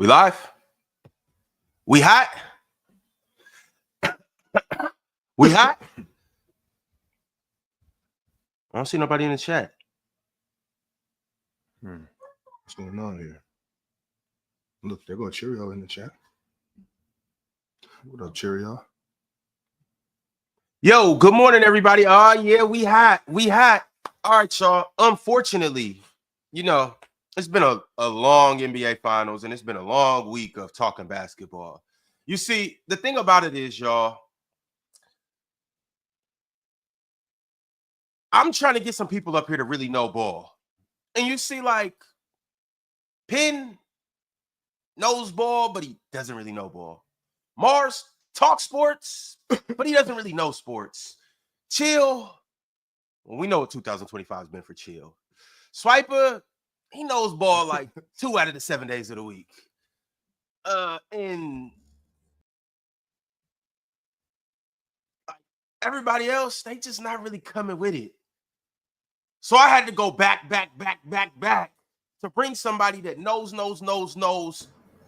We live? We hot? We hot? I don't see nobody in the chat. What's going on here? Look, there go Cheerio in the chat. What up, Cheerio? Yo, good morning, everybody. Oh, yeah, we hot. We hot. All right, y'all. Unfortunately, you know, it's been a long NBA Finals, and it's been a long week of talking basketball. You see, the thing about it is, y'all, I'm trying to get some people up here to really know ball. And you see, like, Penn knows ball, but he doesn't really know ball. Mars talks sports, but he doesn't really know sports. Chill, well, we know what 2025 has been for Chill. Swiper, he knows ball like 2 out of the 7 days of the week. And everybody else, they just not really coming with it. So I had to go back to bring somebody that knows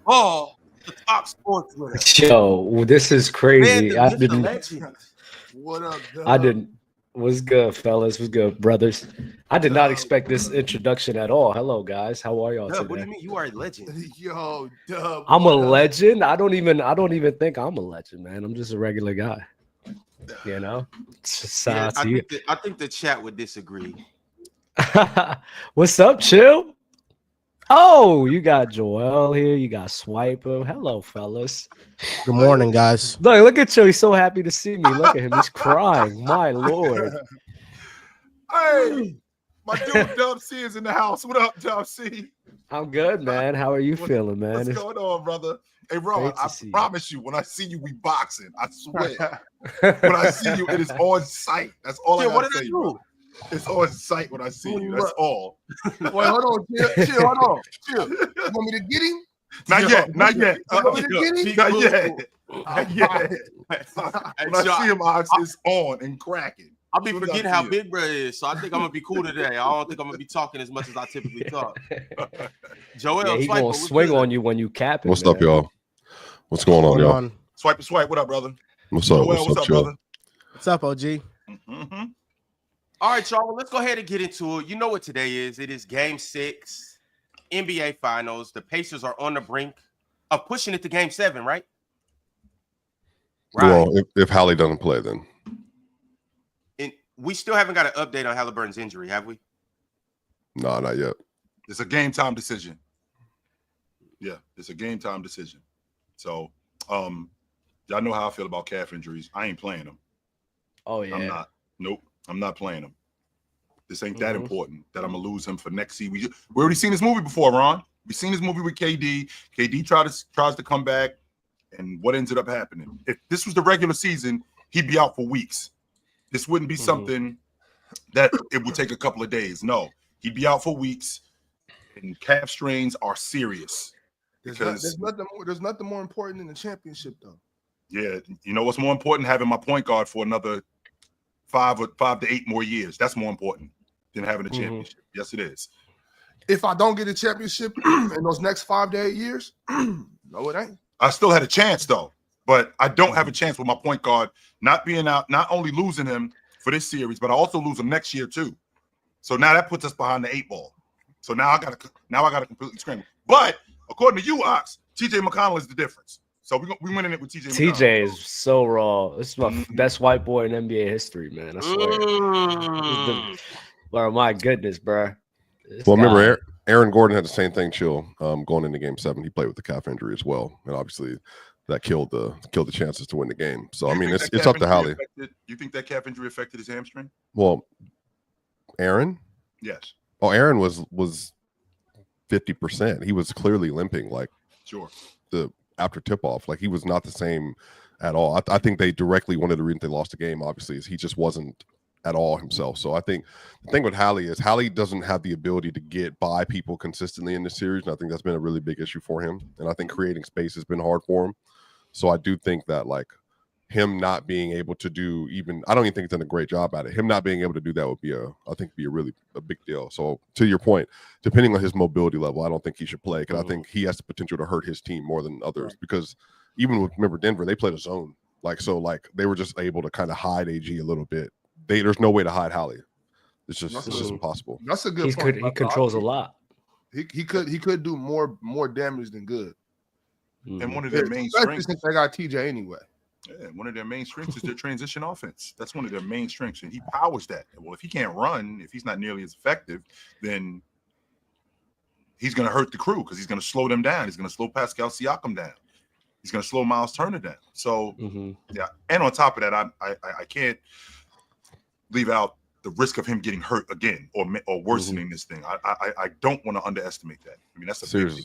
all the top sports with us. Yo, this is crazy. Man, I didn't. What up, Doug? I didn't. What's good, fellas? What's good, brothers? I did not expect this introduction at all. Hello, guys. How are y'all today? What do you mean? You are a legend. Yo, Doug. I'm a legend. I don't even think I'm a legend, man. I'm just a regular guy. You know. Yeah, I think the chat would disagree. What's up, Chill? Oh, you got Joel here. You got Swiper. Hello, fellas. Good morning, guys. Look at you. He's so happy to see me. Look at him. He's crying. My Lord. Hey, my dude Dub C is in the house. What up, Dub C? I'm good, man. How are you feeling, man? What's going on, brother? Hey, Ron, I promise you, when I see you, we boxing. I swear. When I see you, it is on sight. That's all I gotta say, bro. It's on sight when I see you. That's all. Wait, hold on. Chill, hold on. Chill. You want me to get him? Not yet. Not yet. You want me to get him? Not yet. Not yet. When I see him, Ox is on and cracking. I'll be forgetting how big bro is, so I think I'm gonna be cool today. I don't think I'm gonna be talking as much as I typically talk. Joel, yeah, he gonna swing on you when you cap it. What's up, y'all? What's going on, y'all? Swipe. What up, brother? What's up? Joel, what's up, brother? What's up, OG? Mm-hmm. All right, y'all. Well, let's go ahead and get into it. You know what today is. It is Game 6, NBA Finals. The Pacers are on the brink of pushing it to Game 7, right? Well, if Hali doesn't play, then. And we still haven't got an update on Halliburton's injury, have we? No, not yet. It's a game-time decision. Yeah, it's a game-time decision. So, y'all know how I feel about calf injuries. I ain't playing them. Oh, yeah. I'm not. Nope. I'm not playing him. This ain't that important that I'm gonna lose him for next season. We already seen this movie before, Ron. We seen this movie with KD. KD tries to come back, and what ended up happening? If this was the regular season, he'd be out for weeks. This wouldn't be something that it would take a couple of days. No, he'd be out for weeks, and calf strains are serious. There's nothing more important than the championship, though. Yeah, you know what's more important? Having my point guard for another 5 to 8 more years. That's more important than having a championship. Yes, it is. If I don't get a championship in those next 5 to 8 years, no, it ain't. I still had a chance, though. But I don't have a chance with my point guard not being out, not only losing him for this series, but I also lose him next year, too. So now that puts us behind the 8 ball. So now I gotta completely scramble. But according to you, Ox, TJ McConnell is the difference. So we winning it with TJ McConnell. TJ is so raw. This is my best white boy in NBA history, man. I swear. Bro, my goodness, bro. Remember, Aaron Gordon had the same thing, Chill, going into Game 7. He played with the calf injury as well, and obviously that killed the chances to win the game. So I mean, it's up to Hali. You think that calf injury affected his hamstring? Well, Aaron? Yes. Oh, Aaron was 50%. He was clearly limping, like after tip-off. Like, he was not the same at all. I think they directly wanted to read they lost the game, obviously. He just wasn't at all himself. So I think the thing with Hali is Hali doesn't have the ability to get by people consistently in the series, and I think that's been a really big issue for him. And I think creating space has been hard for him. So I do think that, like, him not being able to do I don't even think he's done a great job at it. Him not being able to do that would be I think be a big deal. So to your point, depending on his mobility level, I don't think he should play because I think he has the potential to hurt his team more than others because even remember Denver, they played a zone. Like they were just able to kind of hide AG a little bit. There's no way to hide Hali. It's just impossible. That's a good point. He controls a lot. He could do more damage than good. And one of their main especially strengths, since they got TJ anyway. Yeah, one of their main strengths is their transition offense. That's one of their main strengths, and he powers that. Well, if he can't run, if he's not nearly as effective, then he's going to hurt the crew because he's going to slow them down. He's going to slow Pascal Siakam down. He's going to slow Miles Turner down. So, yeah. And on top of that, I can't leave out the risk of him getting hurt again or worsening this thing. I don't want to underestimate that. I mean, that's a serious.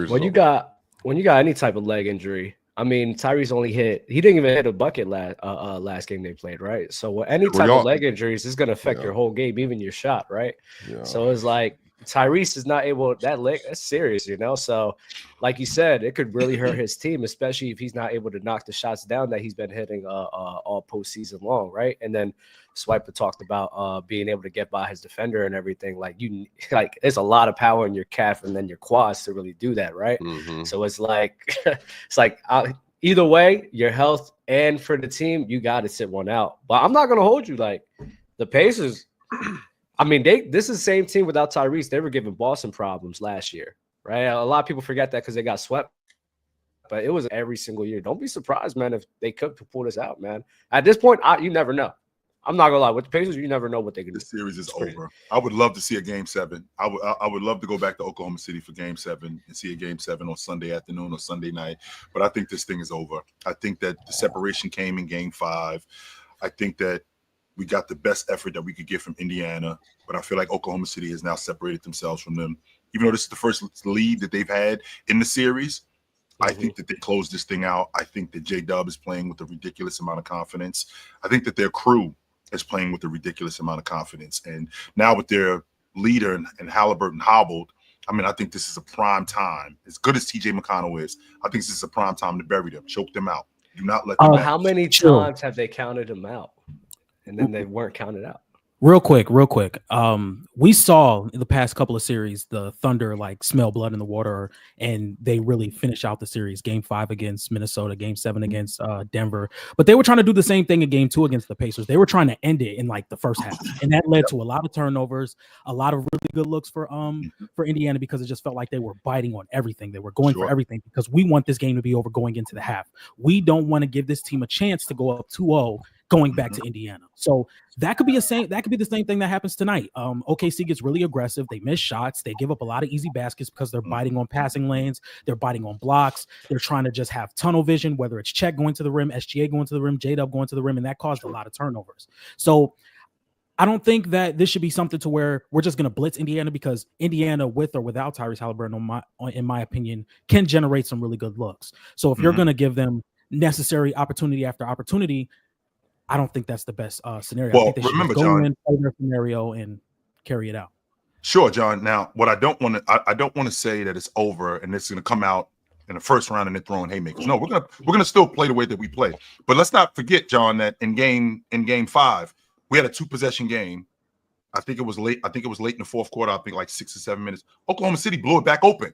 When you got any type of leg injury, I mean, Tyrese he didn't even hit a bucket last game they played, right? So any type of leg injuries is going to affect your whole game, even your shot, right? Yeah. So it's like Tyrese is not able, that leg, that's serious, you know? So like you said, it could really hurt his team, especially if he's not able to knock the shots down that he's been hitting all postseason long, right? And then Swiper talked about being able to get by his defender and everything. Like there's a lot of power in your calf and then your quads to really do that, right? So it's like either way, your health and for the team, you got to sit one out. But I'm not gonna hold you. Like the Pacers, I mean, this is the same team without Tyrese. They were giving Boston problems last year, right? A lot of people forget that because they got swept. But it was every single year. Don't be surprised, man, if they could pull this out, man. At this point, you never know. I'm not gonna lie. With the Pacers, you never know what they can do. The series is over. I would love to see a Game 7. I would love to go back to Oklahoma City for Game 7 and see a Game 7 on Sunday afternoon or Sunday night. But I think this thing is over. I think that the separation came in Game 5. I think that we got the best effort that we could get from Indiana, but I feel like Oklahoma City has now separated themselves from them. Even though this is the first lead that they've had in the series, I think that they closed this thing out. I think that J-Dub is playing with a ridiculous amount of confidence. I think that their crew is playing with a ridiculous amount of confidence. And now with their leader and Halliburton hobbled, I mean, I think this is a prime time. As good as TJ McConnell is, I think this is a prime time to bury them, choke them out. Do not let them out. How many times have they counted them out? And then they weren't counted out. Real quick. We saw in the past couple of series the Thunder smell blood in the water, and they really finish out the series. Game 5 against Minnesota, Game 7 against Denver. But they were trying to do the same thing in Game 2 against the Pacers. They were trying to end it in the first half, and that led to a lot of turnovers, a lot of really good looks for Indiana because it just felt like they were biting on everything. They were going for everything because we want this game to be over going into the half. We don't want to give this team a chance to go up 2-0. Going back to Indiana. So that could be the same thing that happens tonight. OKC gets really aggressive. They miss shots. They give up a lot of easy baskets because they're biting on passing lanes. They're biting on blocks. They're trying to just have tunnel vision, whether it's Chet going to the rim, SGA going to the rim, J-Dub going to the rim, and that caused a lot of turnovers. So I don't think that this should be something to where we're just going to blitz Indiana because Indiana, with or without Tyrese Halliburton, in my opinion, can generate some really good looks. So if you're going to give them necessary opportunity after opportunity, I don't think that's the best scenario. Well, I think they remember, should go John, in, play their scenario, and carry it out. Sure, John. Now, what I don't want to say that it's over and it's going to come out in the first round and they're throwing haymakers. No, we're gonna still play the way that we play. But let's not forget, John, that in game 5, we had a 2-possession game. I think it was late in the fourth quarter. I think 6 or 7 minutes. Oklahoma City blew it back open,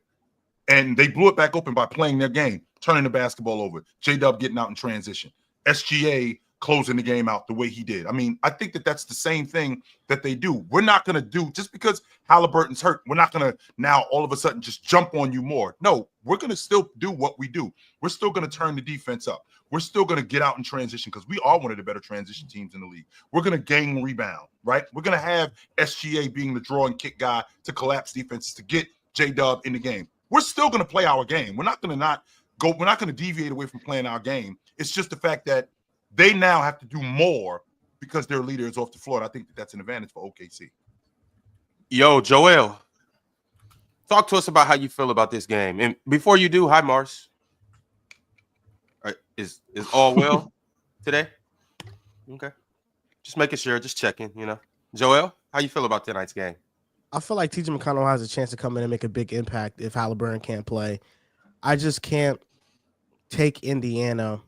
and they blew it back open by playing their game, turning the basketball over. J-Dub getting out in transition. SGA closing the game out the way he did. I mean, I think that that's the same thing that they do. We're not going to do, just because Halliburton's hurt, we're not going to now all of a sudden just jump on you more. No, we're going to still do what we do. We're still going to turn the defense up. We're still going to get out in transition because we are one of the better transition teams in the league. We're going to gang rebound, right? We're going to have SGA being the draw and kick guy to collapse defenses to get J-Dub in the game. We're still going to play our game. We're not going to deviate away from playing our game. It's just the fact that they now have to do more because their leader is off the floor. And I think that's an advantage for OKC. Yo, Joel, talk to us about how you feel about this game. And before you do, hi, Mars. All right, is all well today? Okay. Just making sure, just checking, Joel, how you feel about tonight's game? I feel like TJ McConnell has a chance to come in and make a big impact if Halliburton can't play. I just can't take Indiana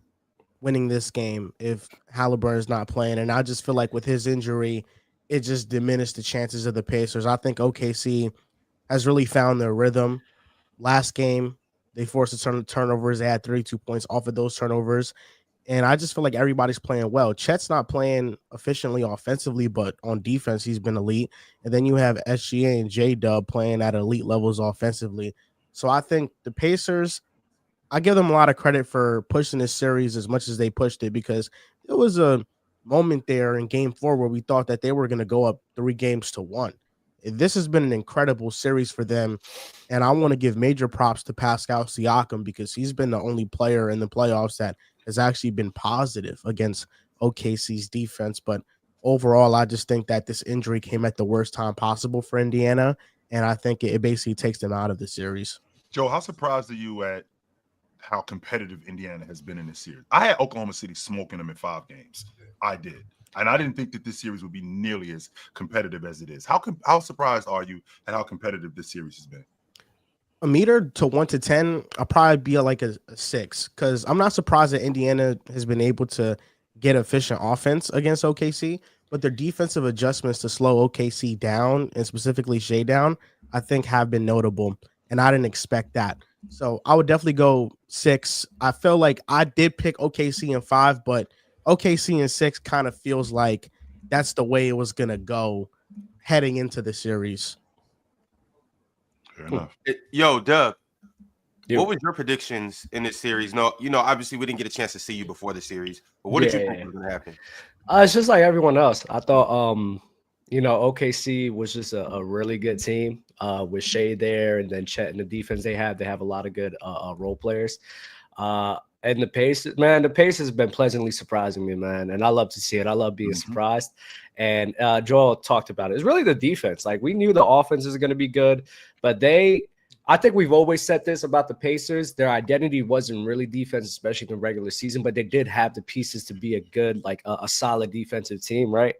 winning this game if Halliburton's not playing. And I just feel like with his injury, it just diminished the chances of the Pacers. I think OKC has really found their rhythm. Last game, they forced a ton of turnovers. They had 32 points off of those turnovers. And I just feel like everybody's playing well. Chet's not playing efficiently offensively, but on defense, he's been elite. And then you have SGA and J-Dub playing at elite levels offensively. So I think the Pacers, I give them a lot of credit for pushing this series as much as they pushed it, because there was a moment there in game 4 where we thought that they were going to go up 3-1. This has been an incredible series for them, and I want to give major props to Pascal Siakam because he's been the only player in the playoffs that has actually been positive against OKC's defense. But overall, I just think that this injury came at the worst time possible for Indiana, and I think it basically takes them out of the series. Joe, how surprised are you at how competitive Indiana has been in this series? I had Oklahoma City smoking them in 5 games. I did. And I didn't think that this series would be nearly as competitive as it is. How surprised are you at how competitive this series has been? A meter to 1 to 10, I'll probably be like a 6, because I'm not surprised that Indiana has been able to get efficient offense against OKC, but their defensive adjustments to slow OKC down, and specifically Shea down, I think have been notable, and I didn't expect that. So I would definitely go 6. I feel like I did pick OKC in 5, but OKC in 6 kind of feels like that's the way it was going to go heading into the series. Fair enough. Yo, Doug, what was your predictions in this series? No, obviously we didn't get a chance to see you before the series, but what did you think was going to happen? It's just like everyone else. I thought, OKC was just a really good team with Shea there, and then Chet and the defense they have a lot of good role players. And the Pacers, man, the Pacers have been pleasantly surprising me, man. And I love to see it. I love being surprised. And Joel talked about it. It's really the defense. Like, we knew the offense is going to be good, but I think we've always said this about the Pacers. Their identity wasn't really defense, especially in the regular season, but they did have the pieces to be a good, like a solid defensive team, right?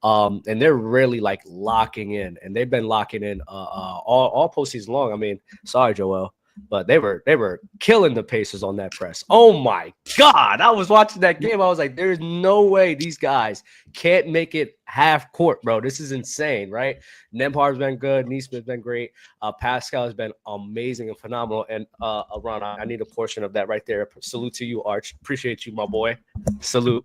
And they're really like locking in, and they've been locking in all postseason long. I mean, sorry, Joel, but they were killing the Pacers on that press. Oh my God. I was watching that game. I was like, there's no way these guys can't make it half court, bro. This is insane, right? Nembhard's been good. Neesmith's been great. Pascal has been amazing and phenomenal. And Ron, I need a portion of that right there. Salute to you, Arch. Appreciate you, my boy. Salute.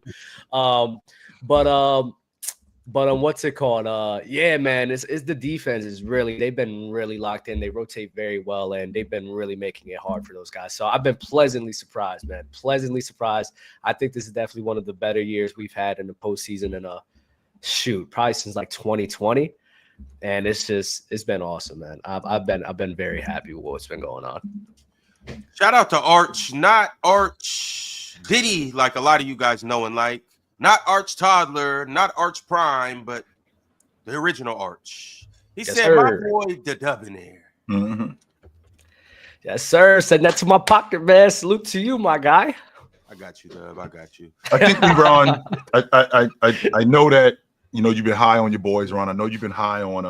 But what's it called? Yeah, man, it's the defense is really, they've been really locked in. They rotate very well, and they've been really making it hard for those guys. So I've been pleasantly surprised, man. Pleasantly surprised. I think this is definitely one of the better years we've had in the postseason in probably since like 2020. And it's been awesome, man. I've been very happy with what's been going on. Shout out to Arch, not Arch Diddy, like a lot of you guys know and like. Not Arch Toddler, not Arch Prime, but the original Arch. He said, sir. My boy, the Dubinaire. Mm-hmm. Yes, sir. Send that to my pocket, man. Salute to you, my guy. I got you, Dub. I got you. I think we, Ron, I know that, you've been high on your boys, Ron. I know you've been high on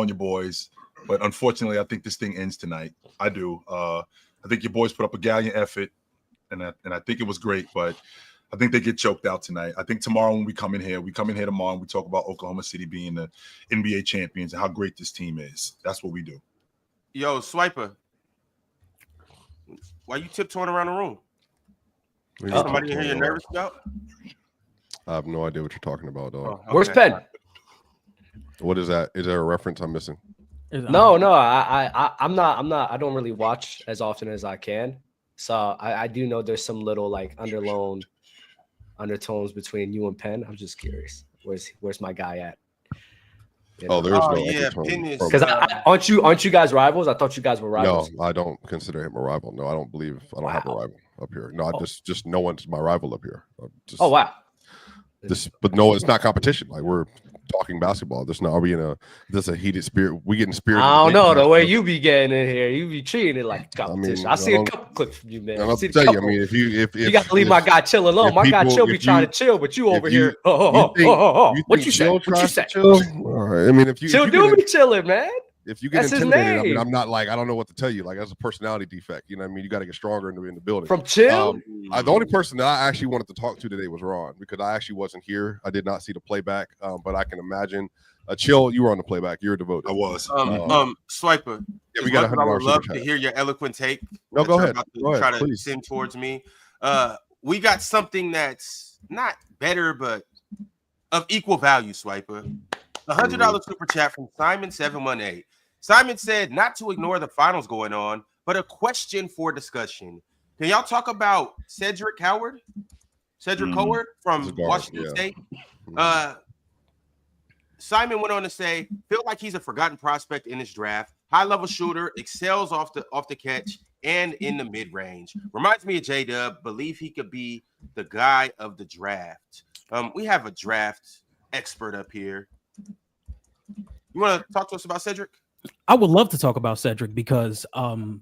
your boys, but unfortunately, I think this thing ends tonight. I do. I think your boys put up a gallant effort. And I think it was great, but I think they get choked out tonight. I think tomorrow when we come in here tomorrow and we talk about Oklahoma City being the NBA champions and how great this team is. That's what we do. Yo, Swiper, why you tiptoeing around the room? Somebody in here you're nervous about? I have no idea what you're talking about, dog. Oh, okay. Where's Penn? What is that? Is there a reference I'm missing? No, I'm not. I don't really watch as often as I can. So I do know there's some little like undertones between you and Penn. I'm just curious. Where's my guy at? Oh, there's no undertone. Because aren't you guys rivals? I thought you guys were rivals. No, I don't consider him a rival. No, I don't have a rival up here. No, just no one's my rival up here. Oh wow. But no, it's not competition. Like, we're talking basketball. This a heated spirit. We getting spirit. I don't know the way you be getting in here. You be treating it like competition. I see a couple clips from you, man. If you got to leave my guy chill alone. My guy chill be trying to chill, but you over here. What you say? What you say? All right. I mean, if you chill, do be chilling, man. if you get That's his intimidated, I mean, name. I'm not like I don't know what to tell you. Like that's a personality defect. You know what I mean? You got to get stronger in the building. From Chill? The only person that I actually wanted to talk to today was Ron because I actually wasn't here. I did not see the playback, but I can imagine. Chill, you were on the playback. You're devoted. I was. Swiper. Yeah, we got I would $100 love super to chat. hear your eloquent take. No, go ahead. Try to Please. send towards me. We got something that's not better, but of equal value, Swiper. $100 super chat from Simon718. Simon said not to ignore the finals going on, but a question for discussion. Can y'all talk about Cedric Howard? Cedric Howard from Washington State. Simon went on to say, feel like he's a forgotten prospect in this draft. High-level shooter, excels off the catch and in the mid-range. Reminds me of J-Dub. Believe he could be the guy of the draft. We have a draft expert up here. You want to talk to us about Cedric? I would love to talk about Cedric because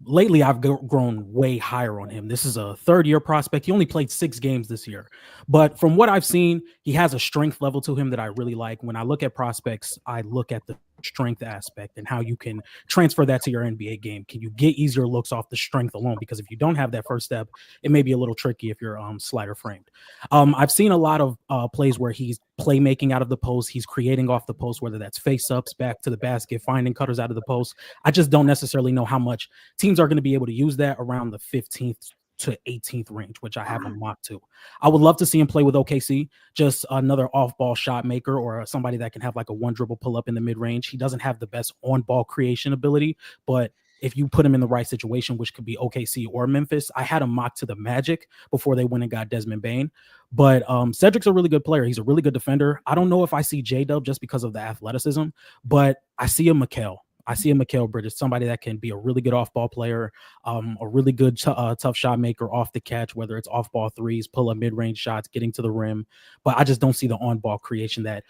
lately I've grown way higher on him. This is a third-year prospect. He only played 6 games this year. But from what I've seen, he has a strength level to him that I really like. When I look at prospects, I look at the strength aspect and how you can transfer that to your NBA game. Can you get easier looks off the strength alone? Because if you don't have that first step, it may be a little tricky if you're slider framed. I've seen a lot of plays where he's playmaking out of the post. He's creating off the post, whether that's face ups, back to the basket, finding cutters out of the post. I just don't necessarily know how much teams are going to be able to use that around the 15th to 18th range, which I have him mocked to. I would love to see him play with OKC, just another off-ball shot maker or somebody that can have like a one dribble pull up in the mid-range. He doesn't have the best on-ball creation ability, but if you put him in the right situation, which could be OKC or Memphis, I had him mocked to the Magic before they went and got Desmond Bane. But Cedric's a really good player. He's a really good defender. I don't know if I see J-Dub just because of the athleticism, but I see a Mikal. I see a Mikal Bridges, somebody that can be a really good off-ball player, a really good tough shot maker off the catch, whether it's off-ball threes, pull-up mid-range shots, getting to the rim. But I just don't see the on-ball creation that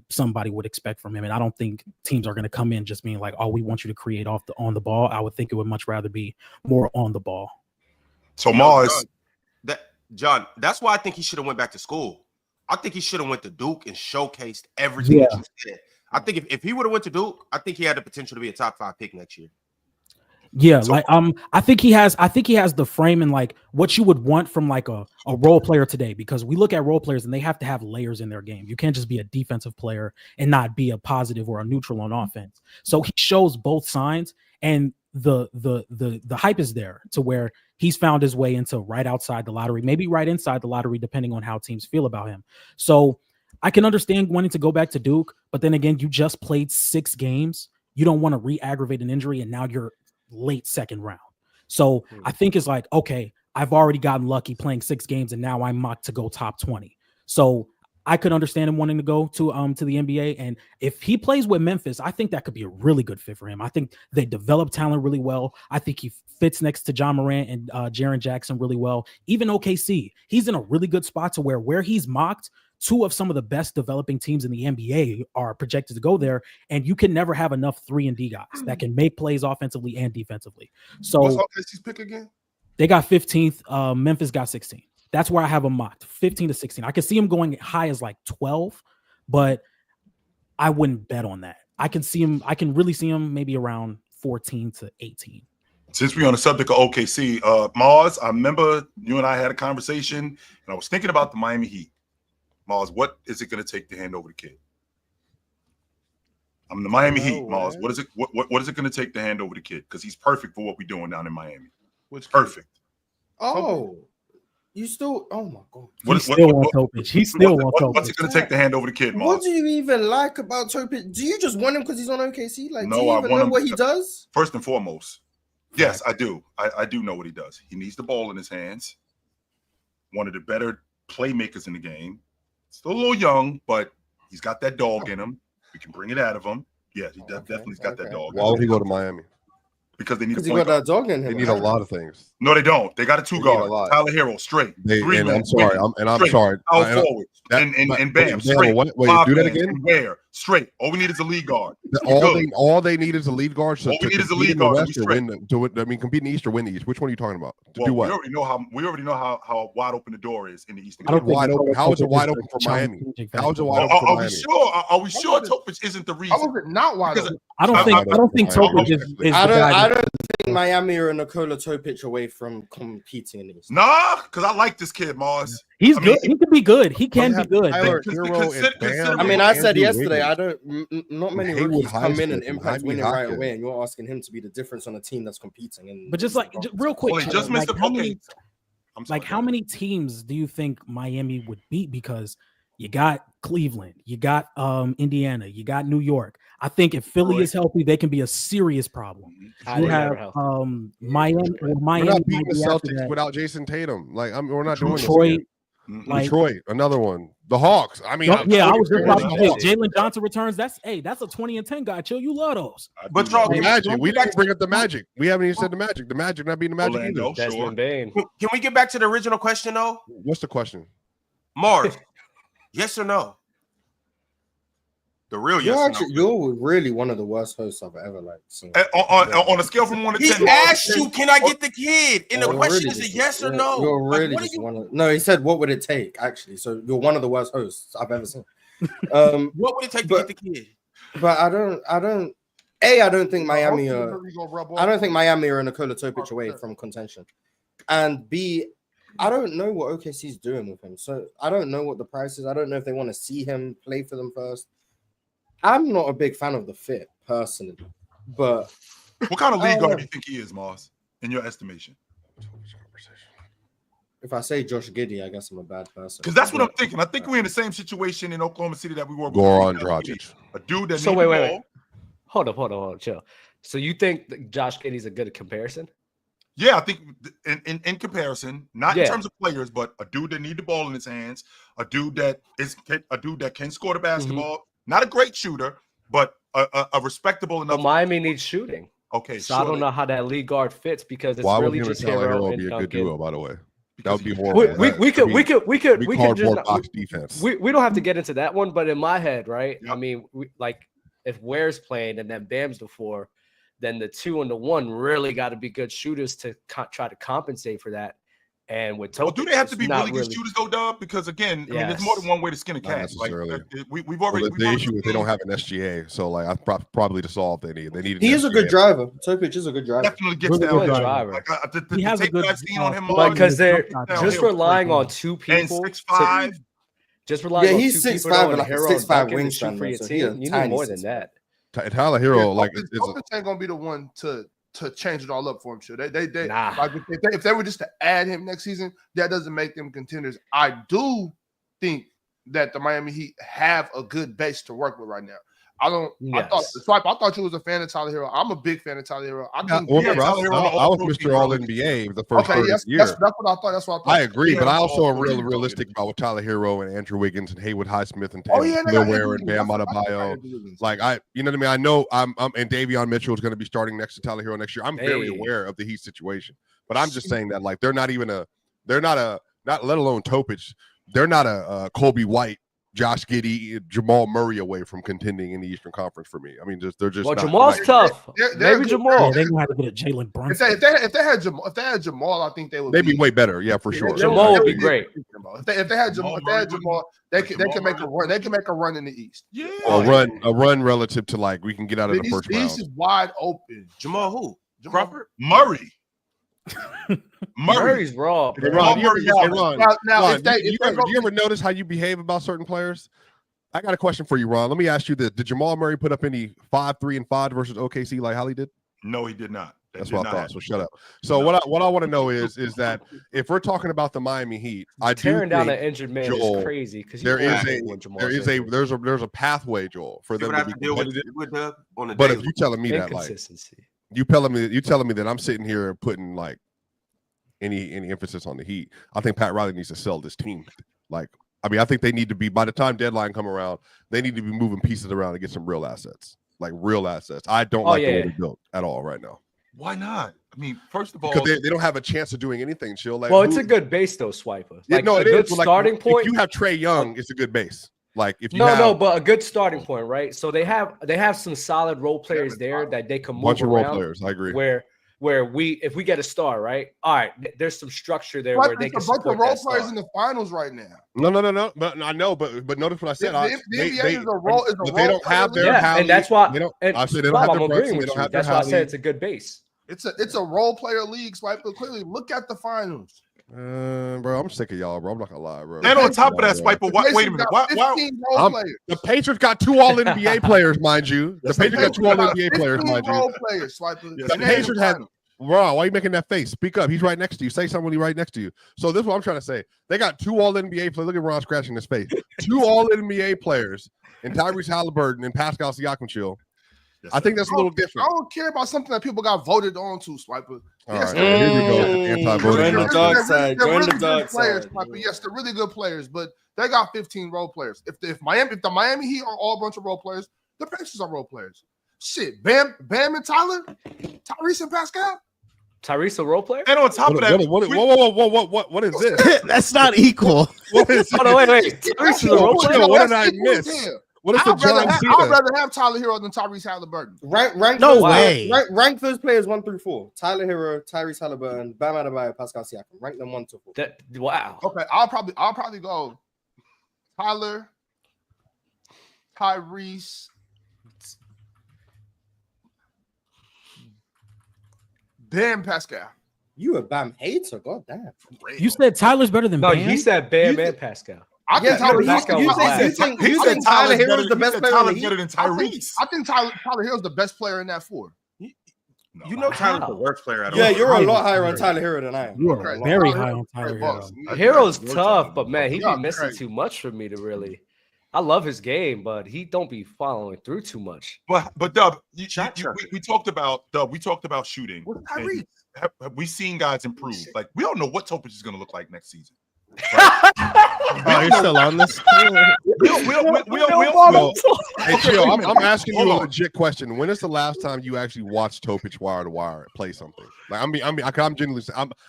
somebody would expect from him. And I don't think teams are going to come in just being like, oh, we want you to create on the ball. I would think it would much rather be more on the ball. So Mars, John, that's why I think he should have went back to school. I think he should have went to Duke and showcased everything that you said. I think if he would have went to Duke, I think he had the potential to be a top 5 pick next year. Yeah, so, like I think he has the frame and like what you would want from like a role player today, because we look at role players and they have to have layers in their game. You can't just be a defensive player and not be a positive or a neutral on offense. So he shows both sides, and the hype is there to where he's found his way into right outside the lottery, maybe right inside the lottery, depending on how teams feel about him. So I can understand wanting to go back to Duke, but then again, you just played 6 games. You don't want to re-aggravate an injury, and now you're late second round. So I think it's like, okay, I've already gotten lucky playing 6 games, and now I'm mocked to go top 20. So I could understand him wanting to go to the NBA. And if he plays with Memphis, I think that could be a really good fit for him. I think they develop talent really well. I think he fits next to John Morant and Jaren Jackson really well. Even OKC, he's in a really good spot to where he's mocked, 2 of some of the best developing teams in the NBA are projected to go there, and you can never have enough 3-and-D guys that can make plays offensively and defensively. So what's OKC's pick again? They got 15th. Memphis got 16th. That's where I have them mocked, 15 to 16. I can see him going high as like 12, but I wouldn't bet on that. I can really see him maybe around 14 to 18. Since we're on the subject of OKC, Mars, I remember you and I had a conversation, and I was thinking about the Miami Heat. Mars, what is it going to take to hand over the kid? I'm the Miami Heat, Mars. What is it? What is it going to take to hand over the kid? Because he's perfect for what we're doing down in Miami. Which perfect. Oh, you still? Oh my god! He still wants Topich. What's it going to take to hand over the kid, Mars? What do you even like about Topich? Do you just want him because he's on OKC? Like, no, do you I even want know him what he does? First and foremost, yes, I do. I do know what he does. He needs the ball in his hands. One of the better playmakers in the game. Still a little young, but he's got that dog in him. We can bring it out of him. Yeah, he definitely's got that dog. Why would he go to Miami? Because they need he got that dog in him. They need a lot of things. No, they don't. They got a 2-guard. Tyler Hero, straight. I'm sorry. I'm sorry. Out forward. And Bam, straight. Wait, do that again? Where? straight. All we need is a lead guard. All they need is a lead guard. So all we need is a compete lead in the guard. West or win compete in the East or win the East. Which one are you talking about? To do what? We already know how wide open the door is in the Eastern. I don't wide open. How is it wide open for Miami? How is it wide open for Miami? Are we sure Topic isn't the reason? How is it not wide open? I don't think Topic is I don't think Miami or Nikola Topic away from competing in the East. Nah, because I like this kid, Mars. He's good. He can be good. He can be good. I mean, I said yesterday, not many rookies come in and impact winning right away, and you're asking him to be the difference on a team that's competing. But just real quick, just missed how many teams do you think Miami would beat? Because you got Cleveland, you got Indiana, you got New York. I think if Philly is healthy, they can be a serious problem. You have Miami. We're not beating the Celtics without Jason Tatum. Like we're not doing Detroit. Detroit, another one. The Hawks. I mean, I was just about to say Jalen Johnson returns. That's a 20-10 guy. Chill, you love those. But y'all, the Magic. We didn't bring up the Magic. We haven't even said the Magic. The Magic not being the Magic either. Desmond Bane. Can we get back to the original question though? What's the question? Mars, yes or no? The real yes. You're really one of the worst hosts I've ever seen. On a scale from 1 to 10. He asked you, "Can I get the kid?" And the question is a yes or no. You're really just one of. No, he said, "What would it take?" Actually, so you're one of the worst hosts I've ever seen. What would it take to get the kid? But I don't. I don't think Miami. I don't think Miami are Nikola Topic away from contention. And B, I don't know what OKC's doing with him. So I don't know what the price is. I don't know if they want to see him play for them first. I'm not a big fan of the fit personally, but what kind of league guard do you think he is, Mars, in your estimation? If I say Josh Giddey, I guess I'm a bad person. Because that's what I'm thinking. I think we're in the same situation in Oklahoma City that we were. Goran Dragic, a dude that. So wait. Hold up, chill. So you think that Josh Giddey's a good comparison? Yeah, I think in comparison, not in terms of players, but a dude that need the ball in his hands, a dude that can score the basketball. Mm-hmm. Not a great shooter, but a respectable enough. Well, Miami needs shooting. Okay, so I don't know how that lead guard fits because it's why really would just Hero and be a Duncan. good duo, by the way. That would be horrible. We could just box defense. We don't have to get into that one, but in my head, right? Yep. I mean, if Ware's playing and then Bam's the 4, then the 2 and the 1 really got to be good shooters to try to compensate for that. And with Topic, do they have to be really good shooters though, Dub? Because again, I mean, there's more than one way to skin a cat. We've already. The issue is they don't have an SGA, so I probably to solve they need. He is a good driver. Topic is a good driver. Definitely gets that driver. He has a good. I've seen on him, because they're just relying on 2 people. And 6'5". Just relying on 2 people. He's 6'5" and like 6'5" wingspan. You need more than that. Tyler Hero, Topic ain't gonna be the one to change it all up for him. Sure, if they were just to add him next season, that doesn't make them contenders. I do think that the Miami Heat have a good base to work with right now. I thought you was a fan of Tyler Hero. I'm a big fan of Tyler Hero. I was Mr. All NBA the first year. That's what I thought. That's what I thought. I agree, but I also am really realistic about what Tyler Hero and Andrew Wiggins and Haywood Highsmith and Taylor Ware and Bam Adebayo. You know what I mean? I know I'm and Davion Mitchell is going to be starting next to Tyler Hero next year. I'm very aware of the Heat situation, but I'm just saying that they're not let alone Topic. They're not a Kobe White, Josh Giddey, Jamal Murray away from contending in the Eastern Conference for me. I mean, they're just. Well, Jamal's tough. Maybe Jamal. They're gonna have to get a Jalen Brunson. If they had Jamal, I think they would. They'd be way better. Yeah, for sure. Jamal would be great. If they had Jamal, they can make a run. They can make a run in the East. Yeah, a run relative to we can get out of the first round. The East is wide open. Jamal who? Crawford? Murray. Murray's raw. Hey, Ron, do you ever notice how you behave about certain players? I got a question for you, Ron. Let me ask you this: did Jamal Murray put up any 5, 3, and 5 versus OKC like Hali did? No, he did not. That's what I thought. So shut up. So what I want to know is that if we're talking about the Miami Heat, tearing down an injured man is crazy because there's a pathway, Joel, for them to be competitive. But if you're telling me that you telling me that I'm sitting here putting any emphasis on the Heat, I think Pat Riley needs to sell this team. I think they need to be, by the time deadline come around, they need to be moving pieces around to get some real assets. Real assets. I don't the way they're built at all right now. Why not? I mean, first of all, because they don't have a chance of doing anything, Chill. It's a good base though, Swiper. It is. Starting point. If you have Trae Young, it's a good base. Like if you no, but a good starting point, right? So they have some solid role players there that they can move bunch of around. role players. I agree. Where if we get a star, right? All right, there's some structure there But where they can there's a bunch support of role that players star. in the finals right now. No. But I know, but notice what I said. The NBA is a role. But they don't have their yeah, and that's why. They don't. And I said they don't have I'm their agreeing Brunson, with they don't you. have their That's why I said Hali. it's a good base. It's a role player league, Swipe. But clearly, look at the finals. Bro, I'm sick of y'all, bro. I'm not gonna lie, bro. And on top of that, Swiper, wait a minute. Why? The Patriots got 2 All NBA players, mind you. The Patriots got 2 All NBA players, mind you. Role players, Swiper. The Patriots had. Bro, why are you making that face? Speak up. He's right next to you. Say something when he's right next to you. So this is what I'm trying to say. They got 2 All NBA players. Look at Ron scratching his face. 2 All NBA players and Tyrese Halliburton and Pascal Siakam. I think that's a little different. I don't care about something that people got voted on to, Swiper. All right, here we go. Anti-voting. Join the dark side. They're Join really the dark good players, side. Swiper. Yes, they're really good players, but they got 15 role players. If the Miami Heat are all a bunch of role players, the Pacers are role players. Shit, Bam and Tyler, Tyrese and Pascal. Tyrese a role player? And on top of that, what is this? That's not equal. What is Oh, no, wait. Tyrese is a role player? What did I miss? What is the John Cena? I'd rather have Tyler Hero than Tyrese Halliburton. Rank No those way. players, rank those players 1 through 4. Tyler Hero, Tyrese Halliburton, Bam Adebayo, Pascal Siakam. Rank them 1 to 4. Wow. Okay, I'll probably go Tyler, Tyrese, Bam, Pascal. You a Bam hater? God damn. You said Tyler's better than No, Bam? he said Bam and Pascal. I think You think Tyler Hero's the best player in the better than Tyrese? I think Tyler Hero's the best player in that 4. You know Tyler's the worst player at all. Yeah, you're a lot higher on Tyler Hero than I am. You are very high on Tyler Hero. Hero's tough, but man, he be missing too much for me to really. I love his game, but he don't be following through too much. But Dub, we talked about shooting. What's Tyrese? Have we seen guys improve? Like we don't know what Topic is going to look like next season. Oh, you're still on this? Hey, chill. I'm asking you a legit question. When is the last time you actually watched Topic wire to wire play something? Like I'm genuinely.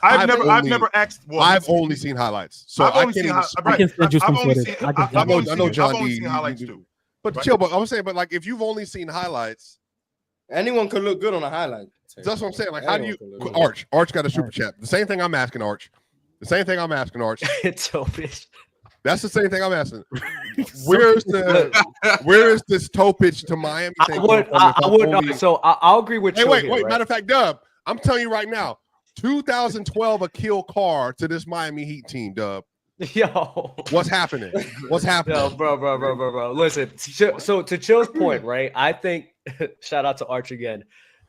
I've never asked. Well, I've only seen highlights, so I can't even. I can send you some footage. I know John D. Seen highlights too. But chill. But I'm saying, but like, if you've only seen highlights, anyone could look good on a highlight. That's what I'm saying. Like, how do you? Arch got a super chat. The same thing I'm asking Arch. It's Topic. That's the same thing I'm asking. Where is this Topic to Miami thing? I'll agree with you. Wait. Right? Matter of fact, Dub, I'm telling you right now, 2012 a kill car to this Miami Heat team, Dub. Yo, what's happening? What's happening? Yo, bro. Listen, so to Chill's point, right? I think shout out to Arch again.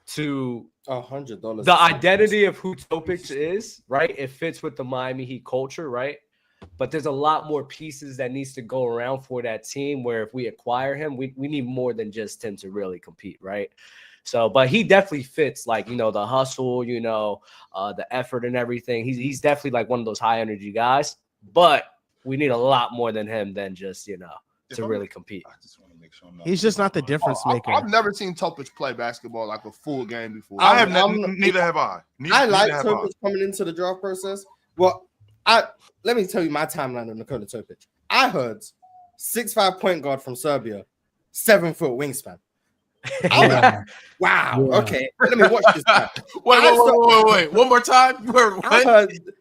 To $100, the identity of who Topic is, right? It fits with the Miami Heat culture, right? But there's a lot more pieces that needs to go around for that team where if we acquire him, we need more than just him to really compete, right? So, but he definitely fits, like, you know, the hustle, you know, the effort and everything. He's definitely like one of those high energy guys, but we need a lot more than him than just, you know, to really compete. He's just not the difference maker. I've never seen Topic play basketball like a full game before. Neither have I. I like Topic coming into the draft process. Well, let me tell you my timeline on Nikola Topic. I heard 6'5" point guard from Serbia, 7-foot wingspan. Wow. Yeah. Okay. Let me watch this guy. Wait. One more time.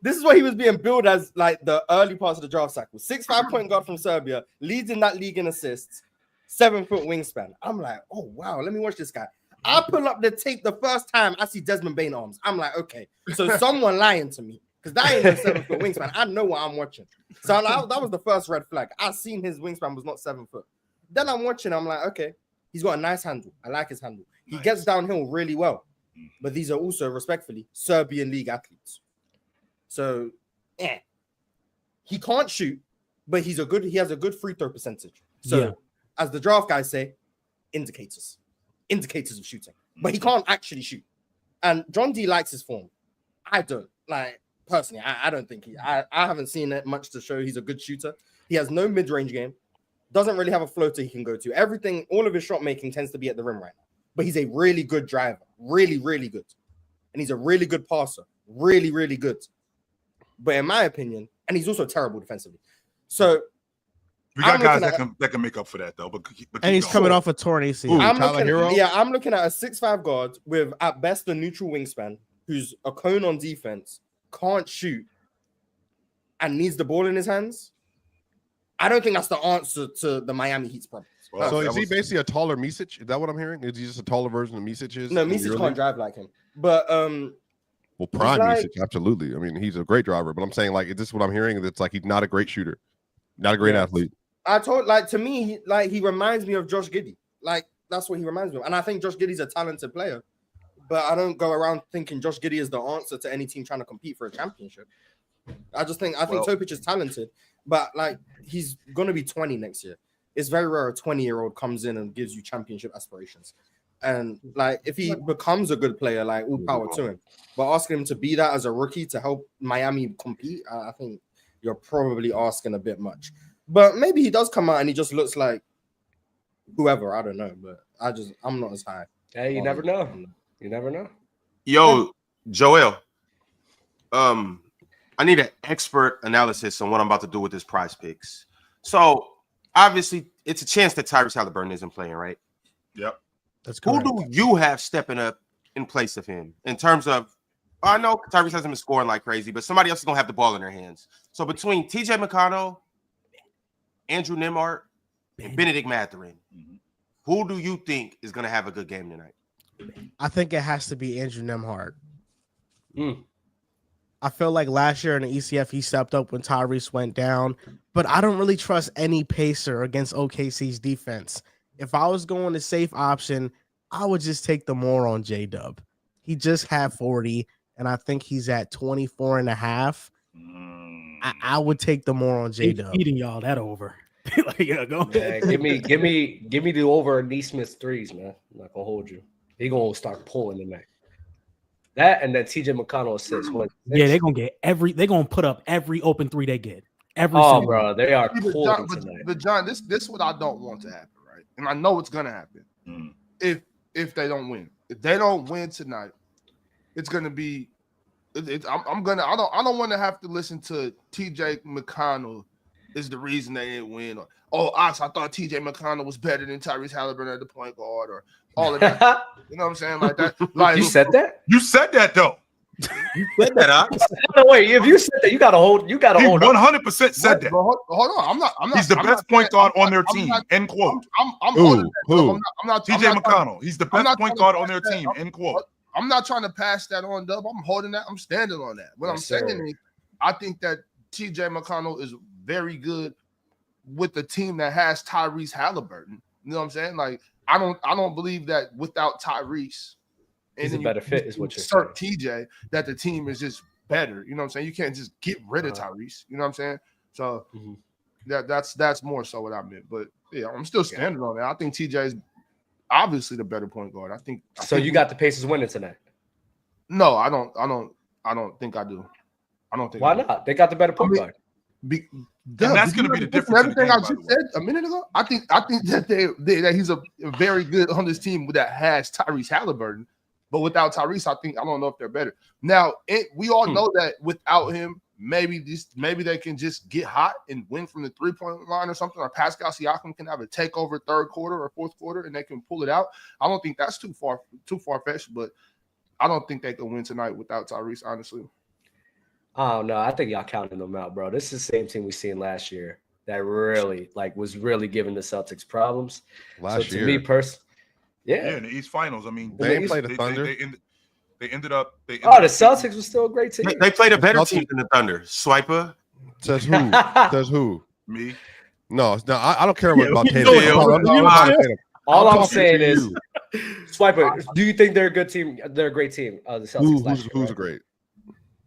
This is what he was being billed as, like the early parts of the draft cycle. 6'5" point guard from Serbia, leads in that league in assists, 7-foot wingspan. I'm like, oh wow, let me watch this guy. I pull up the tape the first time I see Desmond Bane arms. I'm like, okay, so someone lying to me because that ain't no 7-foot wingspan. I know what I'm watching. So that was the first red flag. I seen his wingspan was not 7 foot. Then I'm watching. I'm like, okay. He's got a nice handle. I like his handle. He gets downhill really well. But these are also, respectfully, Serbian league athletes. So, he can't shoot, but he has a good free throw percentage. So, as the draft guys say, indicators of shooting. But he can't actually shoot. And John D likes his form. I don't. Like, personally, I don't think I haven't seen it much to show he's a good shooter. He has no mid-range game. Doesn't really have a floater he can go to. Everything, all of his shot making tends to be at the rim right now. But he's a really good driver. Really, really good. And he's a really good passer. Really, really good. But in my opinion, and he's also terrible defensively. So We got guys that can make up for that though. But and he's coming off a torn ACL. I'm looking at a 6'5" guard with at best a neutral wingspan, who's a cone on defense, can't shoot, and needs the ball in his hands. I don't think that's the answer to the Miami Heat's problem. Well, so is he basically a taller Micic? Is that what I'm hearing? Is he just a taller version of Micic? No, Micic can't drive like him. But well, prime Micic, absolutely. I mean, he's a great driver. But I'm saying, like, is this what I'm hearing? It's like he's not a great shooter, not a great athlete. To me, he reminds me of Josh Giddey. Like, that's what he reminds me of. And I think Josh Giddey's a talented player. But I don't go around thinking Josh Giddey is the answer to any team trying to compete for a championship. I think Topic is talented, but like he's gonna be 20 next year. It's very rare a 20-year-old comes in and gives you championship aspirations. And like if he becomes a good player, like all power to him. But asking him to be that as a rookie to help Miami compete, I think you're probably asking a bit much. But maybe he does come out and he just looks like whoever. I don't know, but I'm not as high. Hey, you never know. You never know. Yo, Joel. I need an expert analysis on what I'm about to do with this PrizePicks. So obviously, it's a chance that Tyrese Haliburton isn't playing, right? Yep. That's correct. Who do you have stepping up in place of him in terms of? I know Tyrese hasn't been scoring like crazy, but somebody else is gonna have the ball in their hands. So between TJ McConnell, Andrew Nembhard, and Benedict Mathurin, who do you think is gonna have a good game tonight? I think it has to be Andrew Nembhard. I feel like last year in the ECF, he stepped up when Tyrese went down, but I don't really trust any pacer against OKC's defense. If I was going the safe option, I would just take the more on J-Dub. He just had 40, and I think he's at 24 and a half. I would take the more on J-Dub. Eating y'all that over. Like, yeah, go ahead. Give me the over Neesmith's threes, man. I'm not gonna hold you. He gonna start pulling tonight. That and then TJ McConnell assists. Yeah, they're gonna put up every open three they get. Bro, they are pulling tonight. But John, this is what I don't want to happen, right? And I know it's gonna happen. If they don't win. If they don't win tonight, it's gonna be I don't want to have to listen to TJ McConnell is the reason they didn't win. Or, I thought TJ McConnell was better than Tyrese Haliburton at the point guard, or all of that. You know what I'm saying? Like that. Like you said that? You said that though. You said that, No, wait, if you said that, you gotta hold. You gotta hold. 100% said that. Hold on, I'm not. He's the best point guard on their team. End quote. I'm not TJ McConnell. He's the best point guard on their team. End quote. I'm not trying to pass that on, Dub. I'm holding that. I'm standing on that. What I'm saying is, I think that TJ McConnell is very good with the team that has Tyrese Haliburton. You know what I'm saying? Like, I don't believe that without Tyrese, he's a better fit, is what you're saying. TJ, that the team is just better. You know what I'm saying? You can't just get rid of Tyrese. You know what I'm saying? So that's more so what I meant. But yeah, I'm still standing on that. I think TJ is obviously the better point guard. I think you got the Pacers winning tonight. No, I don't think I do. I don't think. Why not? They got the better point guard. That's going to be the difference. Everything I just said a minute ago. I think that that he's a very good on this team that has Tyrese Haliburton, but without Tyrese, I don't know if they're better. Now we all know that without him, maybe they can just get hot and win from the 3-point line or something. Or Pascal Siakam can have a takeover third quarter or fourth quarter and they can pull it out. I don't think that's too far fetched, but I don't think they can win tonight without Tyrese. Honestly. Oh no, I think y'all counting them out, bro. This is the same team we seen last year that really was really giving the Celtics problems. Last year, to me personally, yeah, in the East Finals. I mean, they played the Thunder. They ended up. The Celtics was still a great team. They played a better team than the Thunder. Swiper says who? Says who? Me? No, I don't care about Tatum. All I'm saying is, Swiper. Do you think they're a good team? They're a great team. The Celtics. Who's great?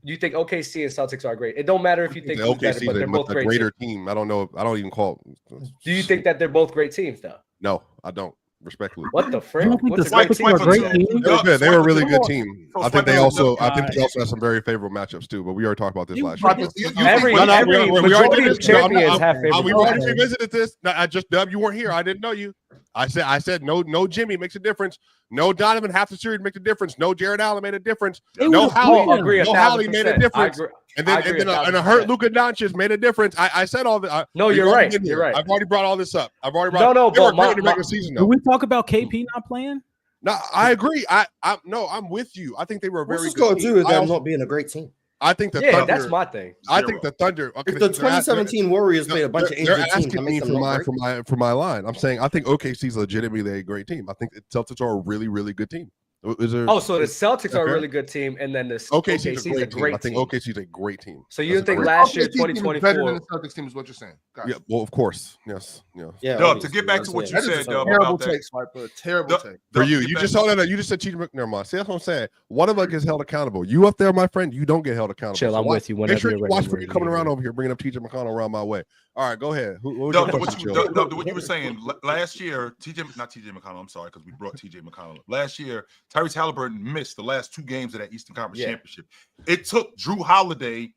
Do you think OKC and Celtics are great? It don't matter if you think OKC better, but they're both great greater team. I don't know. I don't even call. Do you think that they're both great teams, though? No, I don't. Respectfully. What the frick? What's a great team? They were a really good team. I think they also had some very favorable matchups too. But we already talked about this last year. Every majority of champions have favorable. We already revisited this. I just Dub, you weren't here. I didn't know you. I said no Jimmy makes a difference. No Donovan half the series makes a difference. No Jared Allen made a difference. No Hali made a difference. And then a hurt Luka Doncic made a difference. I said all that. No, you're right. You're right. I've already brought all this up. I've already brought. No, but the regular season. Did we talk about KP not playing? No, I agree. I'm with you. I think they were a very What's good got to team. do with them not being a great team? I think the Thunder. That's my thing. I think the Thunder. Okay, if the 2017 Warriors played a bunch of injured teams, asking me for my line. I'm saying I think OKC's legitimately a great team. I think the Celtics are a really, really good team. So the Celtics are a really good team, and then the OKC's a great team. I think OKC's a great team. So you think last year, 2024, better than the Celtics team is what you're saying? Yeah, well, of course, yes, yeah. Dub, to get back to what you said, Dub, terrible take, Swiper. Terrible take. For you, you just said TJ. Never mind. See, that's what I'm saying. One of us gets held accountable. You up there, my friend? You don't get held accountable. Chill, I'm with you. Make sure you watch for you coming around over here, bringing up TJ McConnell around my way. All right, go ahead. Dub, what you were saying last year, not TJ McConnell. I'm sorry, because we brought TJ McConnell up. Last year, Tyrese Halliburton missed the last 2 games of that Eastern Conference Championship. It took a Drew Holiday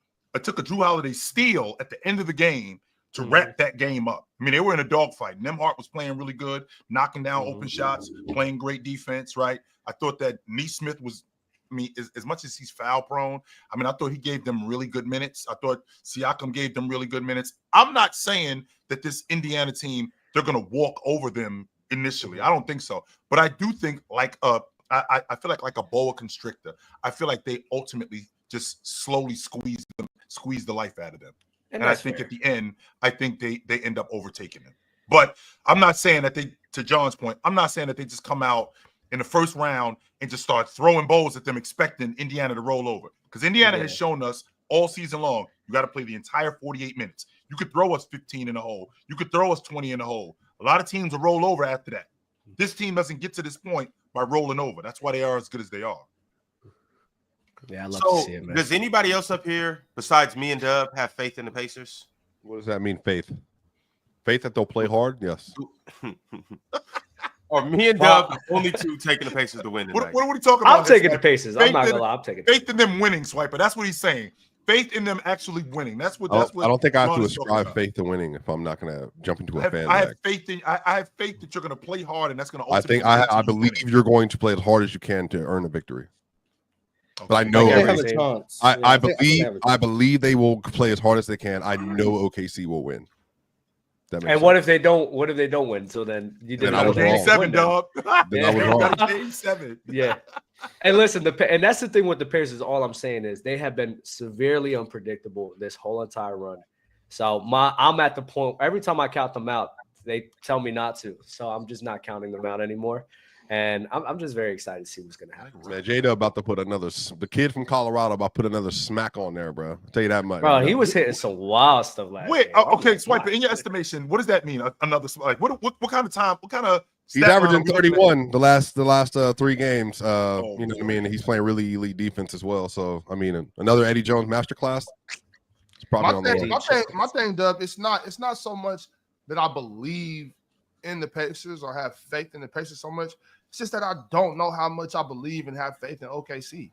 steal at the end of the game to wrap that game up. I mean, they were in a dogfight. Nembhard was playing really good, knocking down open shots, playing great defense, right? I thought that Nesmith was, as much as he's foul prone, I thought he gave them really good minutes. I thought Siakam gave them really good minutes. I'm not saying that this Indiana team, they're going to walk over them initially. I don't think so. But I do think I feel like a boa constrictor. I feel like they ultimately just slowly squeeze the life out of them. And I think at the end, I think they end up overtaking them. But I'm not saying that to John's point, I'm not saying that they just come out in the first round and just start throwing balls at them, expecting Indiana to roll over. Because Indiana has shown us all season long, you got to play the entire 48 minutes. You could throw us 15 in the hole. You could throw us 20 in the hole. A lot of teams will roll over after that. This team doesn't get to this point by rolling over. That's why they are as good as they are. Yeah, I love to see it, man. Does anybody else up here, besides me and Dub, have faith in the Pacers? What does that mean, faith? Faith that they'll play hard? Yes. Or me and Dub, the only 2 taking the Pacers to win tonight. What are we talking about? I'm taking the Pacers. I'm not going to lie. I'm taking faith in them winning, Swiper. That's what he's saying. Faith in them actually winning. That's what I don't think I have to ascribe faith to winning if I'm not going to jump into a fan. I have faith that you're going to play hard, and that's going to. I believe you're going to play as hard as you can to earn a victory. Okay. But I know I believe they will play as hard as they can. I know OKC will win. And sense. What if they don't? What if they don't win? So then you didn't have game 7, dog. Then I was wrong. Game 7. Yeah. And listen, and that's the thing with the Pacers. All I'm saying is they have been severely unpredictable this whole entire run. So I'm at the point every time I count them out, they tell me not to. So I'm just not counting them out anymore. And I'm just very excited to see what's going to happen. Man, Jada about to put the kid from Colorado about to put another smack on there, bro. I'll tell you that much. Bro, he was hitting some wild stuff last Wait, okay, Swiper, in your estimation, what does that mean? Another, like, what kind of time, what kind of he's averaging 31 the last 3 games. You know what I mean? He's playing really elite defense as well. So, I mean, another Eddie Jones masterclass. It's probably on the way. My thing, Dub, it's not so much that I believe in the Pacers or have faith in the Pacers so much. It's just that I don't know how much I believe and have faith in OKC.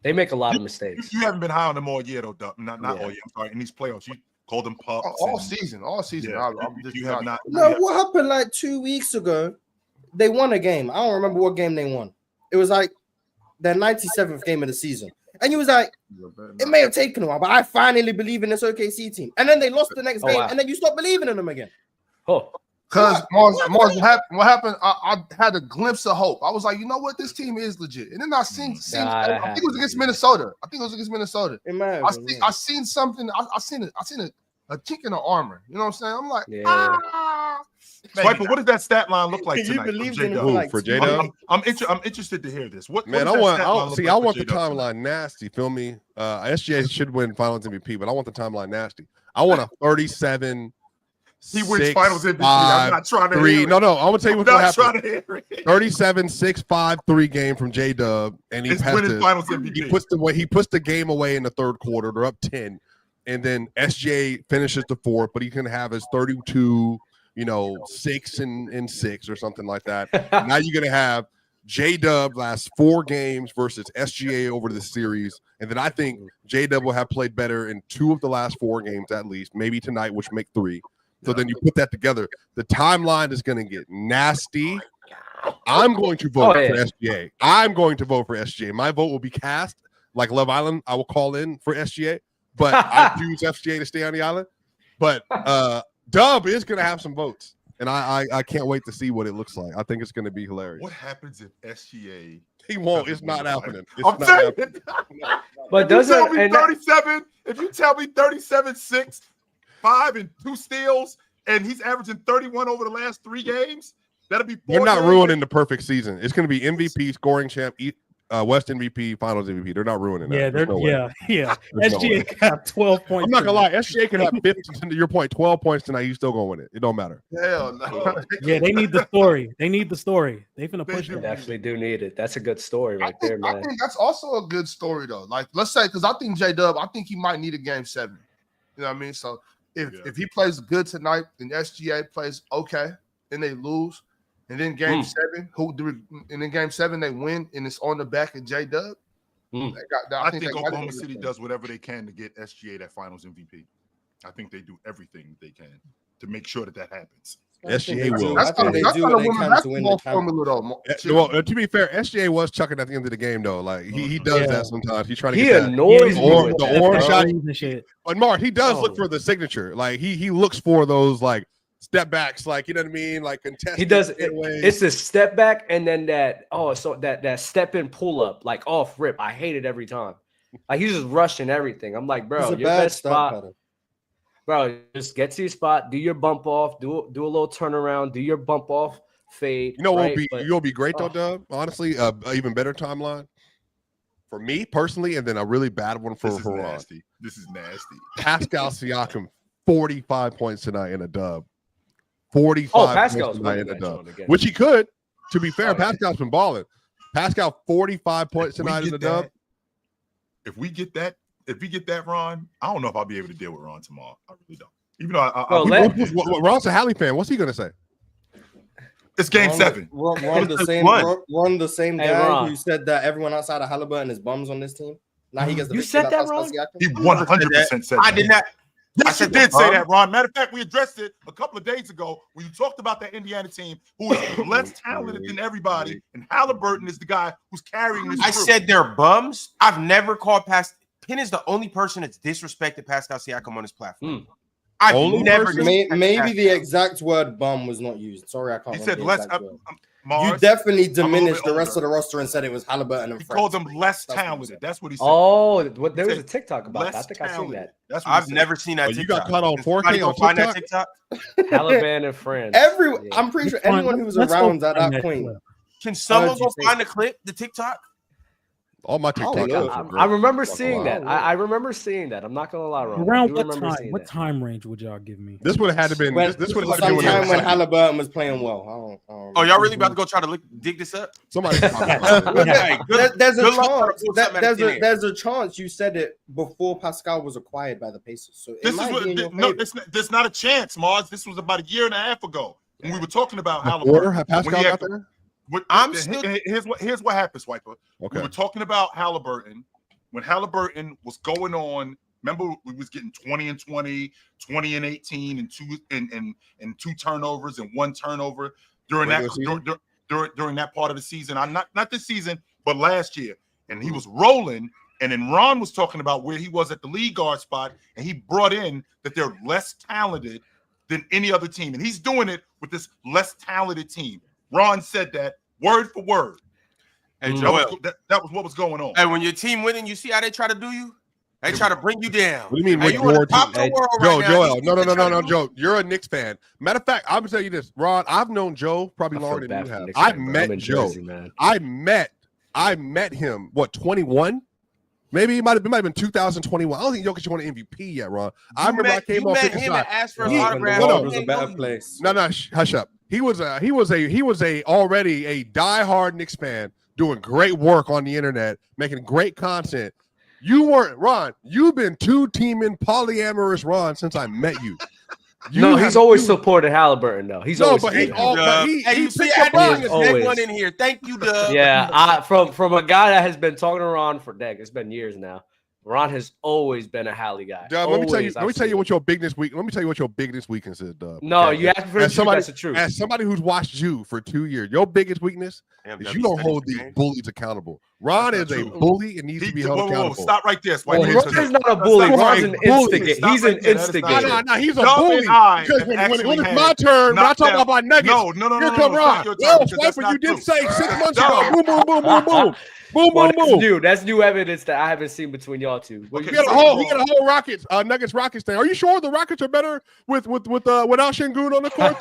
They make a lot of mistakes. You haven't been high on them all year, though, Dub. Not all year. I'm sorry. In these playoffs, you called them pups. All season. Yeah. You have not. No, what happened like 2 weeks ago? They won a game. I don't remember what game they won. It was like their 97th game of the season. And you was like, it may have taken a while, but I finally believe in this OKC team. And then they lost the next game, and then you stopped believing in them again. Oh. Because Mars, what happened? I had a glimpse of hope. I was like, you know what, this team is legit. And then I seen I think it was against Minnesota. I seen something. I seen a chink in the armor. You know what I'm saying? I'm like, Swiper, what does that stat line look like tonight? For J-Dub? I'm interested to hear this. I want the timeline nasty. Feel me? SGA should win Finals MVP, but I want the timeline nasty. I want a 37. He wins Finals MVP. I'm not trying to 3. hear it. No, I'm gonna tell you what happened. 37-6-5-3 game from J-Dub, and he passed it. Finals MVP. He puts the game away in the third quarter. They're up 10, and then SGA finishes the fourth, but he can have his 32, 6 and 6 or something like that. Now you're gonna have J-Dub last 4 games versus SGA over the series, and then I think J-Dub will have played better in 2 of the last 4 games at least, maybe tonight, which make 3. So then you put that together. The timeline is going to get nasty. I'm going to vote for SGA. I'm going to vote for SGA. My vote will be cast like Love Island. I will call in for SGA, but I choose SGA to stay on the island. But Dub is going to have some votes, and I can't wait to see what it looks like. I think it's going to be hilarious. What happens if SGA? He won't. It's not happening. I'm saying. But if you tell me 37, if you tell me 37, 6, 5, and 2 steals, and he's averaging 31 over the last 3 games, that'll be. They're not ruining the perfect season. It's going to be MVP, scoring champ, West MVP, Finals MVP. They're not ruining that. Yeah. SGA can have 12 points. I'm not gonna lie. SGA can have 15. To your point, 12 points tonight. You still gonna win it. It don't matter. Hell no. Yeah, they need the story. They finna push it. They definitely do need it. That's a good story right there, man. I think that's also a good story though. Like, let's say, because I think J-Dub, I think he might need a game 7. You know what I mean? So if he plays good tonight and SGA plays okay and they lose, and then game 7, and then game 7 they win, and it's on the back of J-Dub. I think Oklahoma City does whatever they can to get SGA that Finals MVP. I think they do everything they can to make sure that happens. SGA will. That's kind of basketball formula, though. Well, to be fair, SGA was chucking at the end of the game, though. Like he does that sometimes. He's trying to get that. Annoys the orange shot. But Mark, he does look for the signature. Like he looks for those like step backs, like you know what I mean, like contested. He does. It's a step back and then that step in pull up, like off rip. I hate it every time. Like he's just rushing everything. I'm like, bro, your best spot. Bro, just get to your spot, do your bump off, do a little turnaround, do your bump off fade. You know what will be great though, Dub? Honestly, even better timeline for me personally, and then a really bad one for Ron. This is nasty. Pascal Siakam, 45 points tonight in a dub. 45 points tonight in a dub, which he could. To be fair, Pascal's been balling. Pascal, 45 points tonight in a dub. If we get that, Ron, I don't know if I'll be able to deal with Ron tomorrow. I really don't. Even though Ron's a Hali fan. What's he gonna say? It's game 7. Ron the same guy who said that everyone outside of Halliburton is bums on this team. Now he gets the. You said that, Ron? He 100% said that. I did not. Yes, I did say that, Ron. Matter of fact, we addressed it a couple of days ago when you talked about that Indiana team who is less talented than everybody, and Halliburton is the guy who's carrying this. I said they're bums. I've never called Penn is the only person that's disrespected Pascal Siakam on his platform. I've never. Maybe the exact word "bum" was not used. Sorry, I can't. He said less. You definitely diminished the rest of the roster and said it was Halliburton and He called them less talented. That's what he said. Oh, there was a TikTok about that. I think I've seen that. I've never seen that. You got caught on 4K on TikTok? Halliburton and friends. I'm pretty sure anyone who was around at that point. Can someone go find the clip, the TikTok? All my TikTok. I remember seeing that. I remember seeing that. I'm not gonna lie, Ron. Around what time? What time range would y'all give me? This would have had to been. This would have been sometime when Halliburton was playing well. Oh, y'all really about to go try to dig this up? Somebody. There's a chance. There's a chance you said it before Pascal was acquired by the Pacers. So there's not a chance, Mars. This was about a year and a half ago when we were talking about Halliburton. Pascal got there. Here's what happened, Swiper. Okay. We were talking about Halliburton when Halliburton was going on. Remember, we was getting 20 and 20, 20 and 18, and two turnovers and 1 turnover during during that part of the season. Not this season, but last year. And he was rolling. And then Ron was talking about where he was at the lead guard spot, and he brought in that they're less talented than any other team, and he's doing it with this less talented team. Ron said that word for word. And Joel, that was what was going on. And when your team winning, you see how they try to do you? They try to bring you down. What do you mean with your team? Joel, no, Joe. You're a Knicks fan. Matter of fact, I'm gonna tell you this, Ron. I've known Joe probably longer than you have. I met Joe. I met him. What, 21? Maybe it might have been 2021. I don't think Jokic won an MVP yet, Ron. I remember I came off him and asked for an autograph. It was a better place. No, hush up. He was already a diehard Knicks fan, doing great work on the internet, making great content. You weren't, Ron. You've been 2-teaming polyamorous Ron since I met you. He's always supported Halliburton though. He's always. Hey, you see, I need a big one in here. Thank you, Doug. Yeah, from a guy that has been talking to Ron for it's been years now. Ron has always been a Hali guy. Dub, let me tell you what your biggest weakness is, Dub. No, you have to for that's the truth. As somebody who's watched you for 2 years, your biggest weakness is you don't hold these bullies accountable. Ron is a bully and needs to be held accountable. Stop right there. Ron is not a bully. Ron's an instigator. He's an instigator. No, he's a bully. Because when it's my turn, when I talk about my nuggets, here come Ron. Well, Swiper, you did say 6 months ago. Boom, boom, boom, boom, boom. Boom, boom, boom. That's new evidence that I haven't seen between y'all two. We got a whole Rockets, Nuggets Rockets thing. Are you sure the Rockets are better without Şengün on the court?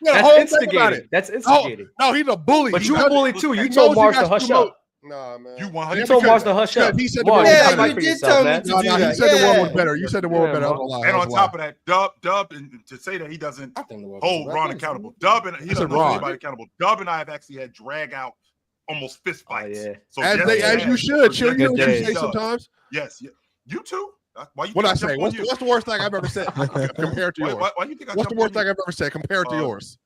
That's instigating. That's instigating. No, he's a bully. But you're a bully too. You told Mars to hush up. Nah, man. You told Mars to hush up. He said the one He said the one was better. You said the one was better. And on top of that, Dub, and to say that he doesn't hold Ron accountable. Dub and he doesn't hold anybody accountable. Dub and I have actually had drag out almost fist fights. So as you should. Chill, you know what you say sometimes. Yes. You too. What I say? What's the worst thing I've ever said compared to yours? Why you think what's the worst thing I've ever said compared to yours?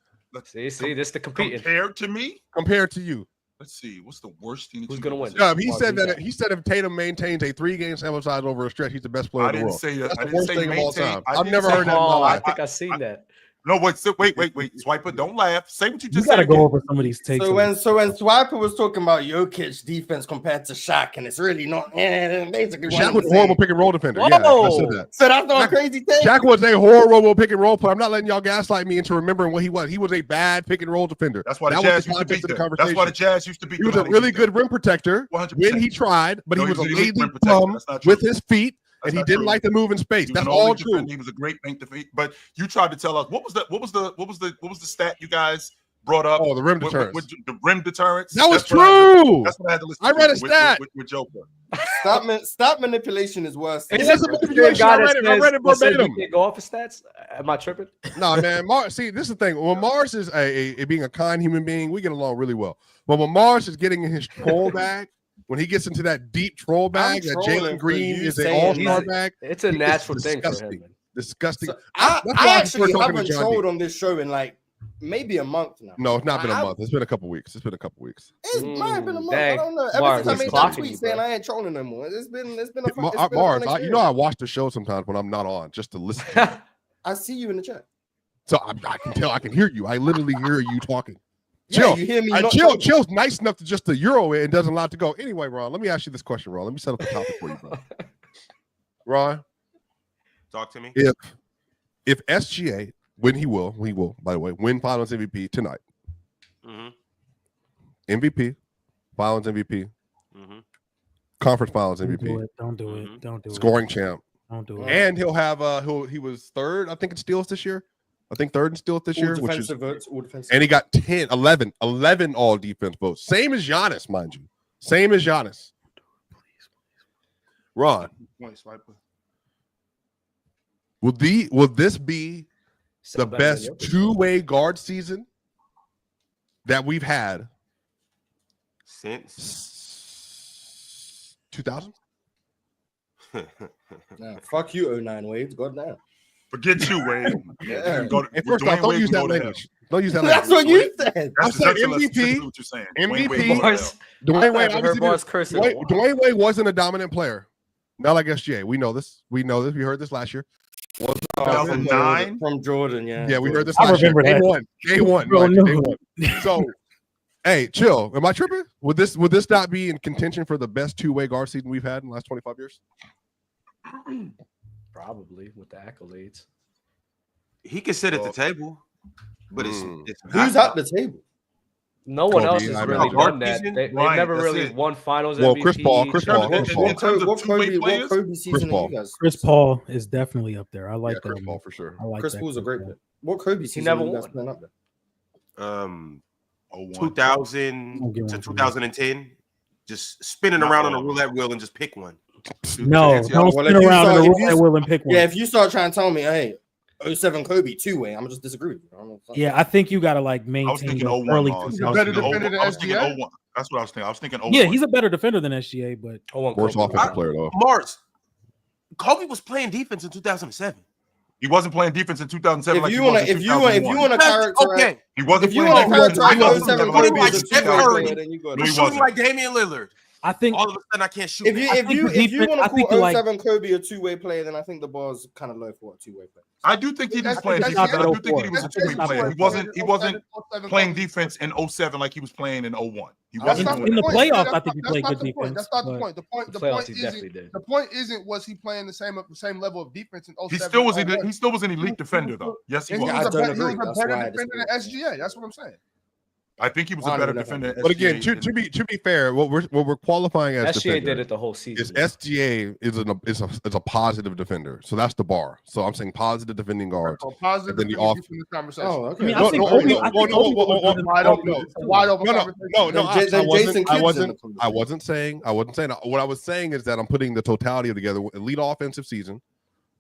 See, this the competing. Compared to me? Compared to you. Let's see. What's the worst thing? Who's gonna win? He said if Tatum maintains a 3-game sample size over a stretch, he's the best player in the world. Say that. That's I the didn't worst say thing of all maintain. time. I've never heard that in my life. I think I've seen that. No, wait, Swiper, don't laugh. Say what you just said. You gotta go over some of these takes. So when Swiper was talking about Jokic defense compared to Shaq, and it's really not basically Shaq was a horrible pick and roll defender. Whoa. Yeah, I said that. So that's not a crazy thing. Shaq was a horrible pick and roll player. I'm not letting y'all gaslight me into remembering what he was. He was a bad pick and roll defender. That's why the Jazz used to beat them. That's why the Jazz used to beat them. He was a really good rim protector 100%. When he tried, but he was a lazy bum with his feet. And he didn't like to move in space. That's all true. He was a great paint defeat. But you tried to tell us what was the stat you guys brought up? Oh, the rim deterrence. With the rim deterrence. That was true. That's what I had to listen to. I read a stat with Joker. Stat manipulation is worse. Is this a manipulation? I read it verbatim. You can't go off of stats. Am I tripping? No, man. See, this is the thing. When Mars is being a kind human being, we get along really well. But when Mars is getting in his troll bag. When he gets into that deep troll bag, that Jalen Green is an all-star bag. It's a natural thing for him. Man. Disgusting. So I actually haven't trolled on this show in like maybe a month now. No, it's not been a month. It's been a couple weeks. It might have been a month. I don't know. Ever since I made that tweet saying I ain't trolling no more, it's been a Mars, you know I watch the show sometimes when I'm not on just to listen. I see you in the chat. So I can tell. I can hear you. I literally hear you talking. Yeah, you hear me? Chill's nice enough to just Euro it and doesn't allow it to go. Anyway, Ron, let me ask you this question, Ron. Let me set up the topic for you, bro. Ron, talk to me. If SGA, when he will, by the way, win Finals MVP tonight. MVP, Finals MVP, Conference Finals MVP. Don't do it. Don't do it. Scoring champ. Don't do it. And he'll have he was third, I think, in steals this year. I think third in steals this year, which is votes, and he got 11 all defense votes. Same as Giannis, mind you. Same as Giannis. Ron, will this be the best two-way guard season that we've had since 2000? Nah, fuck you, 09 Wade. God damn. Forget you, Wade. Yeah. First off, don't use that language. Don't use that language. That's what you said. I said MVP. What you're saying. MVP. Dwayne Wade wasn't a dominant player. Not like SGA. We know this. We heard this last year. 2009 from Jordan. Yeah, we heard this last year. Game one. So, hey, chill. Am I tripping? Would this not be in contention for the best two-way guard season we've had in the last 25 years? Probably with the accolades. He could sit at the table, but it's who's at the table? No one else has really done that. They've never really won Finals MVP. Chris Paul. What Kobe season are you guys? Chris Paul is definitely up there. I like Chris Paul for sure. I like Chris Paul's a great player. What Kobe season are you guys playing up there? 2000 to 2010. Just spinning around on a roulette wheel and just pick one. No, don't spin around on a roulette wheel and pick one. Yeah, if you start trying to tell me, hey, 07 Kobe two-way, I'm just disagree with you. Yeah, I think you got to like maintain the early 2000s. Better defender than SGA? That's what I was thinking. I was thinking 01. Yeah, he's a better defender than SGA, but worse offensive player though. Mars, Kobe was playing defense in 2007. He wasn't playing defense in 2007. If you want to characterize, okay, he wasn't. If you want to characterize 07 Kobe as a two-way player, then you go. Shooting like Damian Lillard. I think all of a sudden I can't shoot. If you want to think call 07 Kobe a two-way player, then I think the bar's kind of low for a two-way player. I do think he was playing defense. I do think he was a two-way player. He wasn't playing defense in 07 like he was playing in 01. He wasn't in the playoffs. I think he played good defense. That's not the point. The point isn't was he playing the same level of defense in 07? He still was an elite defender though. Yes, he was. He was a better defender than SGA. That's what I'm saying. I think he was a better defender. But again, to be fair, what we're qualifying as SGA did it the whole season. Is SGA is a positive defender, so that's the bar. So I'm saying positive defending guards. Positive then the off. Conversation. Oh, okay. I think I wasn't saying. What I was saying is that I'm putting the totality together: elite offensive season,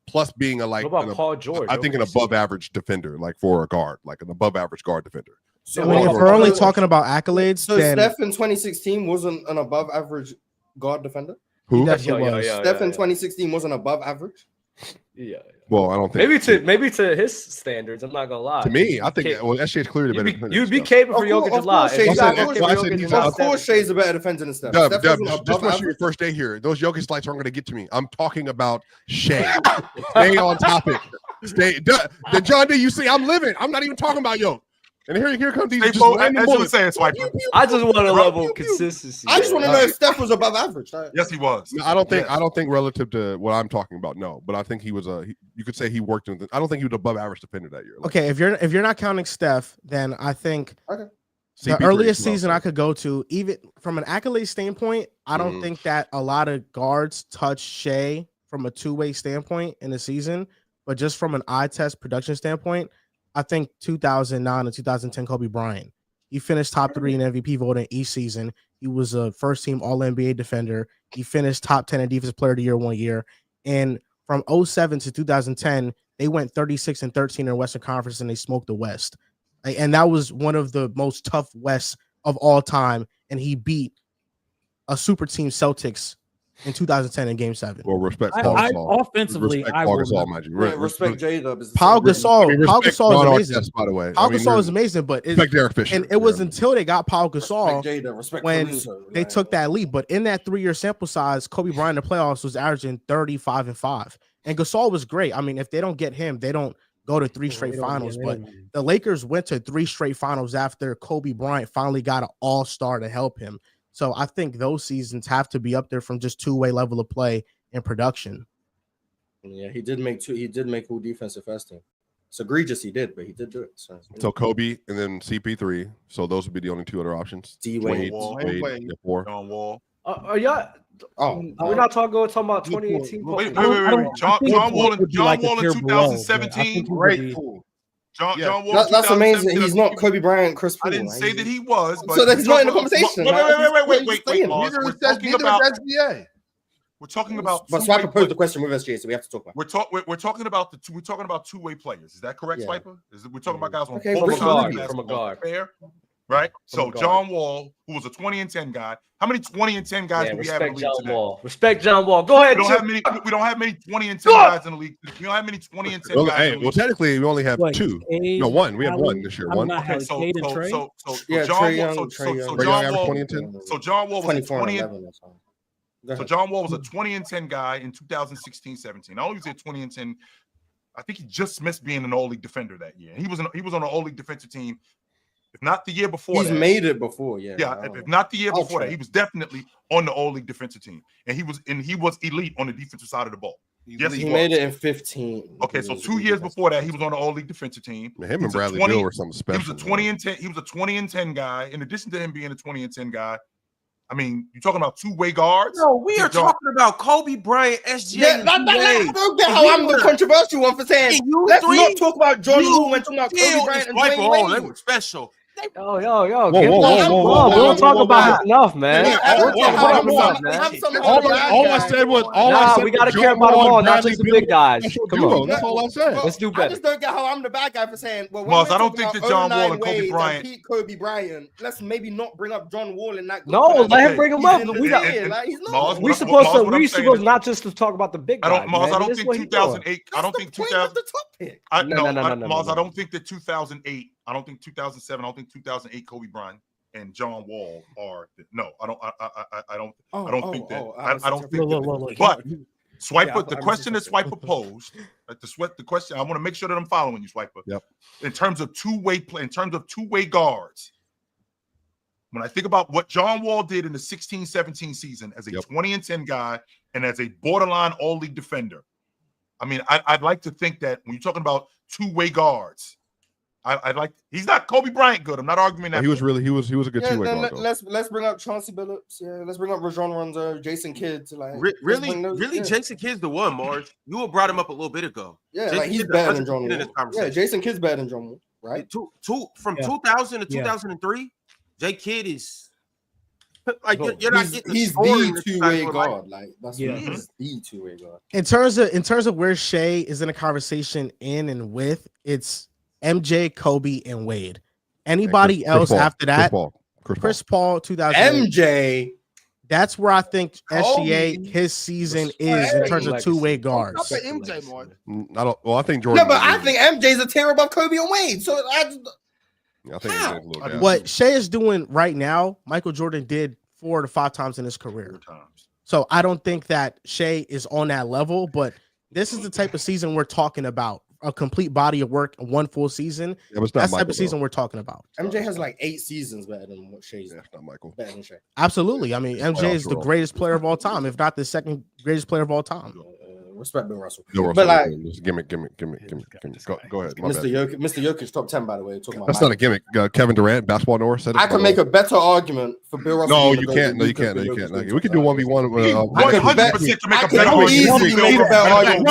plus being Paul George? I think an above average defender, like for a guard, like an above average guard defender. So if we're only talking about accolades, so then Steph in 2016 wasn't an above average guard defender. Who? Steph in 2016 wasn't above average. Yeah. Well, I don't think maybe to his standards. I'm not gonna lie. To me, I think SGA is clearly the better defender. You'd be capable for Jokic a lot. Of course, Shea's a better defender than Steph. Dub, just want your first day here. Those Jokic slights aren't going to get to me. I'm talking about Shea. Stay on topic. The John D. You see, I'm living. I'm not even talking about Jokic. And here comes these just random bullets. I just want a level of consistency. I just want to know if Steph was above average. Yes, he was. No, I don't think relative to what I'm talking about. No, but I think he was you could say he worked in. I don't think he was above average defender that year. Okay, if you're not counting Steph, then I think the CP3 earliest season I could go to, even from an accolade standpoint, I don't think that a lot of guards touch Shea from a two-way standpoint in the season, but just from an eye test production standpoint. I think 2009 and 2010 Kobe Bryant. He finished top 3 in MVP voting each season. He was a first-team All-NBA defender. He finished top 10 in Defensive Player of the Year 1 year. And from 07 to 2010, they went 36-13 in the Western Conference, and they smoked the West. And that was one of the most tough Wests of all time. And he beat a super team Celtics in 2010 in Game 7. Well, respect Paul Gasol. Offensively, respect Paul Gasol, mind you. Respect J-Dub. Paul Gasol is amazing. By the way, Paul Gasol is amazing, but respect Derrick Fisher. And it was until they got Paul Gasol when Caruso, they took that lead. But in that 3-year sample size, Kobe Bryant in the playoffs was averaging 35-5, and Gasol was great. I mean, if they don't get him, they don't go to 3 straight finals. But the Lakers went to 3 straight finals after Kobe Bryant finally got an all-star to help him. So I think those seasons have to be up there from just two-way level of play and production. Yeah, he did make all defensive first team. It's egregious he did, but he did do it. So Kobe and then CP3. So those would be the only 2 other options. D-Wade, John Wall. We're not talking about 2018. Wait. John Wall in 2017. Great pool. John Wall. That's amazing. He's not Kobe Bryant, Chris Paul. I didn't say that he was, but so he's not in the conversation. Wait. We're talking about. But Swiper posed the question with SGA, so we have to talk about. We're talking about two-way players. Is that correct, Swiper? We're talking about guys on both sides from a guard. Fair, right? So John Wall, who was a 20-10 guy. How many 20-10 guys do we have in the league today? Respect John Wall. Go ahead. We don't have many 20-10 guys in the league. We don't have many 20-10 guys. Well, technically, we only have 2. No, 1. We have 1 this year. 1. Okay, so John Wall was a 20-10. So John Wall was a 20-10 guy in 2016-17. I only say 20-10. I think he just missed being an all-league defender that year. He was on an all-league defensive team. If not the year before, he's made it before. Yeah. If not the year before that, he was definitely on the all-league defensive team, and he was elite on the defensive side of the ball. Yes, he made it in 15. Okay, so 2 years before that, he was on the all-league defensive team. Him and Bradley Beal were something special. He was a 20-10. He was a 20-10 guy. In addition to him being a 20-10 guy, I mean, you're talking about two-way guards. No, we are talking about Kobe Bryant, SGA. Yeah, I don't get how I'm the controversial one for saying. Let's not talk about John Wall when talking about Kobe Bryant and Dwayne Wade. They were special. Yo, we don't talk about it enough, man. All I said was, we gotta care about them all, not just the big guys. Come on, that's all I said. Let's do better. I just don't get how I'm the bad guy for saying, well, Mars, I don't think that John Wall and Kobe Bryant. Kobe Bryant. Let's maybe not bring up John Wall in that. No, let him bring him up. We supposed not just to talk about the big guys. Mars, I don't think 2008. I don't think 2000. No. Mars, I don't think that 2008. I don't think 2007. I don't think 2008 Kobe Bryant. and John Wall are no. I don't think that. I don't think that. But Swiper, the question that Swiper posed, the question I want to make sure that I'm following you, Swiper. Yep. In terms of two-way play, in terms of two-way guards, when I think about what John Wall did in the 16-17 season as a 20-10 guy and as a borderline all-league defender, I mean, I'd like to think that when you're talking about two-way guards, I'd like. He's not Kobe Bryant good. I'm not arguing that. He was a good two-way guard. Let's bring up Chauncey Billups. Yeah, let's bring up Rajon Rondo, Jason Kidd. Like really, Jason Kidd's the one, Mars. You brought him up a little bit ago. Yeah, like he's better than John Wall. Yeah, Jason Kidd's better than John Wall, right? From 2000 to 2003, J Kidd is like you're not getting. He's the two-way guard. Like that's he's the two-way guard. In terms of where Shea is in a conversation in and with, it's MJ, Kobe, and Wade. Anybody else after that? Chris Paul, 2000. MJ. That's where I think SGA his season is in terms of two-way guards. I think MJ more. I think Jordan. No, but I think MJ's a tier above Kobe and Wade. So I think a little down. What Shea is doing right now, Michael Jordan did 4 to 5 times in his career. So I don't think that Shea is on that level, but this is the type of season we're talking about. A complete body of work, one full season. That's the type of season we're talking about. MJ has like 8 seasons better than what Shea's. That's not Michael. Better than Shea. Absolutely. I mean, MJ is the greatest player of all time, if not the second greatest player of all time. Respect Bill Russell. But like, gimmick. Go ahead. Mr. Jokic top 10, by the way. That's not a gimmick. Kevin Durant, Basketball North said it. I can make a better argument for Bill Russell. No, you can't. We can do 1v1. 100% to make a better argument. Easily make a better argument.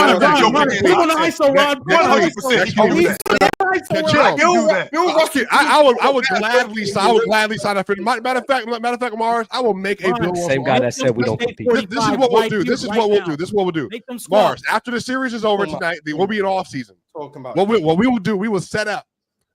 We want to ISO Rod. 100%. I would gladly sign up for it. Matter of fact, Mars, I will make a Bill. Same guy that said we don't compete. This is what we'll do. This is what we'll do. Mars, after the series is over tonight, there will be an off season. What we will do, we will set up.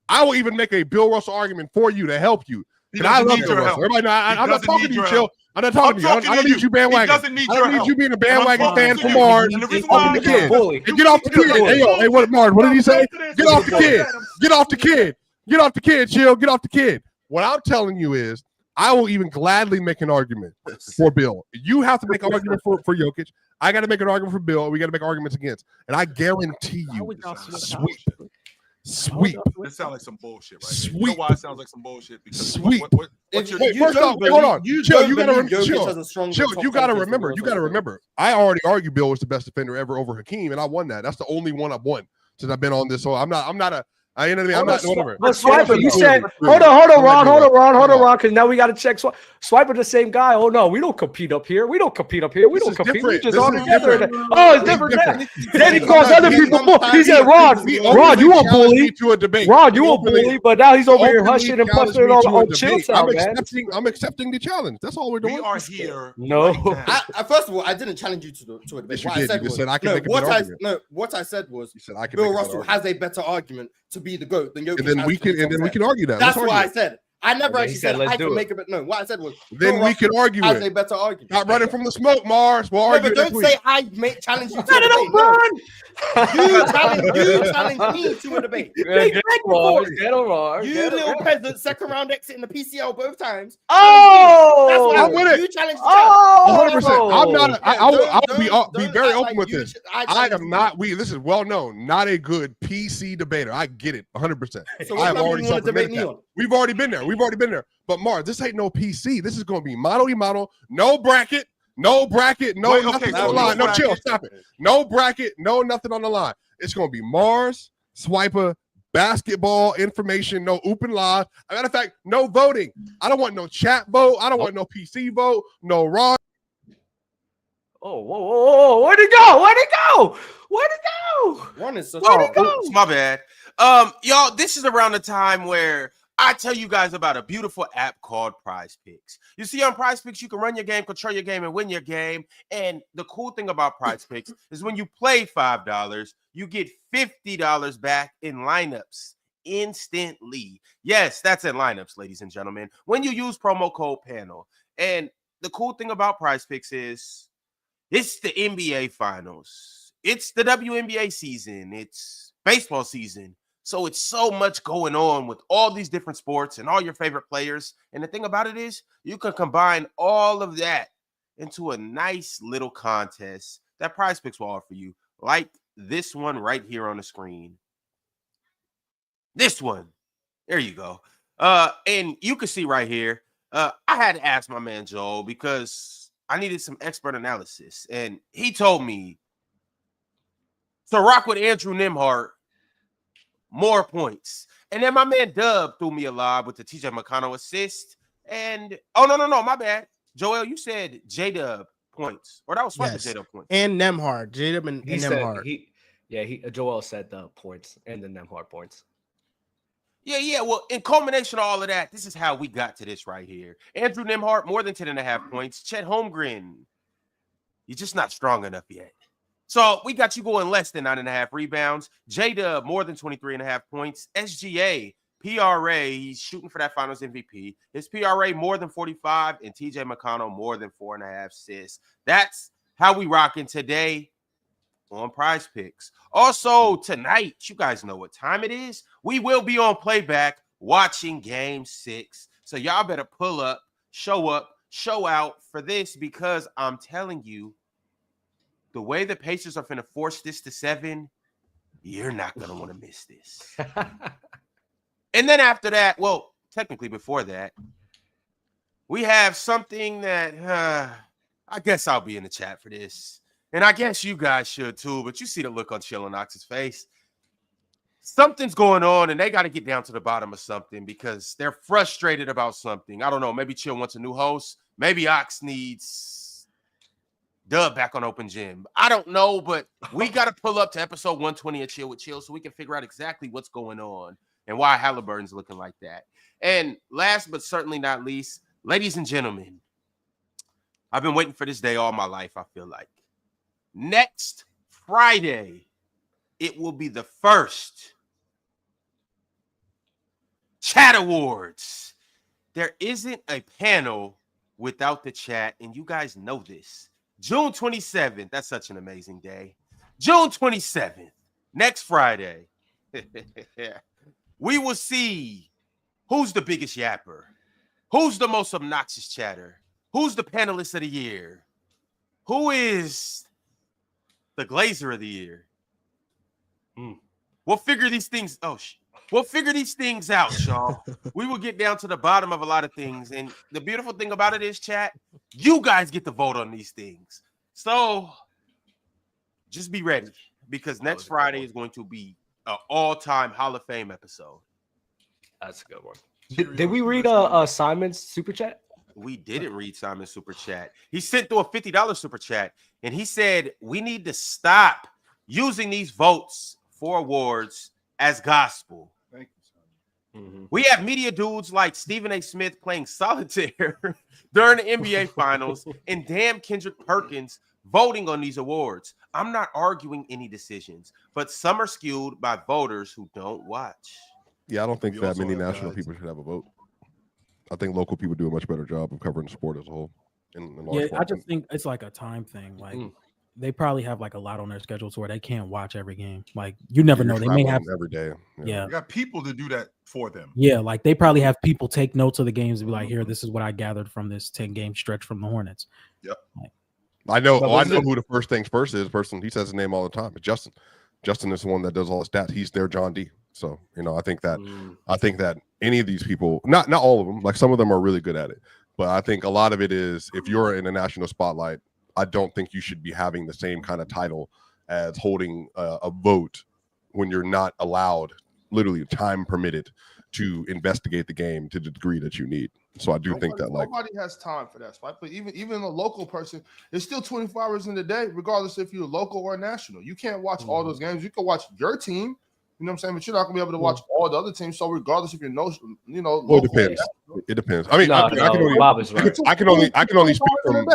I will even make a Bill Russell argument for you to help you. I love Bill Russell. Everybody know I'm not talking to you, Chill. I'm not talking to you. I don't need you bandwagon. I don't need you being a bandwagon fan for Mars. Get off the kid. Get off the kid. Hey, what Mars? What did he say? Get off the kid. Get off the kid. Get off the kid, Chill. Get off the kid. What I'm telling you is, I will even gladly make an argument for Bill. You have to make an argument for Jokic. I got to make an argument for Bill. We got to make arguments against. And I guarantee you, sweep. This sounds like some bullshit, right? Sweep. You know why it sounds like some bullshit? Because sweep. First off, hold on. Chill. You got to remember. You got to remember. I already argued Bill was the best defender ever over Hakeem, and I won that. That's the only one I've won since I've been on this. So I'm not a. You know what I mean? I'm not whatever. But Swiper, you said, hold on, Ron, because now we got to check Swiper, the same guy. Oh no, we don't compete up here. We don't compete. We just all together. Oh, it's different. Then he calls other people. He said, Ron, you a bully. Ron, you a bully, but now he's over here hushing and pushing it on Chill Sound, man. I'm accepting the challenge. That's all we're doing. We are here. No. First of all, I didn't challenge you to a debate. What I said was Bill Russell has a better argument to be the GOAT than Jokic. And then we can argue that. That's what I said. I never actually said I can make it. No, what I said was then we can argue as a better argument. Not running from the smoke, Mars. We'll argue. But don't say I challenge you to a debate. You challenge me to a debate. Get on, you little peasant, second round exit in the PCL both times. Oh, I'm with it. You challenged 100%. I'm not. I'll be very open with this. I am not. This is well known. Not a good PC debater. I get it 100%. So I've already debate me on. We've already been there. But Mars, this ain't no PC. This is going to be model, no bracket, nothing on the line. No, chill, stop it. No bracket, no nothing on the line. It's going to be Mars, Swiper, basketball information, no open live. As a matter of fact, no voting. I don't want no chat vote. I don't want no PC vote, no raw. Oh, whoa. Where'd it go? One is my bad. Y'all, this is around the time where I tell you guys about a beautiful app called PrizePicks. You see, on PrizePicks, you can run your game, control your game, and win your game. And the cool thing about PrizePicks is when you play $5, you get $50 back in lineups instantly. Yes, that's in lineups, ladies and gentlemen, when you use promo code PANEL. And the cool thing about PrizePicks is it's the NBA Finals. It's the WNBA season. It's baseball season. So it's so much going on with all these different sports and all your favorite players. And the thing about it is you can combine all of that into a nice little contest that PrizePicks will offer you, like this one right here on the screen. This one. There you go. And you can see right here, I had to ask my man Joel because I needed some expert analysis. And he told me to rock with Andrew Nembhard, more points. And then my man Dub threw me a lob with the TJ McConnell assist. And no, my bad. Joel, you said J-Dub points. Or that was supposed to J-Dub points. And Nembhard. J-Dub and Nembhard. Joel said the points and the Nembhard points. Yeah. Well, in culmination of all of that, this is how we got to this right here. Andrew Nembhard, more than 10.5 points. Chet Holmgren, you're just not strong enough yet. So we got you going less than 9.5 rebounds. J-Dub, more than 23.5 points. SGA, PRA, he's shooting for that finals MVP. His PRA more than 45, and TJ McConnell more than 4.5 assists. That's how we rocking today on PrizePicks. Also, tonight, you guys know what time it is. We will be on Playback watching Game 6. So y'all better pull up, show out for this, because I'm telling you, the way the Pacers are finna force this to 7, you're not going to want to miss this. And then after that, well, technically before that, we have something that I guess I'll be in the chat for this. And I guess you guys should too, but you see the look on Chillin' Ox's face. Something's going on, and they got to get down to the bottom of something because they're frustrated about something. I don't know. Maybe Chill wants a new host. Maybe Ox needs Dub back on Open Gym. I don't know, but we got to pull up to episode 120 of Chill with Chill so we can figure out exactly what's going on and why Halliburton's looking like that. And last but certainly not least, ladies and gentlemen, I've been waiting for this day all my life, I feel like. Next Friday, it will be the first Chat Awards. There isn't a panel without the chat, and you guys know this. June 27th, that's such an amazing day. June 27th, next Friday, we will see who's the biggest yapper, who's the most obnoxious chatter, who's the panelist of the year, who is the Glazer of the year. We'll figure these things. We'll figure these things out, Sean. We will get down to the bottom of a lot of things. And the beautiful thing about it is, chat, you guys get to vote on these things. So just be ready, because next Friday is going to be an all-time Hall of Fame episode. That's a good one. Did we read Simon's super chat? We didn't read Simon's super chat. He sent through a $50 super chat, and he said we need to stop using these votes for awards as gospel. Thank you, Simon. We have media dudes like Stephen A. Smith playing solitaire during the NBA Finals, and damn Kendrick Perkins voting on these awards. I'm not arguing any decisions, but some are skewed by voters who don't watch. Yeah, I don't think that many national people should have a vote. I think local people do a much better job of covering the sport as a whole. I just think it's like a time thing. Like they probably have like a lot on their schedules where they can't watch every game. Like you never know. They may have every day. Yeah. You got people to do that for them. Yeah, like they probably have people take notes of the games and be like, here, this is what I gathered from this 10-game stretch from the Hornets. Yep. Like, I know who the first things first is. Person, he says his name all the time. But Justin is the one that does all the stats. He's their John D. So, I think that any of these people, not all of them, like some of them are really good at it. But I think a lot of it is, if you're in a national spotlight, I don't think you should be having the same kind of title as holding a vote when you're not allowed, literally time permitted, to investigate the game to the degree that you need. So I do think that nobody has time for that, right? But even a local person, it's still 24 hours in the day, regardless if you're local or national. You can't watch all those games. You can watch your team, you know what I'm saying? But you're not gonna be able to watch all the other teams. So regardless if you're well, it depends. It depends. I mean, I can only speak from.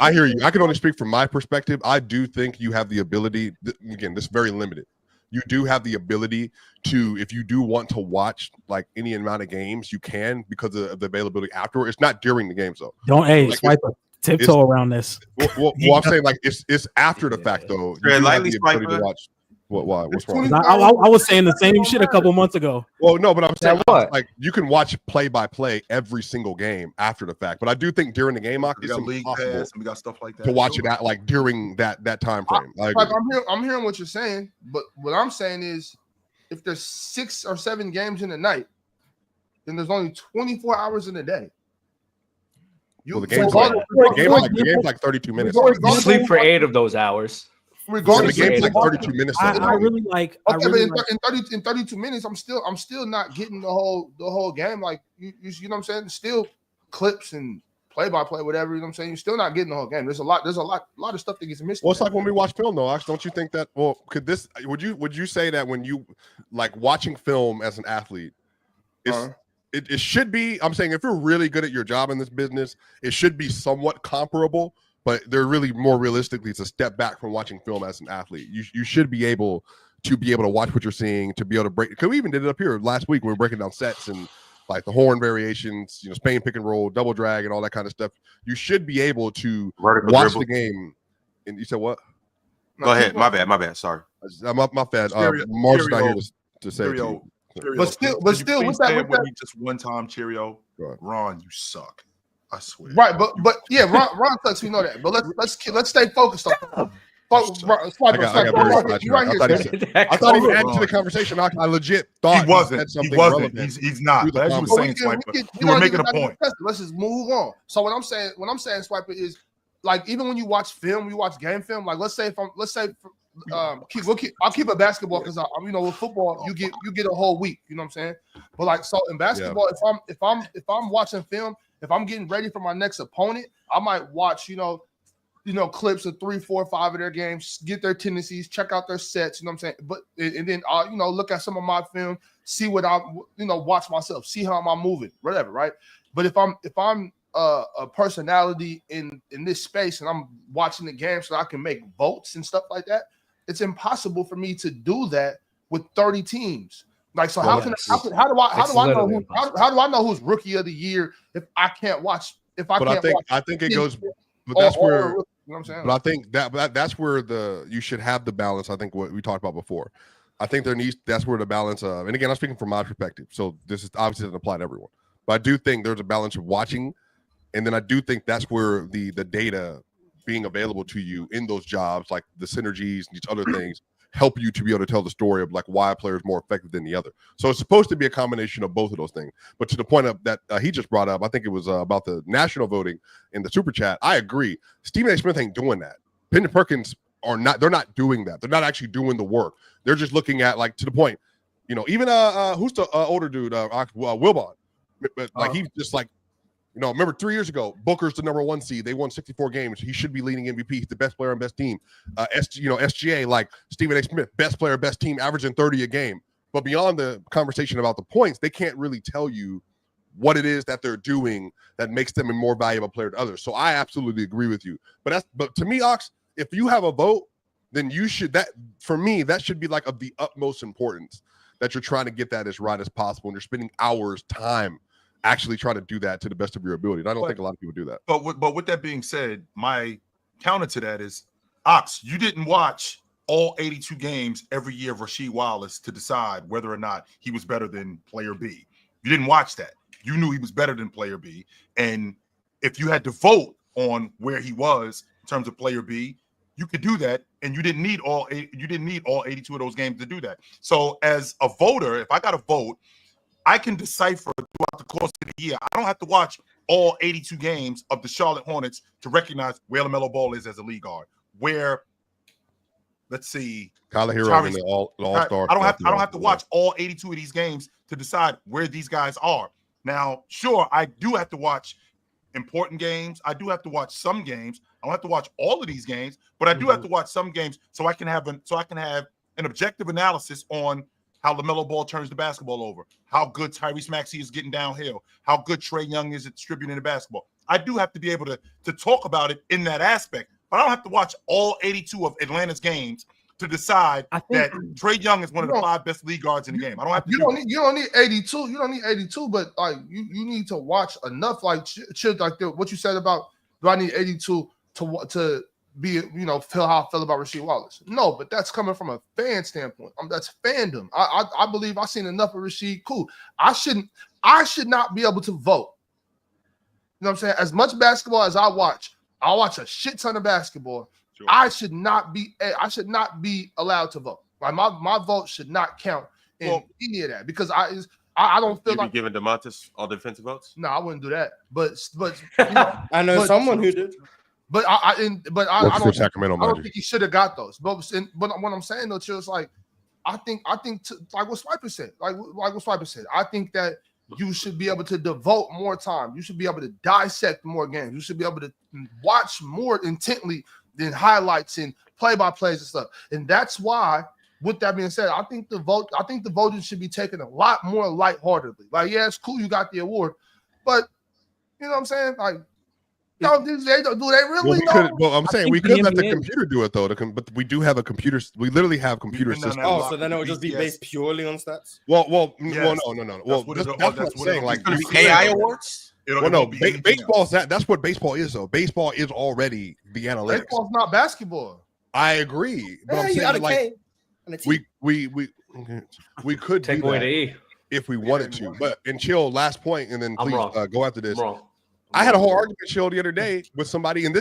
I hear you. I can only speak from my perspective. I do think you have the ability. Again, this is very limited. You do have the ability to, if you do want to watch like any amount of games, you can, because of the availability afterward. It's not during the games though. Don't swipe a tiptoe around this. Well, I'm saying like it's after the fact though. You have the ability to watch. Why? What's wrong? I was saying the same shit a couple months ago. Well, no, but I'm saying what? like you can watch play by play every single game after the fact. But I do think during the game, We got league pass and we got stuff like that to watch it at like during that time frame. I'm hearing what you're saying, but what I'm saying is, if there's 6 or 7 games in the night, then there's only 24 hours in a day. The game's like 32 minutes. You sleep for 8 of those hours. Regardless, the game's like 32 minutes. I really like. In 32 minutes, I'm still not getting the whole game. Like you know what I'm saying? Still clips and play-by-play, whatever. You know what I'm saying? You're still not getting the whole game. There's a lot of stuff that gets missed. Well, it's like when we watch film, though. Don't you think that? Well, would you say that when you like watching film as an athlete, it should be? I'm saying if you're really good at your job in this business, it should be somewhat comparable. But they're really more realistically, it's a step back from watching film as an athlete. You should be able to watch what you're seeing, to be able to break. Because we even did it up here last week when we were breaking down sets and like the horn variations, Spain pick and roll, double drag, and all that kind of stuff. You should be able to watch the game. And you said what? Go ahead. My bad. Sorry. My bad. Mark's not here to say it to you. But still, with that, just one time, Cheerio, Ron, you suck. I swear. Right, but yeah, Ron sucks. We know that. But let's stay focused on. I thought he added to the conversation. I legit thought he wasn't. He's not. But as you were saying, Swiper, you were making a point. Let's just move on. So what I'm saying, Swiper, is like even when you watch film, you watch game film. Like I'll keep it basketball because with football you get a whole week. You know what I'm saying? But like so in basketball, if I'm watching film. If I'm getting ready for my next opponent, I might watch, clips of 3, 4, 5 of their games, get their tendencies, check out their sets. You know what I'm saying? But and then I'll, look at some of my film, see what I'm, watch myself, see how I'm moving, whatever, right? But if I'm a personality in this space and I'm watching the game so I can make votes and stuff like that, it's impossible for me to do that with 30 teams. Like, so how do I know who's rookie of the year if I can't watch? I think it goes. But that's where. You know what I'm saying? But I think that's where you should have the balance. I think what we talked about before. I think that's where the balance of. And again, I'm speaking from my perspective. So this is obviously doesn't apply to everyone. But I do think there's a balance of watching, and then I do think that's where the data being available to you in those jobs, like the synergies and these other things, help you to be able to tell the story of like why a player is more effective than the other. So it's supposed to be a combination of both of those things. But to the point of that he just brought up, I think it was about the national voting in the super chat. I agree. Stephen A. Smith ain't doing that. Penn and Perkins are not. They're not doing that. They're not actually doing the work. They're just looking at like to the point. Even who's the older dude, Wilbon. Like he's just like. Remember 3 years ago, Booker's the number 1 seed. They won 64 games. He should be leading MVP. He's the best player on best team. SGA, like Stephen A. Smith, best player, best team, averaging 30 a game. But beyond the conversation about the points, they can't really tell you what it is that they're doing that makes them a more valuable player to others. So I absolutely agree with you. But to me, Ox, if you have a vote, then you should that should be like of the utmost importance that you're trying to get that as right as possible. And you're spending hours, time actually try to do that to the best of your ability. And I don't think a lot of people do that. But with that being said, my counter to that is, Ox, you didn't watch all 82 games every year of Rasheed Wallace to decide whether or not he was better than player B. You didn't watch that. You knew he was better than player B. And if you had to vote on where he was in terms of player B, you could do that. And you didn't need all 82 of those games to do that. So as a voter, if I got to vote, I can decipher throughout the course of the year. I don't have to watch all 82 games of the Charlotte Hornets to recognize where LaMelo Ball is as a league guard. Where, let's see, Kyler Hero in the All-Star. I don't have to watch all 82 of these games to decide where these guys are. Now, sure, I do have to watch important games. I do have to watch some games. I don't have to watch all of these games, but I do have to watch some games so I can have an objective analysis on how LaMelo Ball turns the basketball over, how good Tyrese Maxey is getting downhill, how good Trae Young is at distributing the basketball. I do have to be able to talk about it in that aspect, but I don't have to watch all 82 of Atlanta's games to decide that Trae Young is one of the 5 best league guards in the game. I don't have to. You don't need 82. You don't need 82, but like you need to watch enough. Like what you said about, do I need 82 to feel how I feel about Rasheed Wallace. No, but that's coming from a fan standpoint. That's fandom. I believe I've seen enough of Rasheed. Cool. I should not be able to vote. You know what I'm saying? As much basketball as I watch a shit ton of basketball. Sure. I should not be allowed to vote. Like my vote should not count in any of that because I don't feel like giving DeMontis all defensive votes. No, I wouldn't do that. But I know someone who did. But I don't think he should have got those. But what I'm saying though, Chill, is like I think like what Swiper said, I think that you should be able to devote more time. You should be able to dissect more games. You should be able to watch more intently than highlights and play-by-plays and stuff. And that's why, with that being said, I think the voting should be taken a lot more lightheartedly. Like, yeah, it's cool you got the award, but you know what I'm saying? Like, do they really know? Well, I'm saying we could let the computer do it though. But we do have a computer. We literally have computer systems. Oh, so then it would just be based purely on stats. No. Well, that's what I'm saying. Like AI awards. Well, no, baseball's that's what baseball is though. Baseball is already the analytics. Baseball's not basketball. I agree, but I'm saying like we could take away the E if we wanted to. But and Chill, last point, and then please go after this. I had a whole argument, Chill, the other day with somebody, and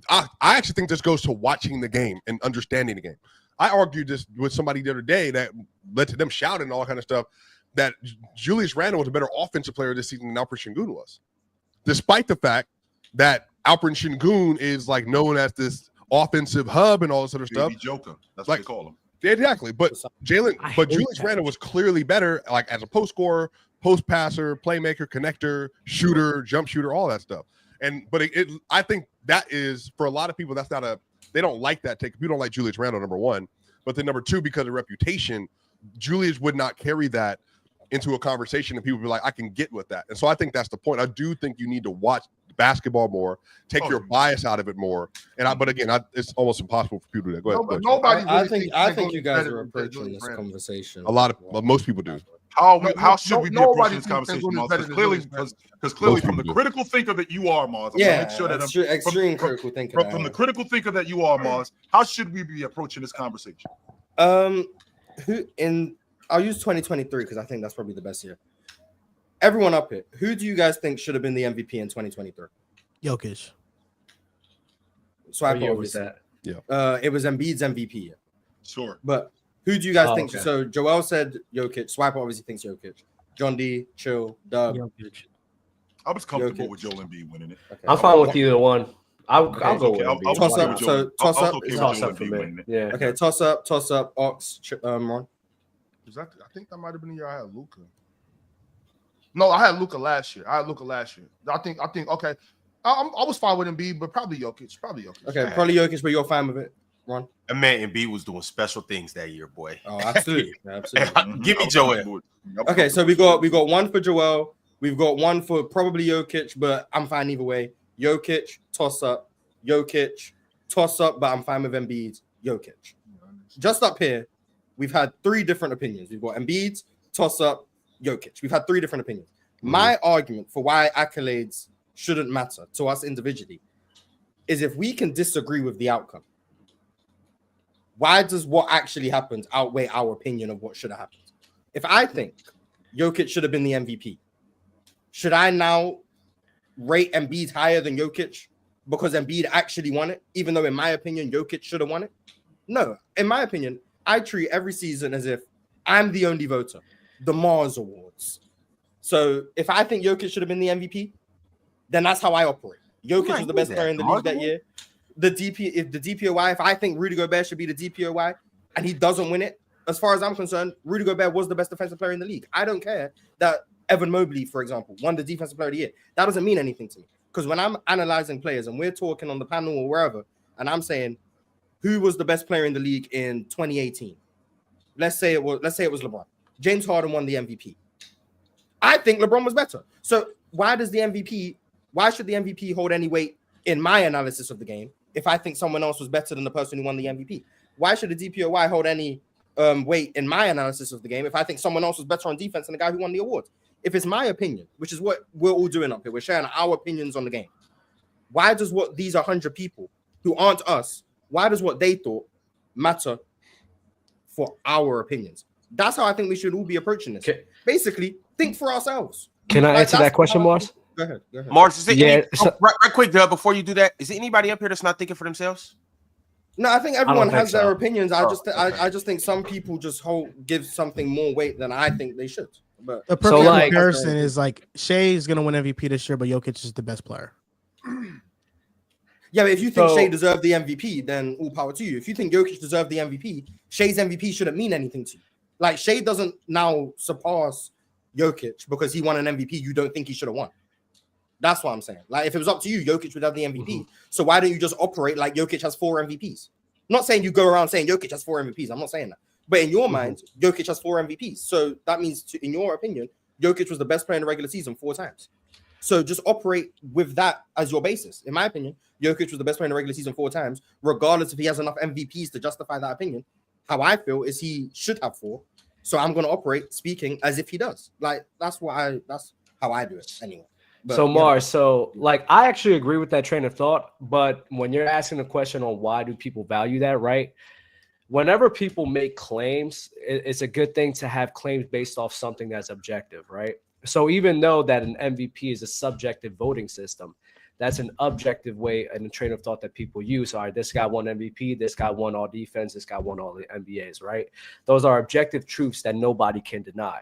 I actually think this goes to watching the game and understanding the game. I argued this with somebody the other day that led to them shouting and all kind of stuff that Julius Randle was a better offensive player this season than Alperen Sengun was, despite the fact that Alperen Sengun is like known as this offensive hub and all this other stuff. Joker, that's like, what they call him. Exactly, but Julius Randle was clearly better, like as a post scorer, post passer, playmaker, connector, shooter, jump shooter, all that stuff. But I think that is for a lot of people. That's not they don't like that take. You don't like Julius Randle, number one, but then number two, because of reputation, Julius would not carry that into a conversation, and people would be like, I can get with that. And so I think that's the point. I do think you need to watch basketball more, take your bias out of it more. But again, it's almost impossible for people to go ahead. Nobody. I think you guys are approaching this conversation. Most people do. How should we be approaching this conversation, Mars? Because clearly, from the critical thinker that you are, Mars, make sure that extreme critical thinker. From the critical thinker that you are, Mars, how should we be approaching this conversation? I'll use 2023 because I think that's probably the best year. Everyone up here, who do you guys think should have been the MVP in 2023? Jokic. So what year was that? Yeah. It was Embiid's MVP year. Sure. But who do you guys think? Okay. So Joel said Jokic. Swiper obviously thinks Jokic. John D, Chill, Dub. Jokic. I was comfortable with Joel Embiid winning it. Okay. I'm fine with either one. I'll go with Embiid. Toss up. So toss up. Toss up for me. Yeah. Okay. Toss up. Ox. Ron. I think that might have been the year I had Luka. No, I had Luka last year. I think okay. I was fine with Embiid, but probably Jokic. Okay, probably Jokic, but you're fine with it, Ron. And man, Embiid was doing special things that year, boy. Oh, absolutely. Give me Joel. Okay, so we got one for Joel. We've got one for probably Jokic, but I'm fine either way. Jokic, toss up. Jokic, toss up, but I'm fine with Embiid. Jokic. Just up here, we've had three different opinions. We've got Embiid, toss up, Jokic. We've had three different opinions. My argument for why accolades shouldn't matter to us individually is if we can disagree with the outcome. Why does what actually happened outweigh our opinion of what should have happened? If I think Jokic should have been the MVP, should I now rate Embiid higher than Jokic because Embiid actually won it, even though in my opinion Jokic should have won it? No. In my opinion, I treat every season as if I'm the only voter. The Mars Awards. So if I think Jokic should have been the MVP, then that's how I operate. Jokic was the best player in the league that year. The DPOY, if I think Rudy Gobert should be the DPOY and he doesn't win it, as far as I'm concerned, Rudy Gobert was the best defensive player in the league. I don't care that Evan Mobley, for example, won the defensive player of the year. That doesn't mean anything to me. Because when I'm analyzing players and we're talking on the panel or wherever, and I'm saying who was the best player in the league in 2018, let's say it was LeBron. James Harden won the MVP. I think LeBron was better. So why should the MVP hold any weight in my analysis of the game if I think someone else was better than the person who won the MVP? Why should the DPOY hold any weight in my analysis of the game if I think someone else was better on defense than the guy who won the award? If it's my opinion, which is what we're all doing up here, we're sharing our opinions on the game. Why does these 100 people who aren't us, why does what they thought matter for our opinions? That's how I think we should all be approaching this. Basically, think for ourselves. Can I answer that question, Mars? Go ahead. Mars, is it right quick, Doug, before you do that, is there anybody up here that's not thinking for themselves? No, I think everyone has their opinions. I just think some people just give something more weight than I think they should. But the perfect comparison is like Shai's gonna win MVP this year, but Jokic is the best player. Yeah, but if you think Shai deserved the MVP, then all power to you. If you think Jokic deserved the MVP, Shai's MVP shouldn't mean anything to you. Like Shai doesn't now surpass Jokic because he won an MVP you don't think he should have won. That's what I'm saying. Like, if it was up to you, Jokic would have the MVP. Mm-hmm. So why don't you just operate like Jokic has 4 MVPs? I'm not saying you go around saying Jokic has 4 MVPs. I'm not saying that. But in your mind, Jokic has 4 MVPs. So that means, in your opinion, Jokic was the best player in the regular season 4 times. So just operate with that as your basis. In my opinion, Jokic was the best player in the regular season 4 times, regardless if he has enough MVPs to justify that opinion. How I feel is he should have 4. So I'm going to operate speaking as if he does. Like, that's how I do it anyway. But, so Mars, so like I actually agree with that train of thought, but when you're asking the question on why do people value that, right? Whenever people make claims, it's a good thing to have claims based off something that's objective, right? So even though that an MVP is a subjective voting system, that's an objective way and a train of thought that people use. All right, this guy won MVP, this guy won all defense, this guy won all the NBAs, right? Those are objective truths that nobody can deny.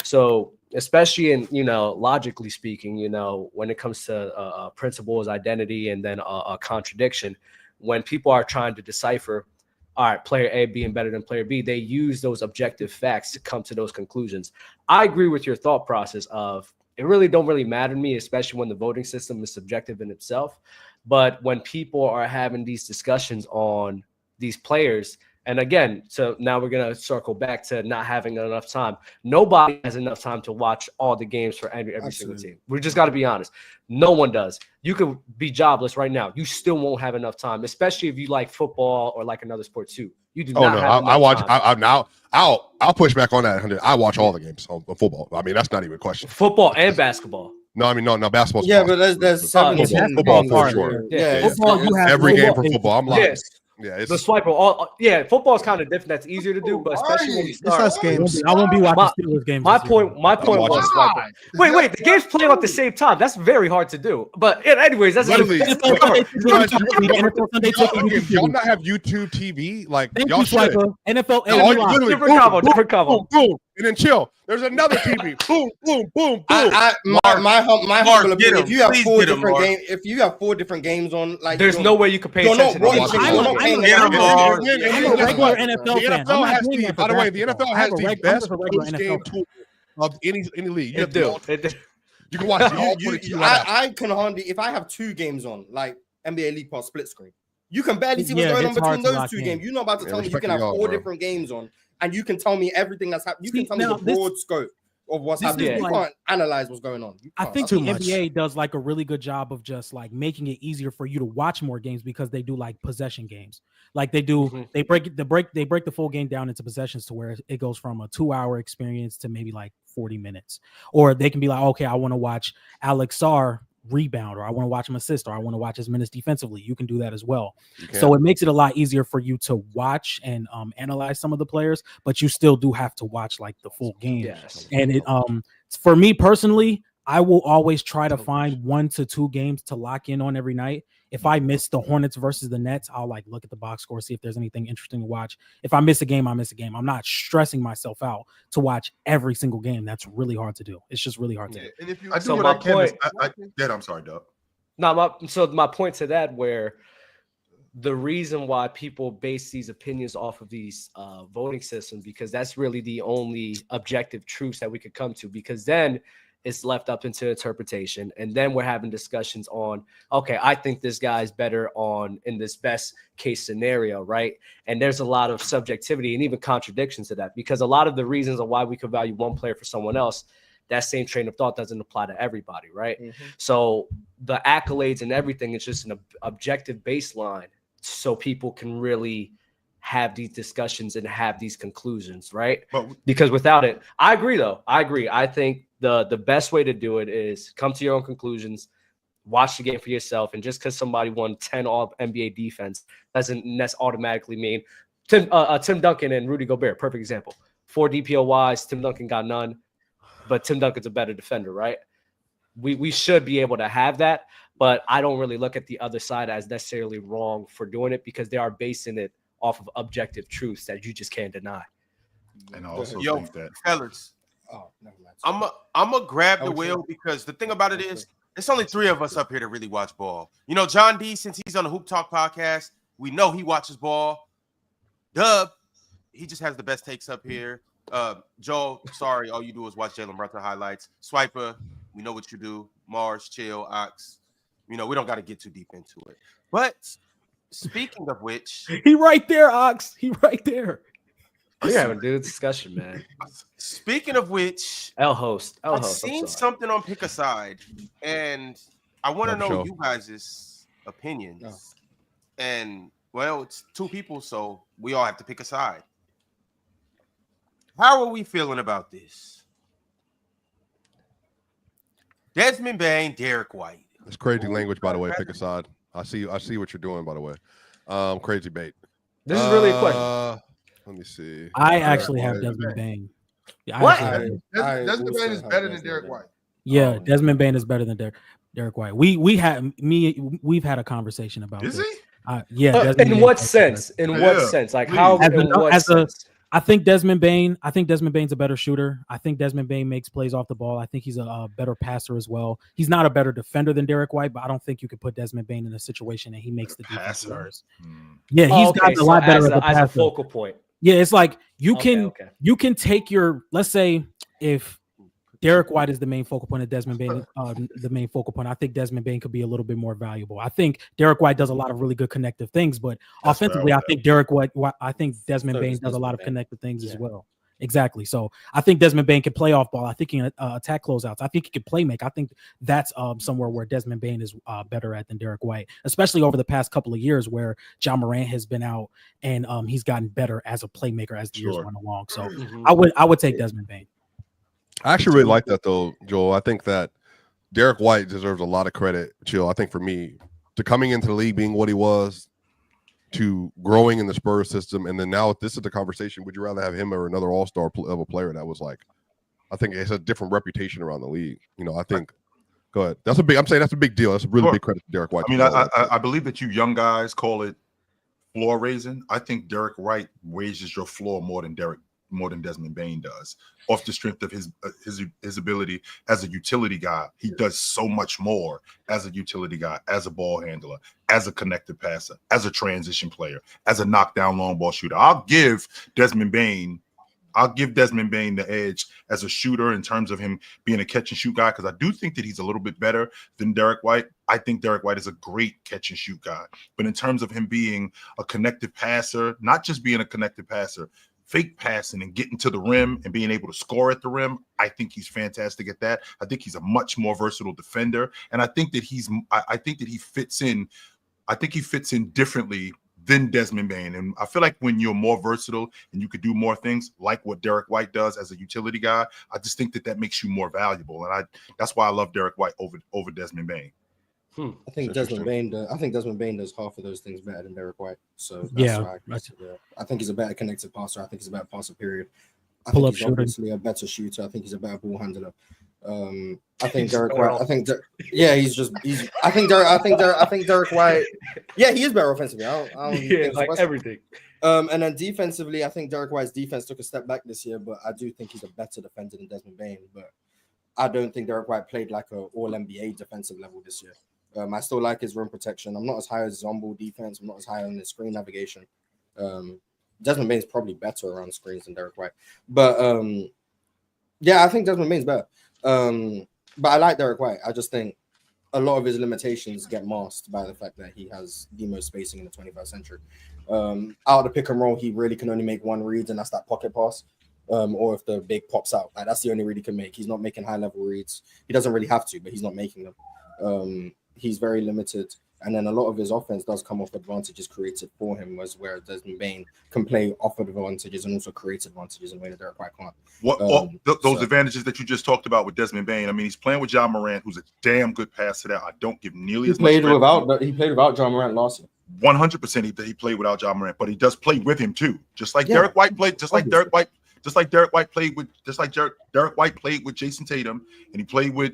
So especially in, logically speaking, when it comes to principles, identity, and then a contradiction, when people are trying to decipher, all right, player A being better than player B, they use those objective facts to come to those conclusions. I agree with your thought process of it really don't really matter to me, especially when the voting system is subjective in itself. But when people are having these discussions on these players, and again, so now we're going to circle back to not having enough time. Nobody has enough time to watch all the games for every single team. We just got to be honest. No one does. You could be jobless right now. You still won't have enough time, especially if you like football or like another sport too. You do not have enough I watch. time. I'll push back on that 100. I watch all the games on football. I mean, that's not even a question. Football and basketball. No, I mean, no, basketball. Yeah, but there's 17 football for sure. Yeah. Football, you have every game for football. I'm lying. Yes. Yeah, it's the swiper. Football is kind of different. That's easier to do, but especially when you start. Games. I won't be watching Steelers games. My point was swiper. Wait, the games playing at the same time. That's very hard to do. But anyways, that's literally. Y'all not have YouTube TV? Like y'all should. NFL. Different combo. Boom, and then chill. There's another TV. Boom, boom, boom, boom. My humble opinion, if you have 4 different games, if you have 4 different games on, like there's no way you can pay attention. I'm a regular NFL fan. By the way, the NFL has the best post-game tool of any league. You can watch all 22. I can hardly, if I have 2 games on, like NBA League Pass split screen, you can barely see what's going on between those 2 games. You're not about to tell me you can have 4 different games on, and you can tell me everything that's happening. You can tell me the broad scope of what's happening. You can't analyze what's going on. I think the NBA does like a really good job of just like making it easier for you to watch more games because they do like possession games. Like they do, they break the full game down into possessions to where it goes from a 2-hour experience to maybe like 40 minutes. Or they can be like, okay, I want to watch Alex Sarr rebound, or I want to watch him assist, or I want to watch his minutes defensively. You can do that as well. So it makes it a lot easier for you to watch and analyze some of the players, but you still do have to watch like the full game. Yes. And it for me personally, I will always try to find 1 to 2 games to lock in on every night. If I miss the Hornets versus the Nets, I'll like look at the box score, see if there's anything interesting to watch. If I miss a game, I miss a game. I'm not stressing myself out to watch every single game. That's really hard to do. It's just really hard to do. And if you, I do what I can. I'm sorry, Doug. So my point to that, where the reason why people base these opinions off of these voting systems, because that's really the only objective truths that we could come to, because then it's left up into interpretation. And then we're having discussions on, okay, I think this guy's better in this best case scenario, right? And there's a lot of subjectivity and even contradictions to that, because a lot of the reasons on why we could value one player for someone else, that same train of thought doesn't apply to everybody, right? So the accolades and everything is just an objective baseline so people can really have these discussions and have these conclusions, right? Because without it, I agree. I think the best way to do it is come to your own conclusions, watch the game for yourself. And just because somebody won 10 all NBA defense doesn't automatically mean Tim Duncan and Rudy Gobert, perfect example. 4 DPOYs, Tim Duncan got none, but Tim Duncan's a better defender, right? We should be able to have that, but I don't really look at the other side as necessarily wrong for doing it because they are basing it off of objective truths that you just can't deny. And I also think that fellas, I'm a grab the wheel because the thing about it is it's only 3 of us up here to really watch ball. You know, John D, since he's on the Hoop Talk podcast, we know he watches ball. Dub, he just has the best takes up here. Joe, sorry, all you do is watch Jalen Brunson highlights. Swiper, we know what you do. Mars, chill, Ox. You know, we don't got to get too deep into it. But speaking of which, he right there, Ox. He right there. We're having a good discussion, man. Speaking of which, I've seen something on Pick a Side, and I want to know you guys' opinions. And well, it's 2 people, so we all have to pick a side. How are we feeling about this? Desmond Bane, Derrick White. It's crazy language, by the way. Pick a side. I see what you're doing, by the way. Crazy bait. This is really a question. Let me see. I actually have Desmond Bane. Yeah, what? Desmond Bane is better than Derrick White. Yeah, Desmond Bane is better than Derrick White. We've had a conversation about this. Is he? Yeah. In what sense? In what sense? Like how? In what sense? I think Desmond Bane's a better shooter. I think Desmond Bane makes plays off the ball. I think he's a better passer as well. He's not a better defender than Derrick White, but I don't think you could put Desmond Bane in a situation and he makes the defense worse. Yeah, he's got a lot better as a focal point. Yeah, it's like you can take your, let's say if Derrick White is the main focal point of Desmond Bane, the main focal point. I think Desmond Bane could be a little bit more valuable. I think Derrick White does a lot of really good connective things, but offensively, I think Desmond Bane does a lot of connective things as well. Exactly. So I think Desmond Bane can play off ball. I think he can attack closeouts. I think he can play make. I think that's somewhere where Desmond Bane is better at than Derrick White, especially over the past couple of years where John Morant has been out and he's gotten better as a playmaker as the years went along. So I would take Desmond Bane. I actually really like that though, Joel. I think that Derrick White deserves a lot of credit. Chill. I think for me, to coming into the league being what he was, to growing in the Spurs system, and then now this is the conversation. Would you rather have him or another all-star level player that was like, I think it's a different reputation around the league. You know, I think. Go ahead. I'm saying that's a big deal. That's a really big credit to Derrick White. I mean, I believe that you young guys call it floor raising. I think Derrick White raises your floor more than Desmond Bane does, off the strength of his ability as a utility guy. He does so much more as a utility guy, as a ball handler, as a connected passer, as a transition player, as a knockdown long ball shooter. I'll give Desmond Bane the edge as a shooter in terms of him being a catch and shoot guy, because I do think that he's a little bit better than Derrick White. I think Derrick White is a great catch and shoot guy, but in terms of him being a connected passer, not just being a connected passer, fake passing and getting to the rim and being able to score at the rim, I think he's fantastic at that. I think he's a much more versatile defender, and I think that he fits in. I think he fits in differently than Desmond Bane. And I feel like when you're more versatile and you could do more things like what Derrick White does as a utility guy, I just think that makes you more valuable. And that's why I love Derrick White over Desmond Bane. I think Desmond Bane does half of those things better than Derrick White. So that's why I think he's a better connected passer. I think he's a better passer, period. I think he's obviously a better shooter. I think he's a better ball handler. I think Derrick White. I think Derrick White. Yeah, he is better offensively. I don't like everything. And then defensively, I think Derrick White's defense took a step back this year, but I do think he's a better defender than Desmond Bane. But I don't think Derrick White played like an All NBA defensive level this year. I still like his rim protection. I'm not as high as his on-ball defense. I'm not as high on his screen navigation. Desmond Bane's probably better around screens than Derrick White. But yeah, I think Desmond Bane's better. But I like Derrick White. I just think a lot of his limitations get masked by the fact that he has the most spacing in the 21st century. Out of the pick and roll, he really can only make one read, and that's that pocket pass. Or if the big pops out, like that's the only read he can make. He's not making high-level reads. He doesn't really have to, but he's not making them. He's very limited And then a lot of his offense does come off advantages created for him, where Desmond Bane can play off of advantages and also create advantages in a way that Derrick White can't. Those advantages that you just talked about with Desmond Bane. I mean, he's playing with Ja Morant, who's a damn good passer that I don't give nearly as much. He played without Ja Morant last year. 100% he played without Ja Morant, but he does play with him too. Just like Derrick White played, Derrick White played with Jason Tatum, and he played with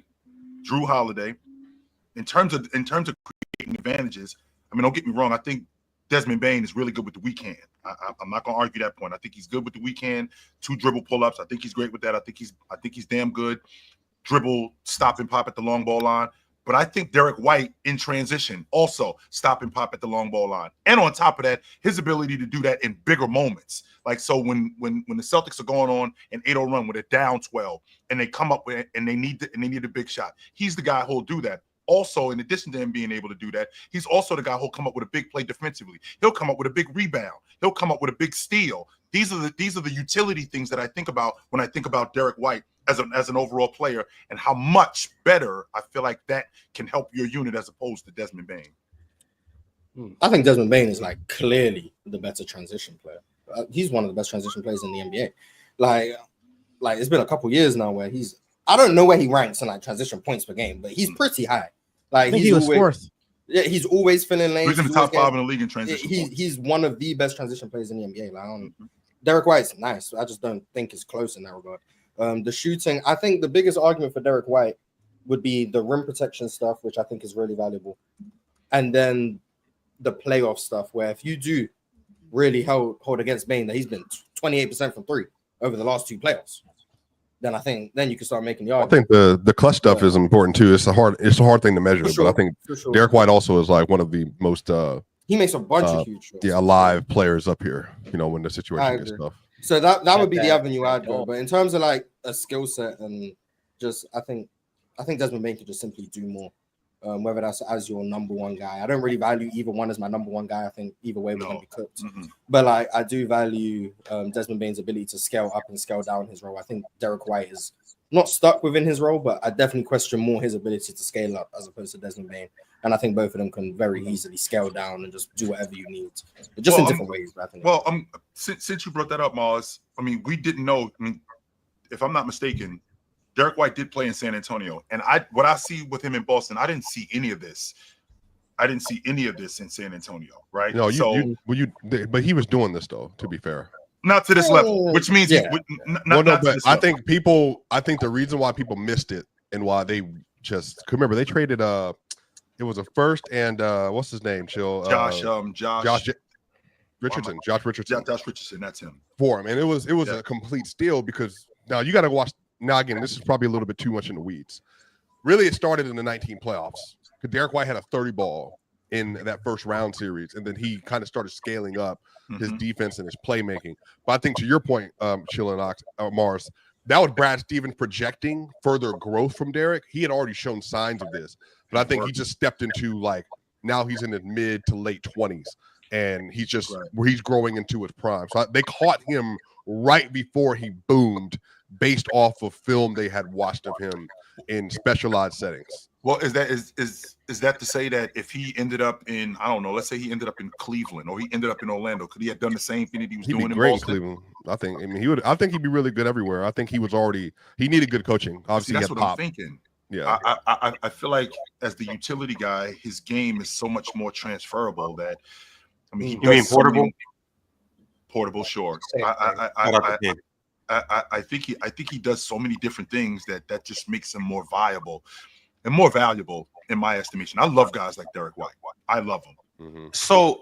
Drew Holiday. In terms of creating advantages, I mean, don't get me wrong. I think Desmond Bane is really good with the weak hand. I'm not going to argue that point. I think he's good with the weak hand, 2 dribble pull-ups. I think he's great with that. I think he's damn good. Dribble, stop and pop at the long ball line. But I think Derrick White in transition also stop and pop at the long ball line. And on top of that, his ability to do that in bigger moments. Like, so when the Celtics are going on an 8-0 run with a down 12 and they come up with it and they need a big shot, he's the guy who'll do that. Also, in addition to him being able to do that, he's also the guy who'll come up with a big play defensively. He'll come up with a big rebound. He'll come up with a big steal. These are the utility things that I think about when I think about Derrick White as an overall player, and how much better I feel like that can help your unit as opposed to Desmond Bane. I think Desmond Bane is like clearly the better transition player. He's one of the best transition players in the NBA. Like it's been a couple years now where I don't know where he ranks in like transition points per game, but he's pretty high. Like, I think he was fourth. Yeah, he's always filling lanes. He's in the top 5 in the league in transition. He's one of the best transition players in the NBA. Like, Derrick White's nice. I just don't think it's close in that regard. The shooting, I think the biggest argument for Derrick White would be the rim protection stuff, which I think is really valuable, and then the playoff stuff, where if you do really hold against Bane, that he's been 28% from 3 over the last 2 playoffs. Then I think you can start making the argument. I think the clutch stuff is important too. It's a hard thing to measure, but I think Derrick White also is like one of the most he makes a bunch of huge shots. Alive players up here, when the situation gets tough. So that would be the avenue I'd go. But in terms of like a skill set and just I think Desmond Bane could just simply do more. Whether that's as your number one guy. I don't really value either one as my number one guy. I think either way we're gonna be cooked. Mm-hmm. But like I do value Desmond Bane's ability to scale up and scale down his role. I think Derrick White is not stuck within his role, but I definitely question more his ability to scale up as opposed to Desmond Bane. And I think both of them can very easily scale down and just do whatever you need, just in different ways. But I think since you brought that up, Mars, I mean, we didn't know. I mean, if I'm not mistaken, Derrick White did play in San Antonio, and what I see with him in Boston, I didn't see any of this. I didn't see any of this in San Antonio, right? No, but he was doing this though. To be fair, not to this level, which means I think the reason why people missed it and why they just remember they traded it was a first and what's his name? Josh Richardson. Josh Richardson, that's him. For him, and it was a complete steal because now you got to watch. Now, again, this is probably a little bit too much in the weeds. Really, it started in the 19 playoffs. Because Derrick White had a 30 ball in that first round series, and then he kind of started scaling up his defense and his playmaking. But I think to your point, Chill and Mars, that was Brad Stevens projecting further growth from Derrick. He had already shown signs of this. But I think he just stepped into, like, now he's in his mid to late 20s, and he's just where he's growing into his prime. So they caught him right before he boomed, based off of film they had watched of him in specialized settings. Well, is that to say that if he ended up in, I don't know, let's say he ended up in Cleveland or he ended up in Orlando, could he have done the same thing that he was doing in Boston? Cleveland. I think he'd be really good everywhere. I think he needed good coaching. Obviously, that's what I'm thinking. Yeah, I feel like as the utility guy, his game is so much more transferable that, I mean, you mean portable? Portable, sure. I think he does so many different things that just makes him more viable and more valuable in my estimation. I love guys like Derrick White. I love him. Mm-hmm. So,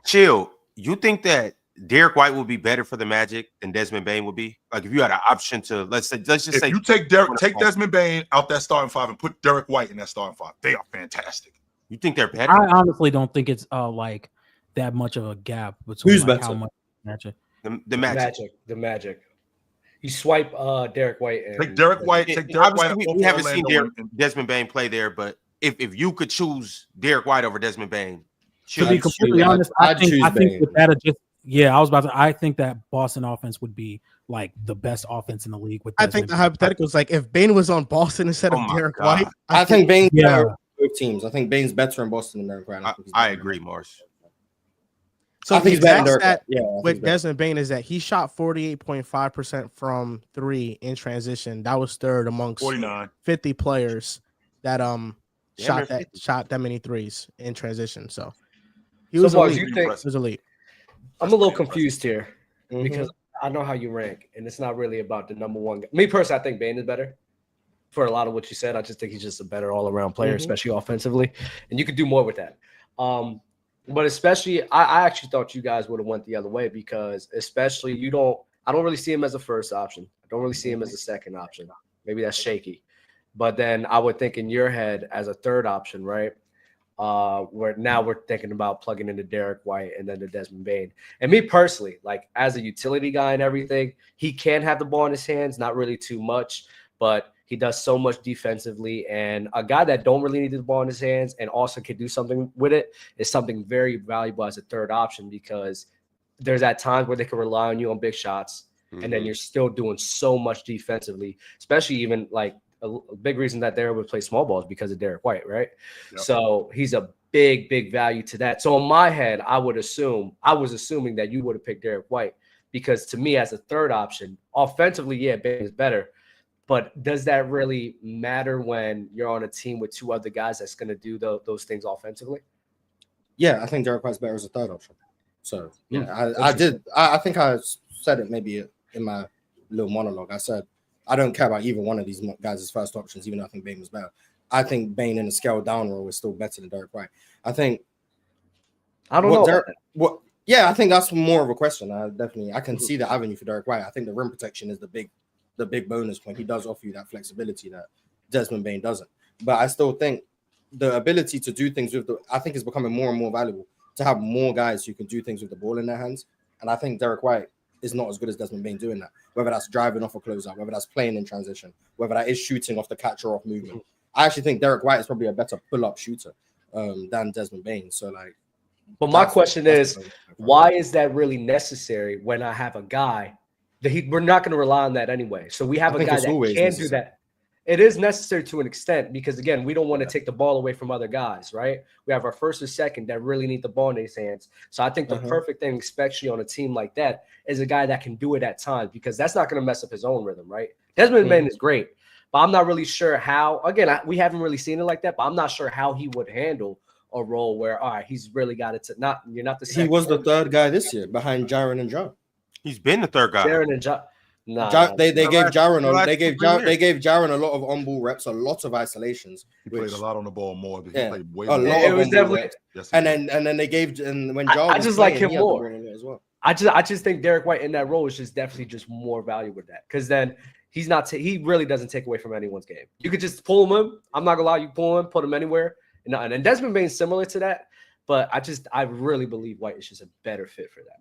Chill, you think that Derrick White will be better for the Magic than Desmond Bane would be? Like if you had an option to let's just say you take Desmond Bane out that starting 5 and put Derrick White in that starting 5, they are fantastic. You think they're better? I honestly don't think it's like that much of a gap between who's better? How much Magic. The Magic. The Magic. You swipe Derrick White. And take Derrick White. We haven't seen Desmond Bane play there, but if you could choose Derrick White over Desmond Bane, to be completely honest, I think with that I think that Boston offense would be like the best offense in the league. With I think the hypothetical is like if Bane was on Boston instead of Derrick White. I think Bane's better both teams. I think Bane's better in Boston than Derrick White. I agree, Mars. So I think the he's better exact than stat Derrick. with Desmond Bane is that he shot 48.5% from 3 in transition. That was third amongst 49. 50 players that shot near that many threes in transition. So he So, was Mars, elite. you think He was elite. I'm a little confused here Mhm. because I know how you rank, and it's not really about the number one guy. Me personally, I think Bane is better for a lot of what you said. I just think he's just a better all-around player, especially offensively, and you could do more with that. But especially, I actually thought you guys would have went the other way because especially I don't really see him as a first option. I don't really see him as a second option. Maybe that's shaky. But then I would think in your head as a third option, right? Where now we're thinking about plugging into Derrick White and then the Desmond Bane. And me personally, like as a utility guy and everything, he can have the ball in his hands, not really too much, but he does so much defensively. And a guy that don't really need the ball in his hands and also can do something with it is something very valuable as a third option because there's at times where they can rely on you on big shots. And then you're still doing so much defensively, especially even like a big reason that they're able to play small balls because of Derrick White, right? Yep. So he's a big value to that. So in my head, I was assuming that you would have picked Derrick White because to me as a third option, offensively, yeah, Bane is better. But does that really matter when you're on a team with two other guys that's going to do those things offensively? Yeah, I think Derrick White's better as a third option. So yeah, I think I said it maybe in my little monologue. I said I don't care about either one of these guys as first options, even though I think Bane was better. I think Bane in a scaled down role is still better than Derrick White. I think. I don't know. Yeah, I think that's more of a question. I can see the avenue for Derrick White. I think the rim protection is the big bonus point. He does offer you that flexibility that Desmond Bane doesn't. But I still think the ability to do things I think is becoming more and more valuable to have more guys who can do things with the ball in their hands. And I think Derrick White is not as good as Desmond Bane doing that. Whether that's driving off a closeout, whether that's playing in transition, whether that is shooting off the catch or off movement. I actually think Derrick White is probably a better pull-up shooter than Desmond Bane. So like, but my question is, why is that really necessary when I have a guy that we're not going to rely on that anyway? So we have a guy that can do that. It is necessary to an extent because, again, we don't want to take the ball away from other guys, right? We have our first or second that really need the ball in his hands. So I think the perfect thing, especially on a team like that, is a guy that can do it at times because that's not going to mess up his own rhythm, right? Desmond Bane is great, but I'm not really sure how. Again, we haven't really seen it like that, but I'm not sure how he would handle a role where, all right, he's really got it to not. You're not the second. He was the third guy this year behind Jaren and John. He's been the third guy. Jaren and John. They gave Jaren a lot of on-ball reps, a lot of isolations. He played a lot on the ball more. He played way a more. lot it was definitely. And then they gave when John. I just like him more as well. I just think Derrick White in that role is just definitely just more value with that because then he's not. He really doesn't take away from anyone's game. You could just pull him in. I'm not gonna lie, you pull him, put him anywhere. And Desmond Bane's similar to that, but I really believe White is just a better fit for that.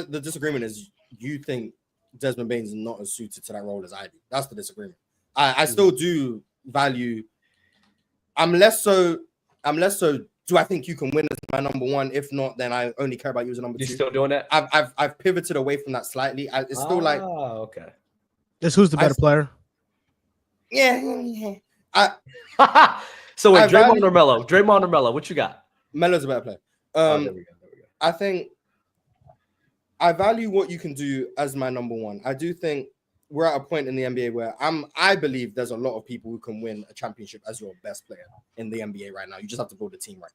The disagreement is you think Desmond Bane's not as suited to that role as I do. That's the disagreement. I still do value. I'm less so. Do I think you can win as my number one? If not, then I only care about you as a number two. You're still doing that? I've pivoted away from that slightly. It's still like, okay. This who's the better player? Yeah. So wait, Draymond or Melo? Draymond or Melo? What you got? Melo's a better player. There we go. I think I value what you can do as my number one. I do think we're at a point in the NBA where I believe there's a lot of people who can win a championship as your best player in the NBA right now. You just have to build a team right.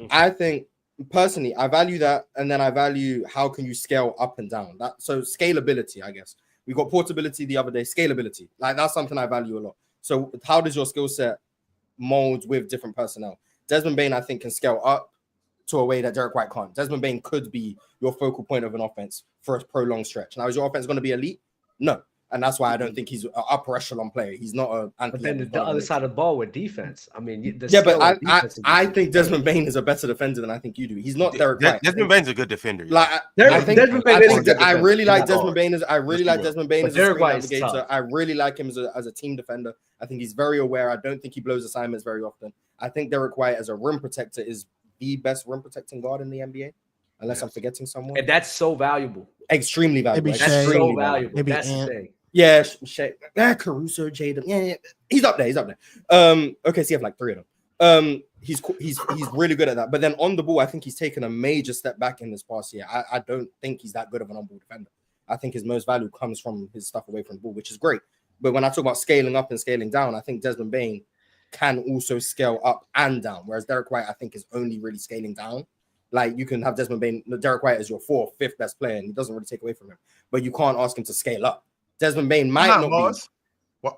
I think personally, I value that, and then I value how can you scale up and down. So scalability, I guess. We got portability the other day, scalability. Like that's something I value a lot. So how does your skill set mold with different personnel? Desmond Bane, I think, can scale up to a way that Derrick White can't. Desmond Bane could be your focal point of an offense for a prolonged stretch. Now, is your offense going to be elite? No. And that's why I don't think he's an upper echelon player. He's not a. But then the other side of the ball with defense. I mean, I think Desmond Bane is a better defender than I think you do. He's not Derrick White. Desmond Bane's a good defender. I really like Desmond Bane as Desmond Bane as a screen navigator. I really like him as a team defender. I think he's very aware. I don't think he blows assignments very often. I think Derrick White as a rim protector is the best rim protecting guard in the NBA. Unless I'm forgetting someone. And that's so valuable. Extremely valuable. That's so valuable. That's the thing. Yeah, Caruso, Jaden. Yeah, he's up there. Okay, so you have like 3 of them. He's really good at that. But then on the ball, I think he's taken a major step back in this past year. I don't think he's that good of an on-ball defender. I think his most value comes from his stuff away from the ball, which is great. But when I talk about scaling up and scaling down, I think Desmond Bane can also scale up and down, whereas Derrick White, I think, is only really scaling down. Like, you can have Desmond Bane, Derrick White is your 4th, 5th best player, and he doesn't really take away from him. But you can't ask him to scale up. Desmond Bane might not be. Why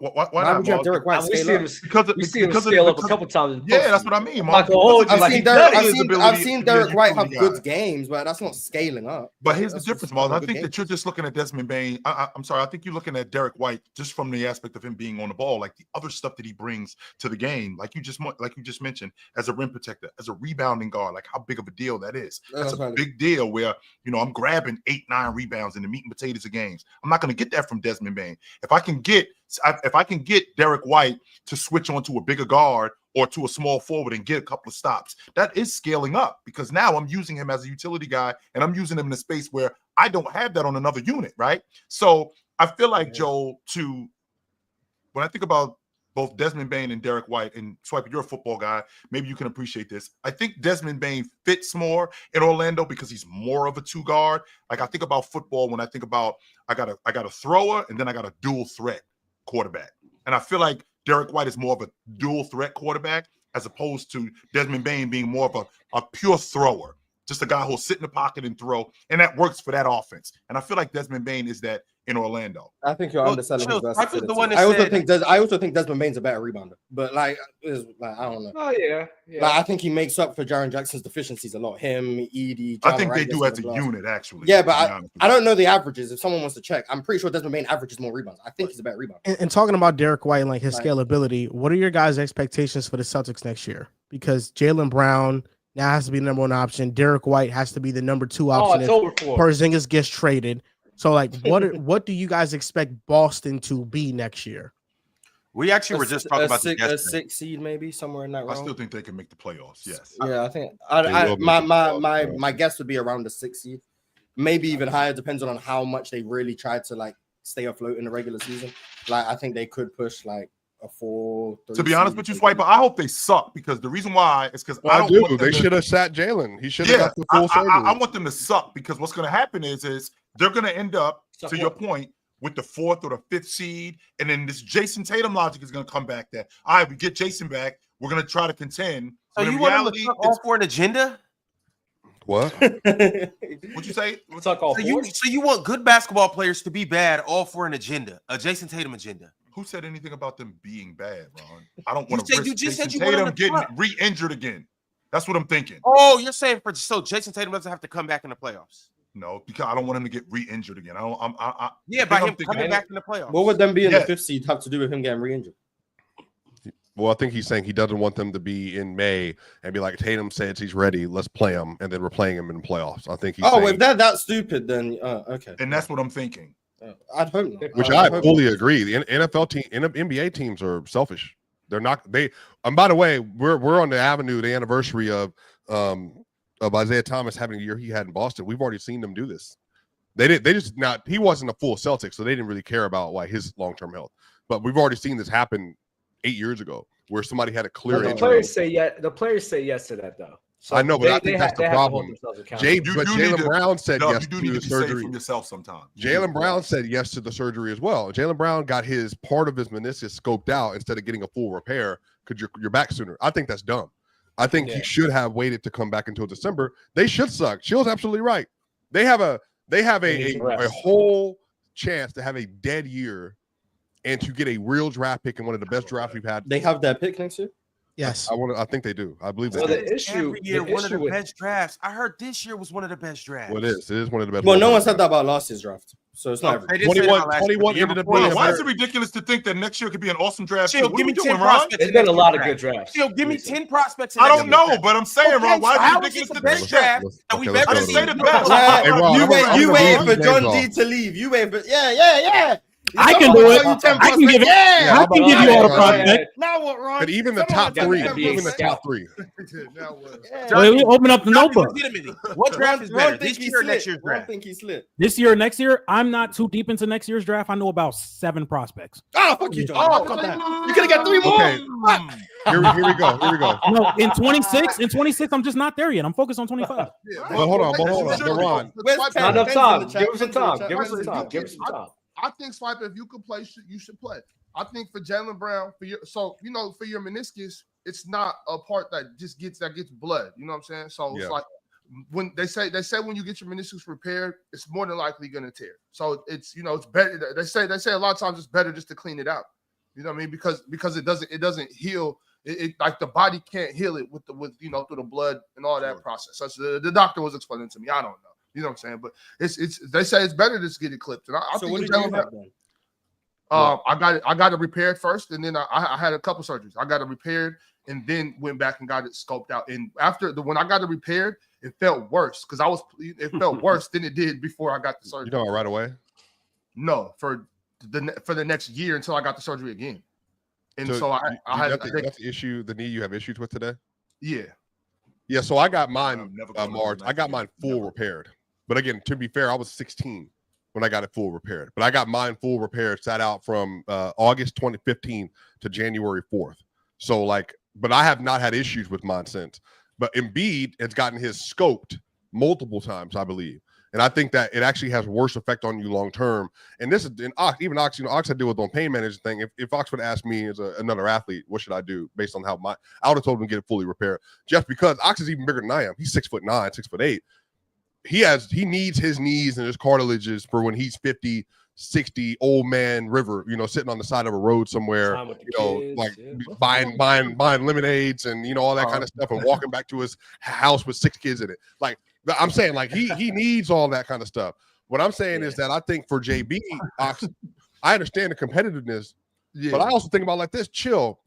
would you have Derrick White scale up? We see him scale up a couple times. Yeah, that's what I mean. I've seen Derrick White have good games, but that's not scaling up. But here's the difference, Mars. I think that you're just looking at Desmond Bane. I'm sorry. I think you're looking at Derrick White just from the aspect of him being on the ball, like the other stuff that he brings to the game, like you just mentioned, as a rim protector, as a rebounding guard, like how big of a deal that is. That's a big deal. Where I'm grabbing 8-9 rebounds in the meat and potatoes of games. I'm not going to get that from Desmond Bane. If I can get Derrick White to switch onto a bigger guard or to a small forward and get a couple of stops, that is scaling up, because now I'm using him as a utility guy and I'm using him in a space where I don't have that on another unit, right? So I feel like, Joel, when I think about both Desmond Bane and Derrick White, and Swiper, you're a football guy, maybe you can appreciate this. I think Desmond Bane fits more in Orlando because he's more of a 2 guard. Like, I think about football when I think about I got a thrower and then I got a dual threat quarterback. And I feel like Derrick White is more of a dual threat quarterback as opposed to Desmond Bane being more of a pure thrower, just a guy who'll sit in the pocket and throw, and that works for that offense. And I feel like Desmond Bane is that in Orlando. I think you're underselling his versatility. I I also think Desmond Bane's a better rebounder, but I don't know. Oh yeah. Like, I think he makes up for Jaren Jackson's deficiencies a lot. Him, Edie. I think they do as a unit, actually. Yeah, but I don't know the averages. If someone wants to check, I'm pretty sure Desmond Bane averages more rebounds. I think he's a better rebounder. And talking about Derrick White and like his scalability, what are your guys' expectations for the Celtics next year? Because Jaylen Brown now has to be the number 1 option. Derrick White has to be the number 2 option. If Porzingis gets traded. So, like, what do you guys expect Boston to be next year? We actually were just talking about a 6 seed, maybe somewhere in that realm. I still think they can make the playoffs. Yes. Yeah, I think my guess would be around the 6 seed, maybe even higher, depends on how much they really try to like stay afloat in the regular season. Like, I think they could push like a 4. To be honest with you, Swiper, I hope they suck, because the reason why is because they should have sat Jalen. He should have got the full surgery. I want them to suck, because what's going to happen is they're going to end up, to your point, with the 4th or the 5th seed, and then this Jason Tatum logic is going to come back that, all right, we get Jason back, we're going to try to contend. So you want them to suck all for an agenda? What? What'd you say? Suck all four? So you want good basketball players to be bad all for an agenda, a Jason Tatum agenda? Who said anything about them being bad, Ron? I don't want to risk you just Jason said you Tatum getting re-injured again. That's what I'm thinking. Oh, you're saying so Jason Tatum doesn't have to come back in the playoffs? No, because I don't want him to get re-injured again. By him coming back in the playoffs. What would them be in the 5th seed have to do with him getting re-injured? Well, I think he's saying he doesn't want them to be in May and be like, Tatum says he's ready, let's play him, and then we're playing him in the playoffs. I think he's saying, if they're that stupid, then okay. And that's what I'm thinking. I'd hope not. Which I fully agree. The NFL team, NBA teams are selfish. They're not. And by the way, we're on the avenue, the anniversary of Isaiah Thomas having a year he had in Boston. We've already seen them do this. They just not. He wasn't a full Celtic, so they didn't really care about like his long-term health. But we've already seen this happen 8 years ago, where somebody had a clear. The players say yes. The players say yes to that, though. So I know, but I think that's the problem. Jaylen Brown said yes to the surgery. From yourself sometimes. Jaylen Brown said yes to the surgery as well. Jaylen Brown got his part of his meniscus scoped out instead of getting a full repair because you're back sooner. I think that's dumb. I think he should have waited to come back until December. They should suck. Chill's absolutely right. They have a whole chance to have a dead year and to get a real draft pick in one of the best drafts we've had. They have their pick next year? Yes. I think they do. I believe they do. The issue, every year, one of the best drafts. I heard this year was one of the best drafts. Well, it is one of the best. Well, no one said that about last year's draft. So it's not 21 ended up being. Why is it ridiculous to think that next year could be an awesome draft? Chill, give me 10 prospects. There's been a lot of good drafts. Chill, give me 10 prospects. I don't know, but I'm saying, Ron, why is it ridiculous to think draft that we've ever seen? You wait for John D to leave. You wait for I can do it. I can give it. Yeah, I can give you all the prospects. Now what, Ron? But even the top three, We open up the notebook. What draft is better, this year or next year's draft? I think he slipped. This year or next year, I'm not too deep into next year's draft. I know about 7 prospects. Oh, fuck you, John. You could have got 3 more. Okay. Here we go. No, in 26, I'm just not there yet. I'm focused on 25. But hold on, Ron. Not enough time. Give us some time. I think Swiper, if you could play, you should play. I think for Jaylen Brown, for your meniscus, it's not a part that just gets blood. You know what I'm saying? So it's like when they say when you get your meniscus repaired, it's more than likely going to tear. So it's it's better. They say a lot of times it's better just to clean it out. You know what I mean? Because it doesn't heal. It like the body can't heal it with through the blood and all that process. So the doctor was explaining to me. I don't know. You know what I'm saying? But they say it's better to just get it clipped. And I think what did you have then? I got it repaired first, and then I had a couple surgeries. I got it repaired, and then went back and got it scoped out. And when I got it repaired, it felt worse because it felt worse than it did before I got the surgery. You know, right away? No, for the next year until I got the surgery again. And so I had that's the issue. The knee you have issues with today? Yeah. So I got mine March. I got mine full repaired. But again, to be fair, I was 16 when I got it full repaired. But I got mine full repaired, sat out from August 2015 to January 4th. So but I have not had issues with mine since. But Embiid has gotten his scoped multiple times, I believe. And I think that it actually has worse effect on you long term. And this is even Ox, Ox had to deal with on pain management thing. If Ox would ask me as another athlete, what should I do based on how I would have told him to get it fully repaired. Just because Ox is even bigger than I am. He's 6'9", 6'8". He needs his knees and his cartilages for when he's 50, 60, old man river, sitting on the side of a road somewhere, buying lemonades and all that kind of stuff and walking back to his house with 6 kids in it. I'm saying he needs all that kind of stuff. What I'm saying is that I think for JB, I understand the competitiveness, but I also think about this, chill.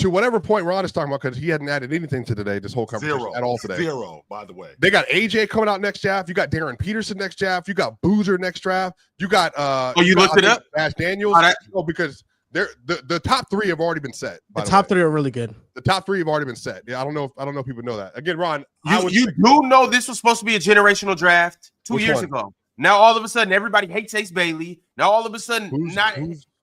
To whatever point Ron is talking about, because he hadn't added anything to today, this whole conversation at all today. 0, by the way. They got AJ coming out next draft. You got Darren Peterson next draft. You got Boozer next draft. You got you looked it up? Ash Daniels. Because the top 3 have already been set. The top 3 are really good. The top 3 have already been set. Yeah, I don't know if people know that. Again, Ron, you do know this was supposed to be a generational draft 2 years ago. Now all of a sudden everybody hates Ace Bailey. Now all of a sudden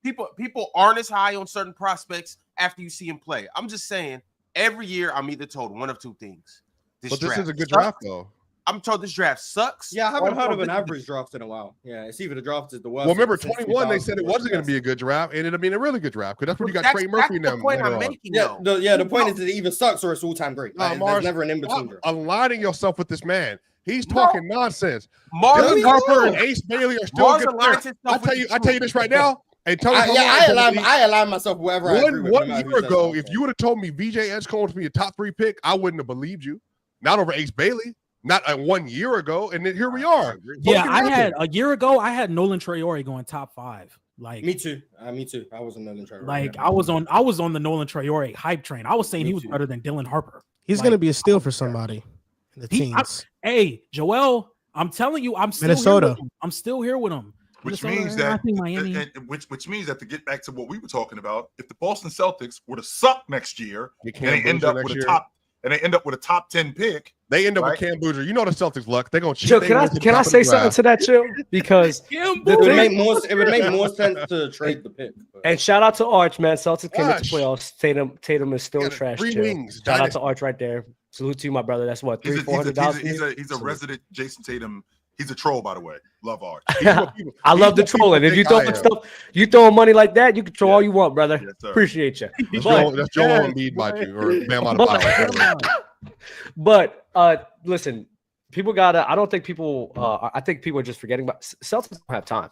people aren't as high on certain prospects after you see him play. I'm just saying, every year I'm either told one of 2 things. This is a good draft, though. I'm told this draft sucks. Yeah, I haven't heard of an average draft in a while. Yeah, it's either the draft is the worst. Well, remember 21, they said it wasn't going to be a good draft, and it ended up being a really good draft because that's when you got Trey Murphy now. That's the point I'm making. The point is that it either sucks or it's all-time great. There's never an in-between draft. Aligning yourself with this man. He's talking nonsense. Marvin Harper and Ace Bailey are still good players. I tell you this right now. And I align myself wherever I agree with. 1 year ago, if you would have told me VJ Edgecombe to be a top 3 pick, I wouldn't have believed you. Not over Ace Bailey. Not 1 year ago, and then here we are. A year ago, I had Nolan Traore going top 5. Me too. Me too. I was on Nolan Traore. I was on the Nolan Traore hype train. I was saying he was better than Dylan Harper. He's gonna be a steal for somebody in the teens. Hey, Joel, I'm telling you, I'm still Minnesota. Here with him. I'm still here with him. Which means that to get back to what we were talking about, if the Boston Celtics were to suck next year and they end up with a top 10 pick, they end up with Cam Boozer. You know the Celtics luck. They're gonna cheat. Chill, can I say something to that, Chill? Because it would make more sense to trade the pick. And shout out to Arch, man. Celtics came into playoffs. Tatum is still trash. Shout out to Arch right there. Salute to you, my brother. That's what $300-$400. He's a resident Jason Tatum. He's a troll, by the way. Love Art. I love the trolling. If you throwing money like that, you can troll all you want, brother. Yes, appreciate you. That's Joel Embiid by you, or Bam out of power. But listen, people gotta. I don't think people. I think people are just forgetting about Celtics. Don't have time.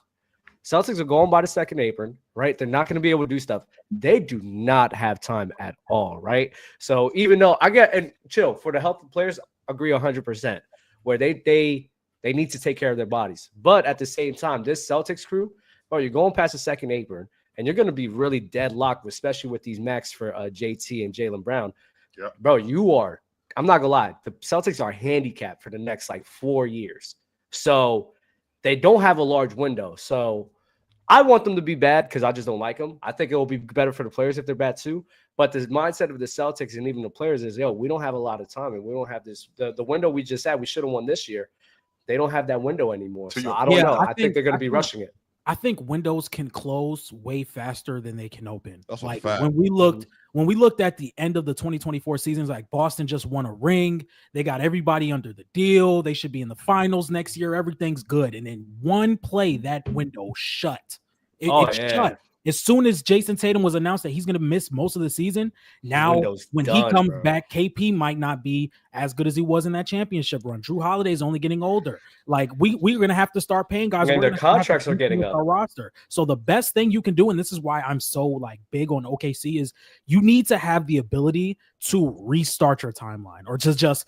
Celtics are going by the second apron, right? They're not going to be able to do stuff. They do not have time at all, right? So even though I get and chill for the health of players, agree 100%. Where they need to take care of their bodies. But at the same time, this Celtics crew, you're going past the second apron, and you're going to be really deadlocked, especially with these max for JT and Jaylen Brown. Yeah. Bro, you are, I'm not going to lie, the Celtics are handicapped for the next 4 years. So they don't have a large window. So I want them to be bad because I just don't like them. I think it will be better for the players if they're bad too. But the mindset of the Celtics and even the players is, we don't have a lot of time and we don't have this. The window we just had, we should have won this year. They don't have that window anymore. So I don't know. I think they're going to be rushing it. I think windows can close way faster than they can open. That's like fact. when we looked at the end of the 2024 seasons, like Boston just won a ring. They got everybody under the deal. They should be in the finals next year. Everything's good. And then one play, that window shut. It shut. As soon as Jason Tatum was announced that he's going to miss most of the season, now when he comes back, KP might not be as good as he was in that championship run. Drew Holiday's only getting older. Like we're going to have to start paying guys. And their contracts are getting up. Our roster. So the best thing you can do, and this is why I'm so like big on OKC, is you need to have the ability to restart your timeline or just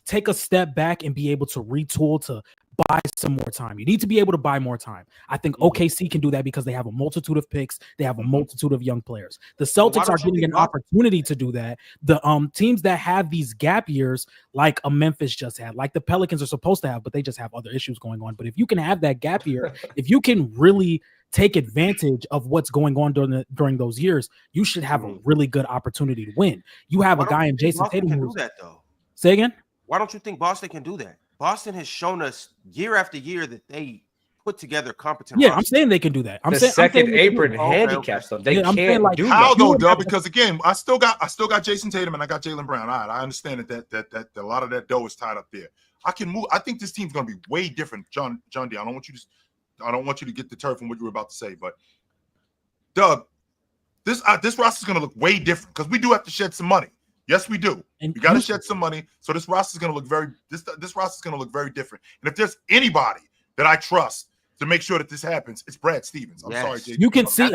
take a step back and be able to retool to buy some more time. You need to be able to buy more time. I think OKC can do that because they have a multitude of picks. They have a multitude of young players. The Celtics are getting an opportunity to do that. The teams that have these gap years, like a Memphis just had, like the Pelicans are supposed to have, but they just have other issues going on. But if you can have that gap year, if you can really take advantage of what's going on during those years, you should have a really good opportunity to win. You have a guy in Jason Tatum who do that though. Say again? Why don't you think Boston can do that? Boston has shown us year after year that they put together competent. Yeah, I'm saying they can do that. I'm saying second apron handicaps them. They can't do how that. though, Doug? Because again, I still got Jason Tatum and I got Jaylen Brown. All right, I understand that a lot of that dough is tied up there. I can move. I think this team's going to be way different, John D. I don't want you to get deterred from what you were about to say, but Doug, this roster is going to look way different because we do have to shed some money. Yes, we do. And we got to shed some money. So this roster is going to look this roster is going to look very different. And if there's anybody that I trust to make sure that this happens, it's Brad Stevens. I'm sorry, JJ. You can see,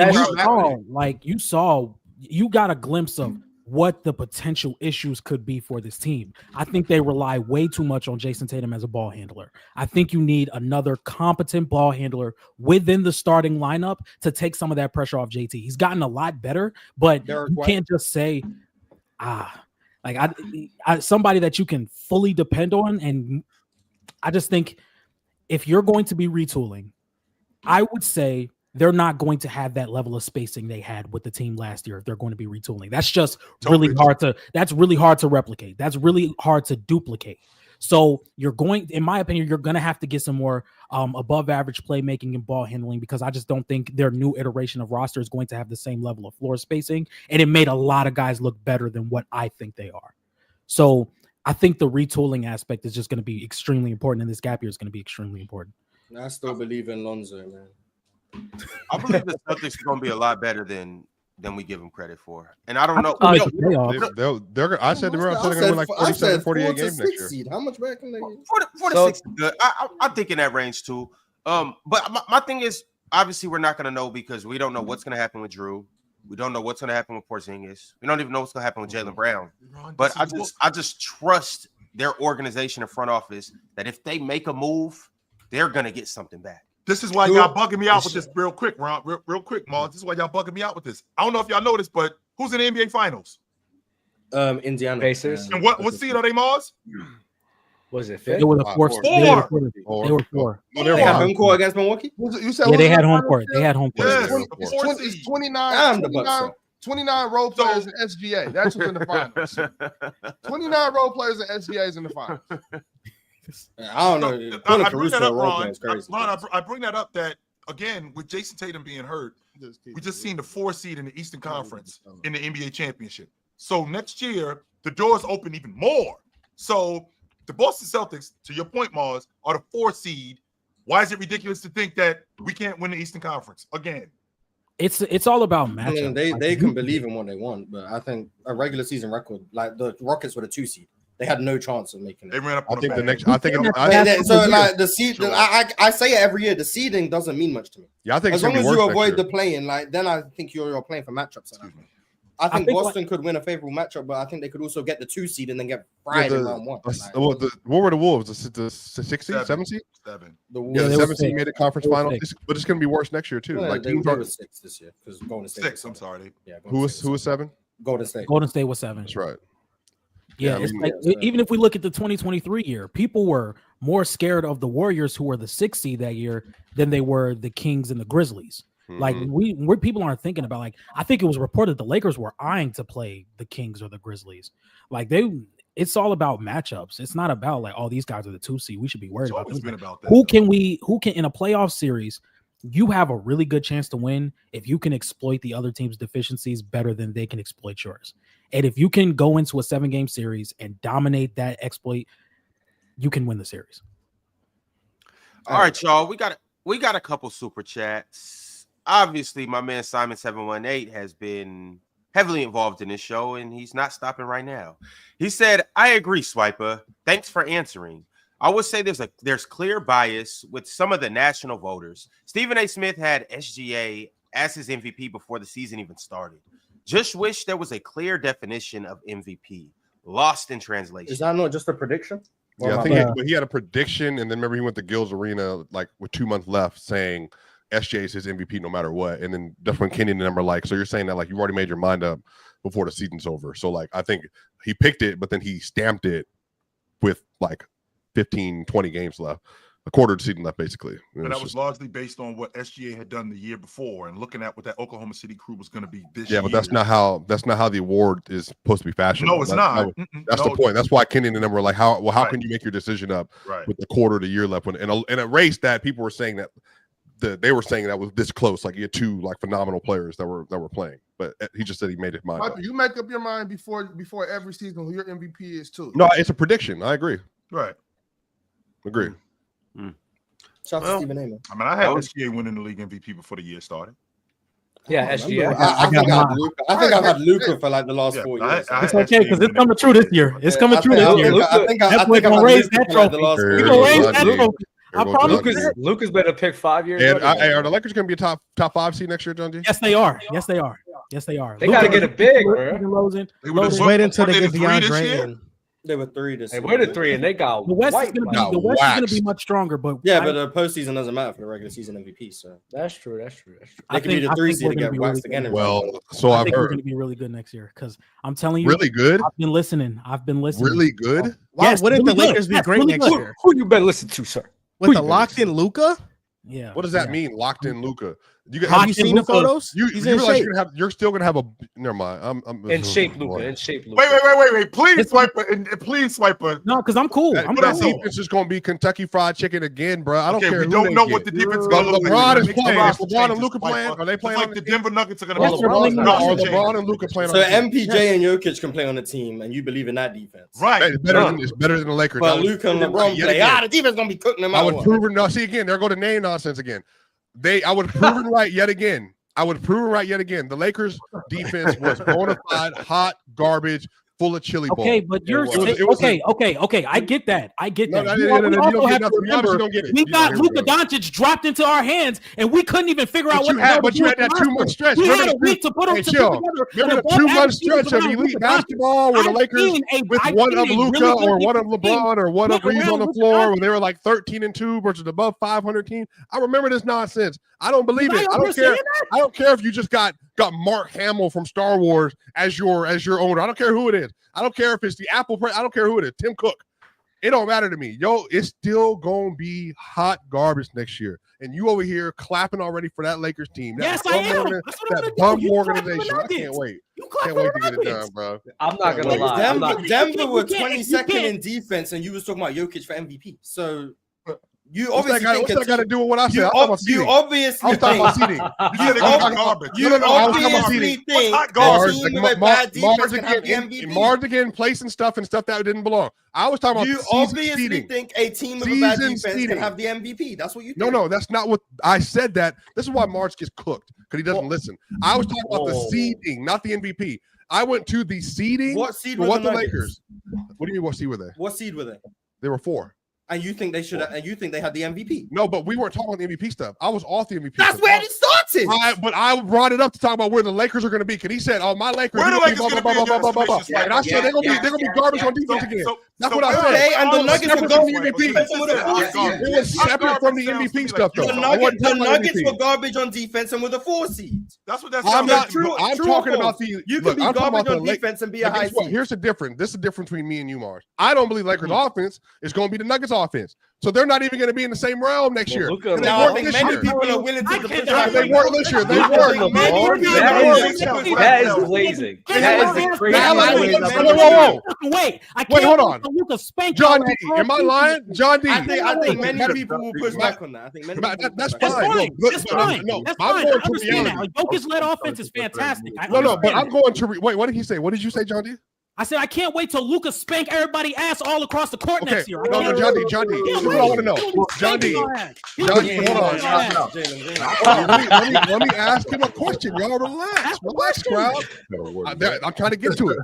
you got a glimpse of what the potential issues could be for this team. I think they rely way too much on Jason Tatum as a ball handler. I think you need another competent ball handler within the starting lineup to take some of that pressure off JT. He's gotten a lot better, but you can't just say, like I somebody that you can fully depend on. And I just think if you're going to be retooling, I would say they're not going to have that level of spacing they had with the team last year if they're going to be retooling. That's just really hard to replicate. That's really hard to duplicate. So you're going, in my opinion, you're going to have to get some more above average playmaking and ball handling, because I just don't think their new iteration of roster is going to have the same level of floor spacing. And it made a lot of guys look better than what I think they are. So I think the retooling aspect is just going to be extremely important. And this gap year is going to be extremely important. I still believe in Lonzo, man. I believe the Celtics are going to be a lot better than we give them credit for. And I don't know. I said they're going to win like 47, 48 games next year. Seed. How much better can they get? 46 is good. I'm thinking that range too. But my thing is, obviously, we're not going to know because we don't know what's going to happen with Drew. We don't know what's going to happen with Porzingis. We don't even know what's going to happen with Jaylen Brown. But I just trust their organization and front office that if they make a move, they're going to get something back. This is why y'all bugging me out with this real quick, Ron. Real quick, Mars. This is why y'all bugging me out with this. I don't know if y'all know this, but who's in the NBA Finals? Indiana Pacers. And what seed are they, Mars? Was it fifth? It was a fourth. They were four. They had home court against Milwaukee? You said they had home court. They had home court. Yes, it's 29 role players in SGA. That's who's in the finals. 29 role players in SGA is in the finals. I don't know. I bring that up, Ron. I bring that up that, again, with Jason Tatum being hurt, we just seen the 4 seed in the Eastern Conference in the NBA championship. So next year, the doors open even more. So the Boston Celtics, to your point, Mars, are the 4 seed. Why is it ridiculous to think that we can't win the Eastern Conference again? It's all about matchup. I mean, they can believe in what they want, but I think a regular season record, like the Rockets were the 2 seed. They had no chance of making it. They ran up. I think the next. like the seed. I say it every year. The seeding doesn't mean much to me. Yeah, I think as long as you avoid the play-in, like then I think you're playing for matchups. I think Boston could win a favorable matchup, but I think they could also get the 2 seed and then get fried in round 1. What were the Wolves? The 6 seed, 7 seed? 7. The 7 seed made a conference final, but it's going to be worse next year too. Well, like they were 6 this year because Golden State. 6. I'm sorry. Yeah. Who was 7? Golden State. Golden State was 7. That's right. Yeah, it's like, even if we look at the 2023 year, people were more scared of the Warriors, who were the 6th seed that year, than they were the Kings and the Grizzlies. Like people aren't thinking about, like, I think it was reported the Lakers were eyeing to play the Kings or the Grizzlies. Like it's all about matchups. It's not about like, oh, these guys are the 2 seed. We should be worried about them. Who can in a playoff series, you have a really good chance to win if you can exploit the other team's deficiencies better than they can exploit yours. And if you can go into a 7-game series and dominate that exploit, you can win the series. All right, y'all. We got a couple super chats. Obviously, my man Simon 718 has been heavily involved in this show, and he's not stopping right now. He said, "I agree, Swiper. Thanks for answering. I would say there's clear bias with some of the national voters. Stephen A. Smith had SGA as his MVP before the season even started. Just wish there was a clear definition of MVP. Lost in translation." Is that not just a prediction? Yeah, I think he had a prediction, and then remember he went to Gil's Arena like with 2 months left, saying SJ is his MVP no matter what. And then that's when Kenny and them were like, so you're saying that like you've already made your mind up before the season's over. So like I think he picked it, but then he stamped it with like 15, 20 games left, a quarter of the season left basically. And that was largely based on what SGA had done the year before and looking at what that Oklahoma City crew was going to be this year. Yeah, but that's not how the award is supposed to be fashioned. No, it's not. That's the point. That's why Kenny and them were like, how can you make your decision up with a quarter of the year left? In a race that people were saying that they were saying that was this close, like you had 2 like phenomenal players that were playing, but he just said he made his mind up. You make up your mind before every season who your MVP is too. No, it's a prediction. I agree. Right. Agree. Shout out to Stephen A. Man. I mean, I had SGA winning the league MVP before the year started. Yeah, SGA. I think I've had Luka for like the last 4 years. It's okay because it's coming true this year. It's coming true this year. I think I've raise that trophy. We're gonna raise that trophy. I promise. Luka's been a pick 5 years. And are the Lakers going to be a top 5 seed next year, John G? Yes, they are. Yes, they are. Yes, they are. They got to get a big, bro. Wait until they get DeAndre Ayton. They were 3 this year. They were the 3, and they got the West is going to be much stronger, but but the postseason doesn't matter for the regular season MVP. So that's true. They could be the 3 seed to get waxed again. Well, so I've heard we're going to be really good next year because I'm telling you, really good. I've been listening. Really good. Why wouldn't the Lakers be great next year? Who you better listen to, sir? With the locked in Luka? Yeah. What does that mean? Locked in Luka. Have you seen the photos? He's in shape. You're still gonna have a. Never mind. I'm in shape, Luka. In shape, Luka. Wait. Please swipe it. No, because I'm cool. That defense is gonna be Kentucky Fried Chicken again, bro. I don't care. We don't know what the defense is gonna look like. LeBron is playing. Is LeBron and Luka playing? Are they playing? Like the Denver Nuggets are gonna. Are LeBron and Luka playing? So MPJ and Jokic can play on the team, and you believe in that defense, right? It's better than the Lakers. But Luka and LeBron play. The defense gonna be cooking them out. I would prove it. No, see again. They're going to name nonsense again. I would prove it right yet again. The Lakers defense was bona fide, hot garbage, full of chili balls. Okay, but you're okay. I get that. We got Luka Doncic dropped into our hands, and we couldn't even figure out what. But you had that 2-month stretch. We had a week to put them together. Remember the 2-month stretch of elite basketball where the Lakers with one of Luka or one of LeBron or one of Reeves on the floor where they were like 13-2 versus above 500 team. I remember this nonsense. I don't believe it. I don't care. I don't care if you just got Mark Hamill from Star Wars as your owner. I don't care who it is. I don't care if it's the Apple. I don't care who it is. Tim Cook. It don't matter to me. Yo, it's still gonna be hot garbage next year. And you over here clapping already for that Lakers team. Yes, I am. That bum organization. I can't wait. Can't wait to get it done, bro. I'm not gonna lie. Denver were 22nd in defense, and you was talking about Jokic for MVP. So. You obviously what's that got to do with what I said? You obviously think about seating. You obviously think a team with bad defense can have the MVP. Mars again placing stuff that didn't belong. I was talking about you obviously think a team with a bad defense can have the MVP. That's what you think. No, that's not what I said. That this is why Mars gets cooked because he doesn't listen. I was talking about the seeding, not the MVP. I went to the seeding. What seed were the Lakers? What do you mean? What seed were they? What seed were they? They were 4. And you think they should have, and you think they had the MVP? No, but we weren't talking about the MVP stuff. I was off the MVP. That's stuff. where it started. But I brought it up to talk about where the Lakers are going to be. Because he said, "Oh, my Lakers." Where the Lakers going to be? And I said they're going to be garbage on defense again. That's what I said. Okay, and the Nuggets were garbage on defense. It was separate from the MVP stuff, though. The Nuggets were garbage on defense and with a 4 seed. That's what that's. I'm talking about the. You can be garbage on defense and be a high seed. Here's the difference. This is the difference between me and you, Mars. I don't believe Lakers offense is going to be the Nuggets offense. So they're not even going to be in the same realm next year. Now, I think many people are willing to push back. They weren't this year. They weren't. That is blazing. That is the crazy. Wait, hold on. John D, am I lying? John D. I think many people will push back on that. I think many that's That's fine. fine. No, That's I'm fine. going I to understand that. reality. Like, Jokic-led offense is fantastic. No, but I'm going to wait. What did he say? What did you say, John D? I said I can't wait till Luka spank everybody ass all across the court next year. No, John D. This is what I want to know. John D, hold on. Let me ask him a question. Y'all relax, crowd. I'm trying to get to it.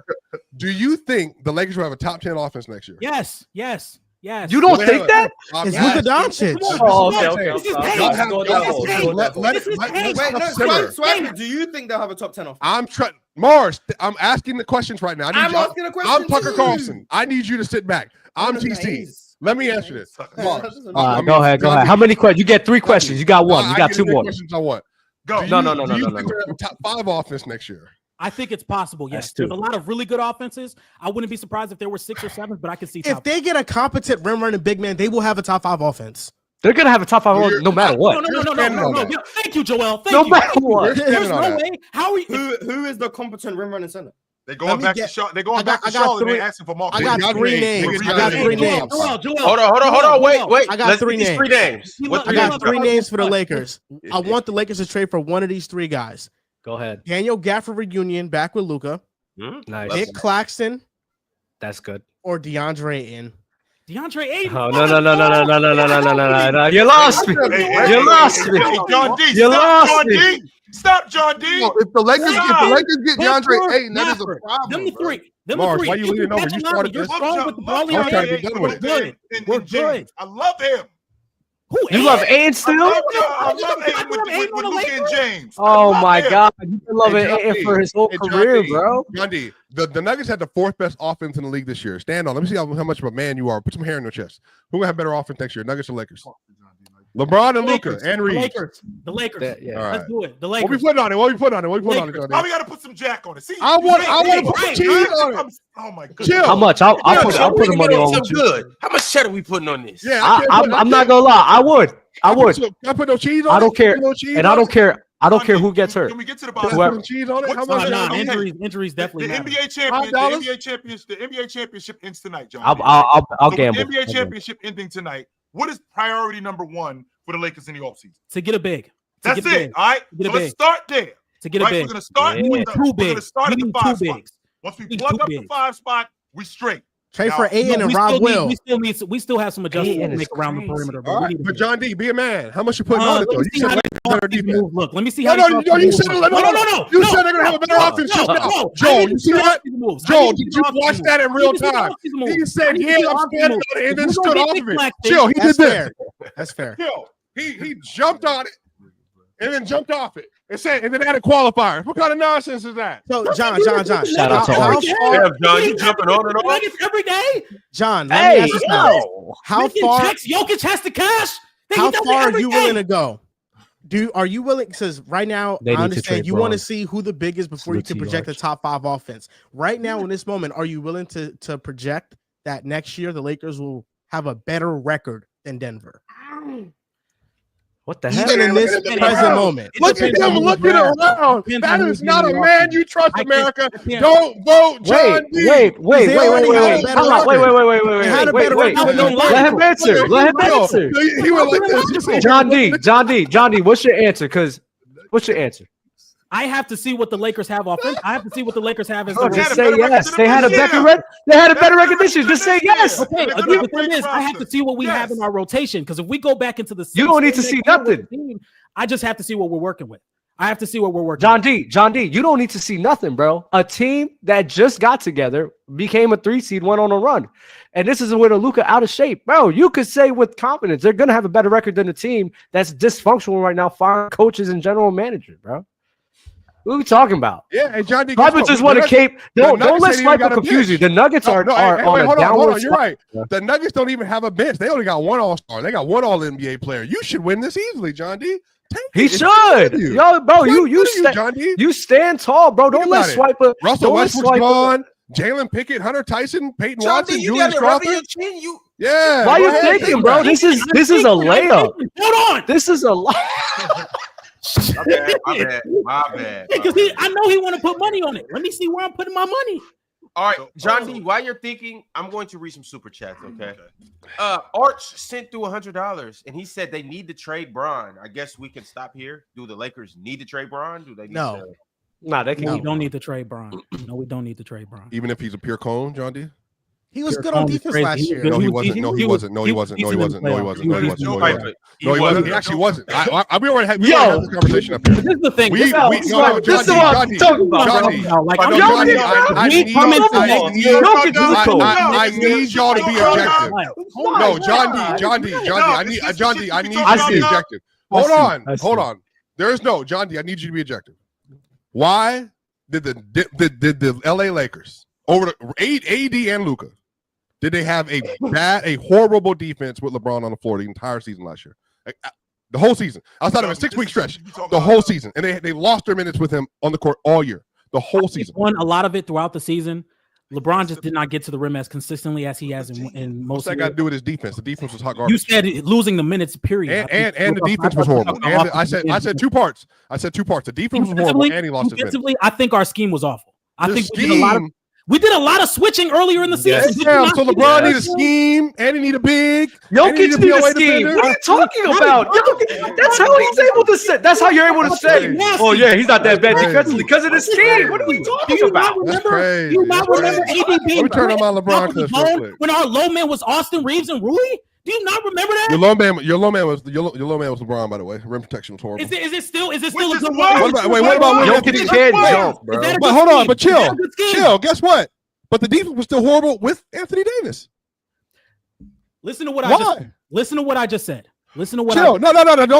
Do you think the Lakers will have a top 10 offense next year? Yes. You don't think that? It's Luka Doncic. Swagger, do you think they'll have a top 10 offense? Mars, I'm asking the questions right now. I'm asking a question. I'm Tucker too. Carlson. I need you to sit back. I'm TC. Let me answer this. Mars. Go ahead. How many questions? You get 3 questions. You got 1. You got 2 more. Questions I want. Go. No. Do you think they're have a top 5 offense next year? I think it's possible. Yes, there's a lot of really good offenses. I wouldn't be surprised if there were 6 or 7, but I can see. If they get a competent rim running big man, they will have a top 5 offense. They're gonna have a top 5 no matter what. No. Thank you, Joel. No matter what. There's no way. How are who is the competent rim running center? They're going back to Charlotte. They're going back to Charlotte. They're asking for more. I got 3 names. Joel. Hold on. Wait. I got 3 names. 3 names. I got 3 names for the Lakers. I want the Lakers to trade for one of these 3 guys. Go ahead. Daniel Gafford reunion back with Luka. Nice. Nick Claxton. That's good. Or DeAndre Ayton. DeAndre Ayton. Oh, no. You lost me. You lost me. John D. You lost me. Stop, John D. If the Lakers get DeAndre Ayton, that is a problem. Them the 3. Mars, why you leaning over? You started You're this. strong with the ball. I'm trying to get done with it. We're good. I love him. You love Ayton still? I love Ayton with Luka and James. Oh my God, you've been loving Ayton for his whole career, bro. John D, the Nuggets had the 4th best offense in the league this year. Stand on. Let me see how much of a man you are. Put some hair in your chest. Who will have better offense next year, Nuggets or Lakers? LeBron and Luka and Reeves. The Lakers. Yeah. Let's do it. The Lakers. What we putting on it? What we putting on it? Why we got to put some Jack on it? See, I want to put some cheese on it. Oh my God. Chill. How much? I'll put the money on so with you. good. How much cheddar we putting on this? Yeah, I'm not gonna lie. I would. Can I put no cheese on it? I don't care. And I don't care. I don't care who gets hurt. Can we get to the Can I bottom? put some cheese on it? How much? Injuries definitely matter. The NBA championship ends tonight, John. I'll gamble. The NBA championship ending tonight. What is priority number 1 for the Lakers in the offseason? To get a big. That's it. All right. So let's start there. To get a big. We're gonna start. We're gonna start at the 5 spot. Once we plug up the 5 spot, we straight. Trade for Ayton and Rob Will. We still have some adjustments to make around the perimeter. But John D, be a man. How much you putting on it though? You said better defense. Look, let me see how. No. You said no. You said they're gonna have a better offense. Joel, you see that? Joel, did you watch that in real time? He said, "Yeah, I'm standing on it," and then stood off of it. Chill. He did this. That's fair. Chill. He jumped on it and then jumped off it. And then added qualifiers. What kind of nonsense is that? So, John. Shout out to Arch. John, you jumping on and on every day. John, let me ask you something. How far? Jokic has the cash. How far are you willing to go? Are you willing? Because right now, I understand you want to see who the big is before you can project the top 5 offense. Right now, in this moment, are you willing to project that next year the Lakers will have a better record than Denver? What the hell? Even in this present moment. Look at him looking around. That is not a man you trust, America. Don't vote John D. Wait. Let him answer. He went like this. John D, what's your answer? What's your answer? I have to see what the Lakers have offense. I have to see what the Lakers have as just say yes. They had a better record this year. Just say yes. Okay, the thing is, I have to see what we have in our rotation, because if we go back into the you don't need to see nothing. I just have to see what we're working with. I have to see what we're working with. John D, you don't need to see nothing, bro. A team that just got together, became a 3 seed, went on a run. And this is with a Luka out of shape. Bro, you could say with confidence they're going to have a better record than a team that's dysfunctional right now, firing coaches and general managers, bro. What are we talking about? Yeah, and John D. Probably just want to keep. Don't let Swiper confuse you. The Nuggets are on a downward. You're right. The Nuggets don't even have a bench. They only got 1 All-Star. They got 1 All-NBA player. You should win this easily, John D. He should. Yo, bro, you stand tall, bro. Don't let Swiper. Russell Westbrook's gone. Jalen Pickett, Hunter Tyson, Peyton John Watson, D, you Julius got it rubbing Crawford. your chin. Yeah. Why go you ahead, thinking, bro? This is a layup. Hold on. This is a layup. My bad. Because I know he want to put money on it. Let me see where I'm putting my money. All right, John D, while you're thinking, I'm going to read some super chats, okay? Arch sent through $100 and he said they need to trade Bron. I guess we can stop here. Do the Lakers need to trade Bron? Do they need to? Nah, they can. We don't need to trade Bron. No, we don't need to trade Bron. Even if he's a pure cone, John D. He was good on defense last year. No, he wasn't. No, he wasn't. No, he wasn't. No, he wasn't. No, he wasn't. No, he wasn't. No, he wasn't. No, he wasn't. He actually wasn't. We already had this conversation up here. This is the thing. This is what I'm talking about. I need y'all to be objective. No, John D. I need you to be objective. Hold on. There's no John D. I need you to be objective. Why did the LA Lakers over the AD and Luka, did they have a horrible defense with LeBron on the floor the entire season last year? The whole season. Outside of a 6-week stretch. The whole season. And they lost their minutes with him on the court all year. The whole season. Won a lot of it throughout the season. LeBron just did not get to the rim as consistently as he has in most. What's that got to do with his defense? The defense was hot garbage. You said losing the minutes, period. And the defense was horrible. And I said two parts. The defense was horrible and he lost his minutes. I think our scheme was awful. I think we did a lot of switching earlier in the season. Yeah, so LeBron need a scheme and he need a big. Jokic need a scheme. What are you talking about? That's how he's able to say. That's how you're able to say. Oh yeah, he's not that bad defensively because of the scheme. What are we talking about? Do you not remember AD being? Let me turn on my LeBron clip real quick. When our low man was Austin Reeves and Rui. Do you not remember that? Your low man was LeBron, by the way. Rim protection was horrible. Is it still a good one? What about Jokic can't jump, bro? But hold on, but chill. Guess what? But the defense was still horrible with Anthony Davis. Listen to what I just said. Listen to what I just said. Listen to what. Chill. No.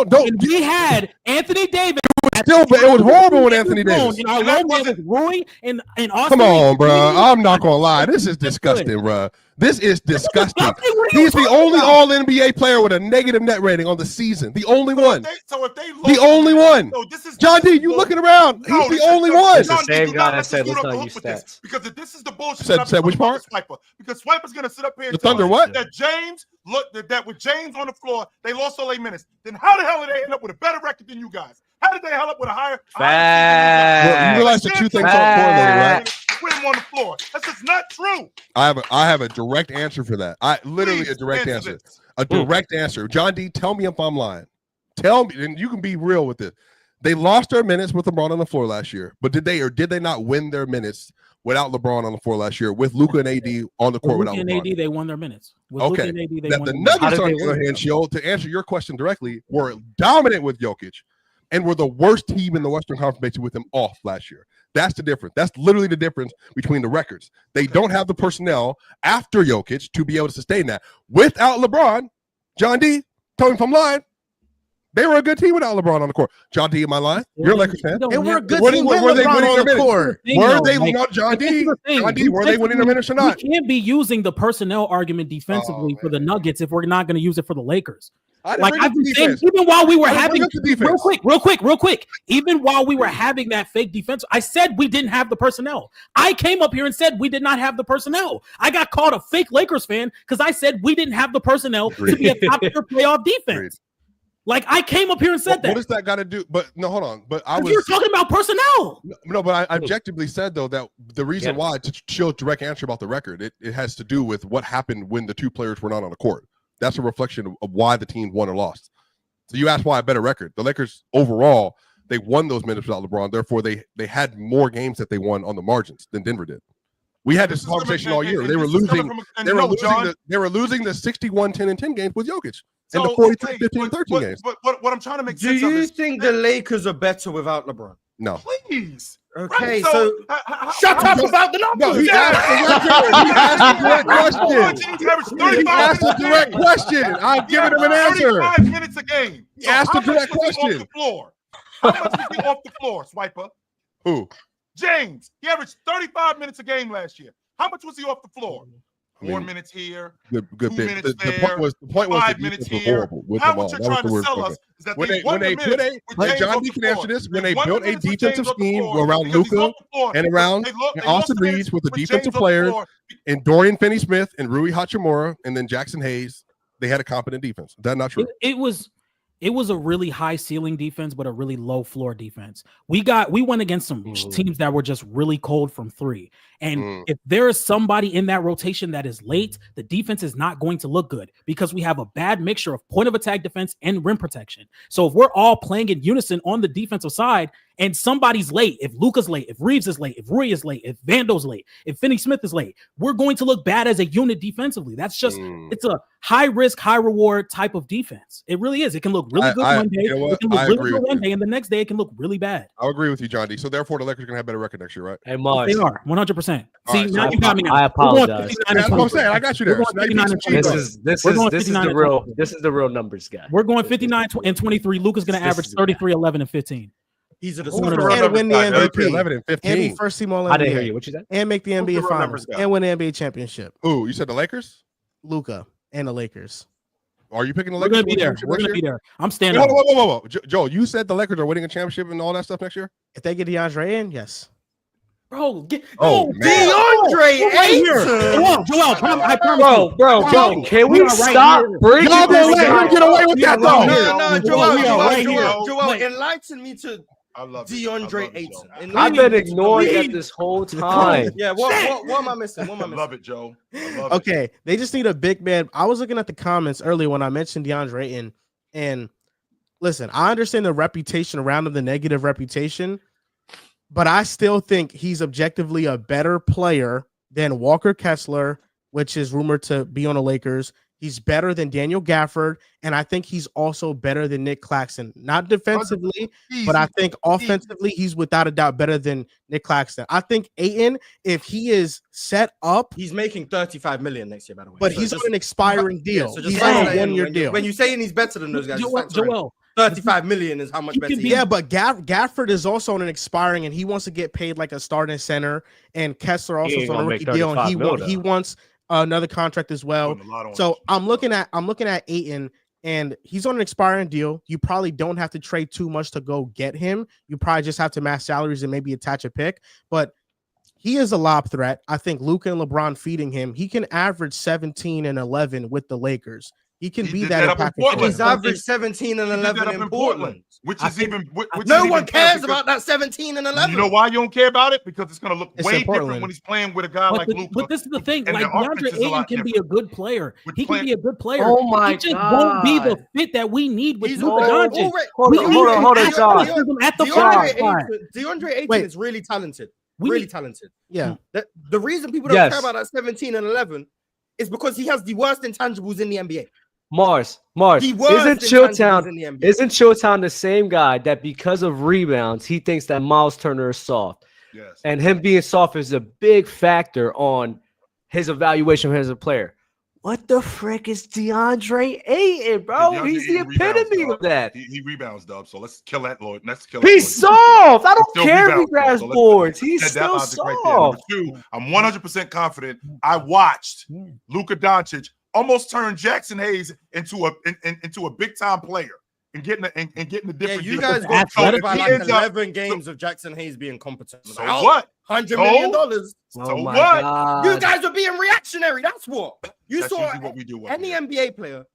Don't. We had Anthony Davis. Still, but it was horrible with Anthony Davis. And our low man was Rui and Austin. Come on, bro. I'm not gonna lie. This is disgusting, bro. This is disgusting. He's the only All-NBA player with a negative net rating on the season. The only one. The only one. John D, you looking around. He's the only one. It's the same guy that said, let's not use stats. Because this is the bullshit. Said which part? Swiper. Because Swiper's going to sit up here and the Thunder what? That with James on the floor, they lost all 8 minutes. Then how the hell did they end up with a better record than you guys? How did they hell up with a higher? Well, you realize the two things are correlated, right? Put him on the floor. That's just not true. I have a direct answer for that. A direct answer. A direct answer. John D, tell me if I'm lying. Tell me, and you can be real with this. They lost their minutes with LeBron on the floor last year, but did they not win their minutes without LeBron on the floor last year with Luka and AD on the court without LeBron? Luka and AD, they won their minutes. Okay. The Nuggets, on the other hand, to answer your question directly, were dominant with Jokic and were the worst team in the Western Conference with him off last year. That's the difference. That's literally the difference between the records. They don't have the personnel after Jokic to be able to sustain that. Without LeBron, John D, tell me if I'm lying. They were a good team without LeBron on the court. John D, am I lying? You're a Lakers fan. They were a good team with LeBron on the court. Were they not John D? John D, were they winning their minutes or not? We can't be using the personnel argument defensively for the Nuggets if we're not going to use it for the Lakers. Like I've been saying, even while we were having real quick, even while we were having that fake defense, I said we didn't have the personnel. I came up here and said we did not have the personnel. I got called a fake Lakers fan because I said we didn't have the personnel to be a top tier playoff defense. Like I came up here and said that. What does that got to do? But no, hold on. But you're talking about personnel. No, but I objectively said though that the reason why, to show a direct answer about the record, it has to do with what happened when the two players were not on the court. That's a reflection of why the team won or lost. So you asked why a better record. The Lakers overall, they won those minutes without LeBron. Therefore, they had more games that they won on the margins than Denver did. We had this conversation all year. They were losing. They were losing the 61-10-10 games with Jokic. And the 43-15-13 games. But what I'm trying to make sense of is, do you think the Lakers are better without LeBron? No. Please. Okay, so shut up about the numbers. No, he asked a direct question. He asked a direct question. I've given him an answer. 35 minutes a game. He asked a direct question. How much was he off the floor, Swiper? Who? James. He averaged 35 minutes a game last year. How much was he off the floor? 4 minutes here. Good 2 bit. minutes The there. point was the 5 minutes here. How what you're trying to sell us is that when they won the minutes with like James John off D the can answer floor. this, when They they won the built a minutes with defensive James off the scheme floor around because he's Luka off the floor. and around They Austin lost the minutes Reeves with the with defensive James off the players floor. and Dorian Finney-Smith and Rui Hachimura and then Jackson Hayes, they had a competent defense. That's not true. It was a really high ceiling defense, but a really low floor defense. We went against some teams that were just really cold from three. And if there is somebody in that rotation that is late, the defense is not going to look good because we have a bad mixture of point of attack defense and rim protection. So if we're all playing in unison on the defensive side and somebody's late, if Luka's late, if Reeves is late, if Rui is late, if Vando's late, if Finney-Smith is late, we're going to look bad as a unit defensively. That's just, it's a high risk, high reward type of defense. It really is. It can look really good one day. It can look really good one day, and the next day it can look really bad. I agree with you, John D. So therefore, the Lakers are going to have better record next year, right? Hey, Mars. They are 100%. See, right, now so you got me. I apologize. That's what I'm saying. I got you there. This is the real numbers guy. We're going 59 and 23. Luka's going to average 33, 11, and 15. He's and win the MVP. 11 and 15. And be first team all NBA. I didn't hear you. What you said? And make the NBA Finals. And win the NBA championship. Ooh, you said the Lakers? Luka and the Lakers. Are you picking the We're Lakers? We're going to be there. I'm standing. Whoa. Joel, you said the Lakers are winning a championship and all that stuff next year? If they get DeAndre in, yes. Bro, DeAndre Ayton. Joel, bro, can we stop bringing Y'all gonna let him get away with that though? Joel, enlighten me to DeAndre Ayton. I've been ignoring that this whole time. Yeah, what am I missing? What am I missing? Love it, Joe. Okay, they just need a big man. I was looking at the comments earlier when I mentioned DeAndre Ayton, and listen, I understand the reputation around him, the negative reputation, but I still think he's objectively a better player than Walker Kessler, which is rumored to be on the Lakers. He's better than Daniel Gafford, and I think he's also better than Nick Claxton. Not defensively, but I think offensively, he's without a doubt better than Nick Claxton. I think Ayton, if he is set up, he's making $35 million next year, by the way. But he's on an expiring deal. So he's on a 1-year deal. When you're saying he's better than those guys, Joel, $35 million is how much better. Yeah, but Gafford is also on an expiring, and he wants to get paid like a starting center. And Kessler also is on a rookie deal, and he wants another contract as well. So I'm looking at Ayton, and he's on an expiring deal. You probably don't have to trade too much to go get him. You probably just have to match salaries and maybe attach a pick. But he is a lob threat. I think Luka and LeBron feeding him. He can average 17 and 11 with the Lakers. He can be that impactful. He's averaged 17 and 11 in Portland, which is even. No one cares about that 17 and 11. You know why you don't care about it? Because it's going to look way different when he's playing with a guy like Luka. But this is the thing: like DeAndre Ayton can be a good player. He can be a good player. Oh my He just won't be the fit that we need with Luka Doncic. Hold on, John. DeAndre Ayton is really talented. Really talented. Yeah. The reason people don't care about that 17 and 11 is because he has the worst intangibles in the NBA. Mars, isn't Chilltown the same guy that because of rebounds, he thinks that Miles Turner is soft? Yes. And him being soft is a big factor on his evaluation of him as a player. What the frick is DeAndre Ayton, bro? He's the epitome of that. He rebounds, Dub. So let's kill that, Lord. He's soft. I don't care if he grabs boards. He's still soft. I'm 100% confident. I watched Luka Doncic almost turn Jackson Hayes into a big time player and getting a different. Yeah, you guys got told about like 11 games of Jackson Hayes being competent. So what? $100 million. So what? You guys are being reactionary. That's what you That's saw. What we do any NBA player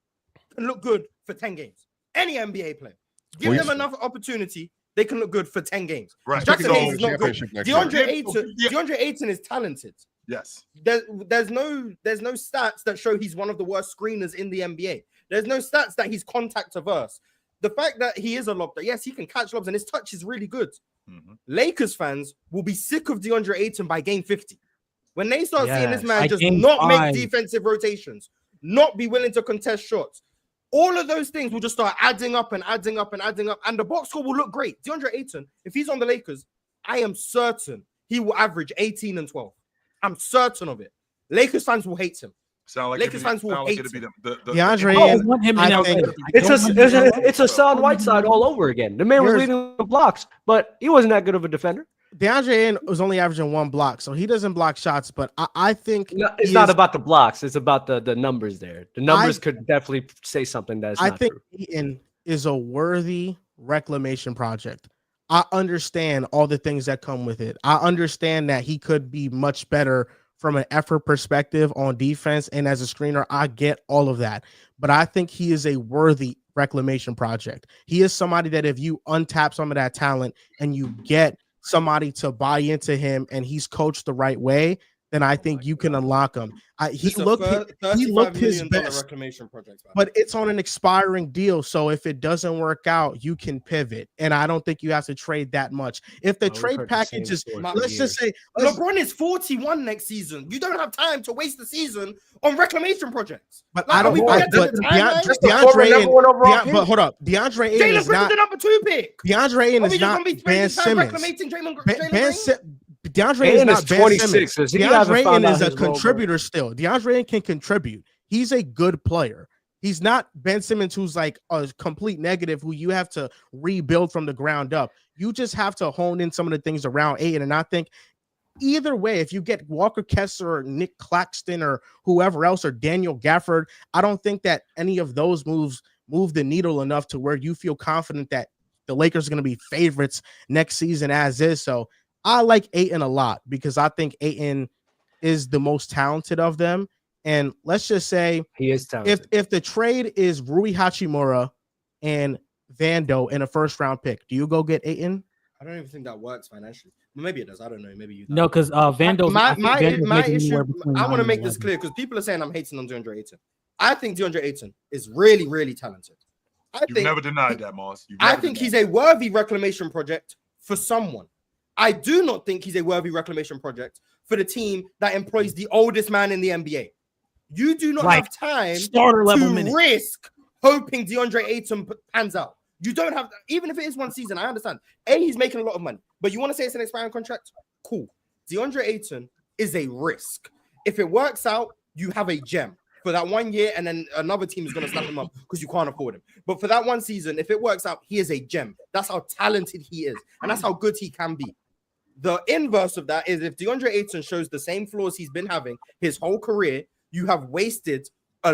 can look good for 10 games. Any NBA player, give them enough opportunity, they can look good for 10 games. Right. Jackson Hayes is not good. DeAndre Ayton is talented. Yes. There's no stats that show he's one of the worst screeners in the NBA. There's no stats that he's contact averse. The fact that he is a lob, yes, he can catch lobs and his touch is really good. Mm-hmm. Lakers fans will be sick of DeAndre Ayton by game 50. When they start seeing this man just not make defensive rotations, not be willing to contest shots, all of those things will just start adding up, and the box score will look great. DeAndre Ayton, if he's on the Lakers, I am certain he will average 18 and 12. I'm certain of it. Lakers fans will hate him. Lakers fans will hate him. DeAndre, it's a Hassan Whiteside all over again. The man was leading the blocks, but he wasn't that good of a defender. DeAndre Ayton was only averaging 1 block, so he doesn't block shots. But I think it's not about the blocks; it's about the numbers there. The numbers could definitely say something that's not think true. Ayton is a worthy reclamation project. I understand all the things that come with it. I understand that he could be much better from an effort perspective on defense and as a screener. I get all of that, but I think he is a worthy reclamation project. He is somebody that if you untap some of that talent and you get somebody to buy into him and he's coached the right way, then I think you can unlock him. He looked his best, reclamation project, but it's on an expiring deal. So if it doesn't work out, you can pivot. And I don't think you have to trade that much. If the trade package is, let's just say, LeBron is 41 next season. You don't have time to waste the season on reclamation projects. But I don't. DeAndre Ayton. But hold up, DeAndre Ayton is not the number 2 pick. DeAndre Ayton is not Ben Simmons. DeAndre Ayton is not Ben Simmons. DeAndre Ayton is a contributor still. DeAndre Ayton can contribute. He's a good player. He's not Ben Simmons, who's like a complete negative, who you have to rebuild from the ground up. You just have to hone in some of the things around Ayton. And I think either way, if you get Walker Kessler or Nick Claxton or whoever else or Daniel Gafford, I don't think that any of those moves move the needle enough to where you feel confident that the Lakers are going to be favorites next season as is. So I like Ayton a lot because I think Ayton is the most talented of them. And let's just say he is talented. If the trade is Rui Hachimura and Vando in a first-round pick, do you go get Ayton? I don't even think that works financially. Maybe it does. I don't know. Maybe you. No, because Vando. My issue. I want to make this clear because people are saying I'm hating on Deandre Ayton. I think Deandre Ayton is really, really talented. You've never denied that, Moss. I think he's a worthy reclamation project for someone. I do not think he's a worthy reclamation project for the team that employs the oldest man in the NBA. You do not have time to risk hoping DeAndre Ayton pans out. You don't have, even if it is one season, I understand. He's making a lot of money, but you want to say it's an expiring contract? Cool. DeAndre Ayton is a risk. If it works out, you have a gem for that 1 year, and then another team is going to snap him up because you can't afford him. But for that one season, if it works out, he is a gem. That's how talented he is, and that's how good he can be. The inverse of that is if DeAndre Ayton shows the same flaws he's been having his whole career, you have wasted a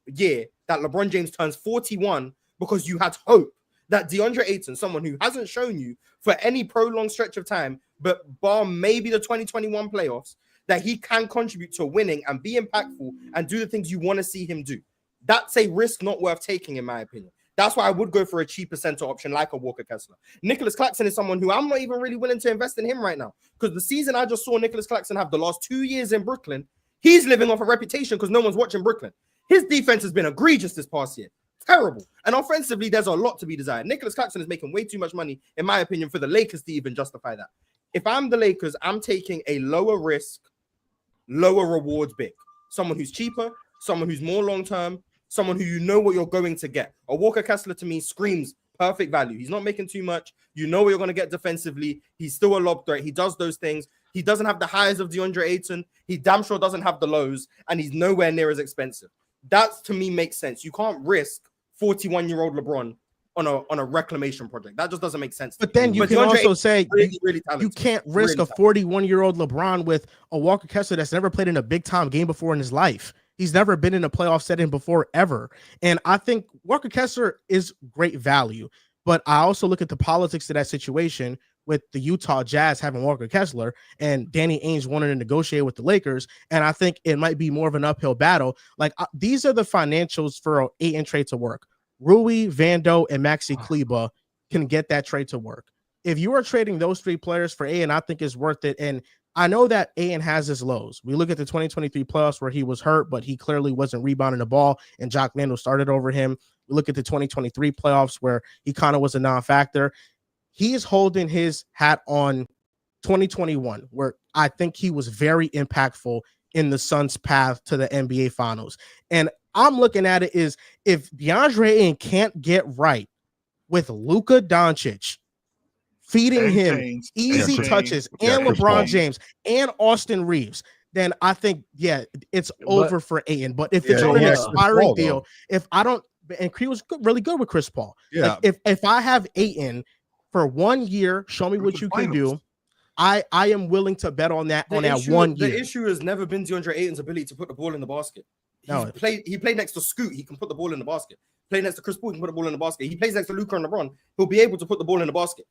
year that LeBron James turns 41 because you had hope that DeAndre Ayton, someone who hasn't shown you for any prolonged stretch of time, but bar maybe the 2021 playoffs, that he can contribute to winning and be impactful and do the things you want to see him do. That's a risk not worth taking, in my opinion. That's why I would go for a cheaper center option like a Walker Kessler. Nicholas Claxton is someone who I'm not even really willing to invest in him right now because the season I just saw Nicholas Claxton have the last 2 years in Brooklyn, he's living off a reputation because no one's watching Brooklyn. His defense has been egregious this past year. Terrible. And offensively, there's a lot to be desired. Nicholas Claxton is making way too much money, in my opinion, for the Lakers to even justify that. If I'm the Lakers, I'm taking a lower risk, lower rewards big. Someone who's cheaper, someone who's more long-term, someone who you know what you're going to get. A Walker Kessler to me screams perfect value. He's not making too much. You know what you're going to get defensively. He's still a lob threat. He does those things. He doesn't have the highs of DeAndre Ayton. He damn sure doesn't have the lows, and he's nowhere near as expensive. That, to me, makes sense. You can't risk 41-year-old LeBron on a reclamation project. That just doesn't make sense. But then you can also say you can't risk a 41-year-old LeBron with a Walker Kessler that's never played in a big-time game before in his life. He's never been in a playoff setting before ever. And I think Walker Kessler is great value. But I also look at the politics of that situation with the Utah Jazz having Walker Kessler and Danny Ainge wanting to negotiate with the Lakers. And I think it might be more of an uphill battle. Like these are the financials for an Ayton trade to work. Rui, Vando, and Maxi Kleber can get that trade to work. If you are trading those three players for Ayton, I think it's worth it. And I know that Ayton has his lows. We look at the 2023 playoffs where he was hurt, but he clearly wasn't rebounding the ball, and Jock Landale started over him. We look at the 2023 playoffs where he kind of was a non-factor. He is holding his hat on 2021, where I think he was very impactful in the Suns' path to the NBA Finals. And I'm looking at it is if DeAndre Ayton can't get right with Luka Doncic feeding him easy touches and LeBron James and Austin Reeves, then I think, it's over for Ayton. But if it's on an expiring deal, if I don't, and he was really good with Chris Paul. Yeah. Like if I have Ayton for 1 year, show me what you can do. I am willing to bet on that The issue, 1 year. The issue has never been Deandre Ayton's ability to put the ball in the basket. He played next to Scoot. He can put the ball in the basket. Play next to Chris Paul. He can put the ball in the basket. He plays next to Luka and LeBron. He'll be able to put the ball in the basket.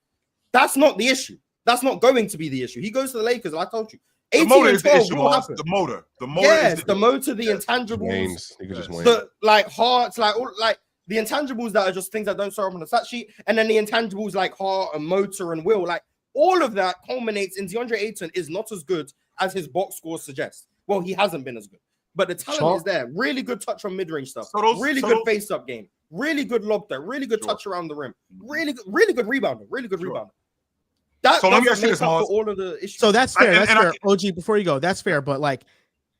That's not the issue. That's not going to be the issue. He goes to the Lakers. I told you. The motor is the issue. The motor. Yes, the motor, the intangibles. The like hearts, like all like the intangibles that are just things that don't show up on the stat sheet, and then the intangibles like heart and motor and will, like all of that culminates in DeAndre Ayton is not as good as his box score suggests. Well, he hasn't been as good, but the talent is there. Really good touch on mid-range stuff. Really good face-up game. Really good lob there. Really good touch around the rim. Really good rebounder. Really good rebounder. So let me ask you this, Mars. All of the issues. So that's fair. That's fair. OG, before you go, that's fair. But like,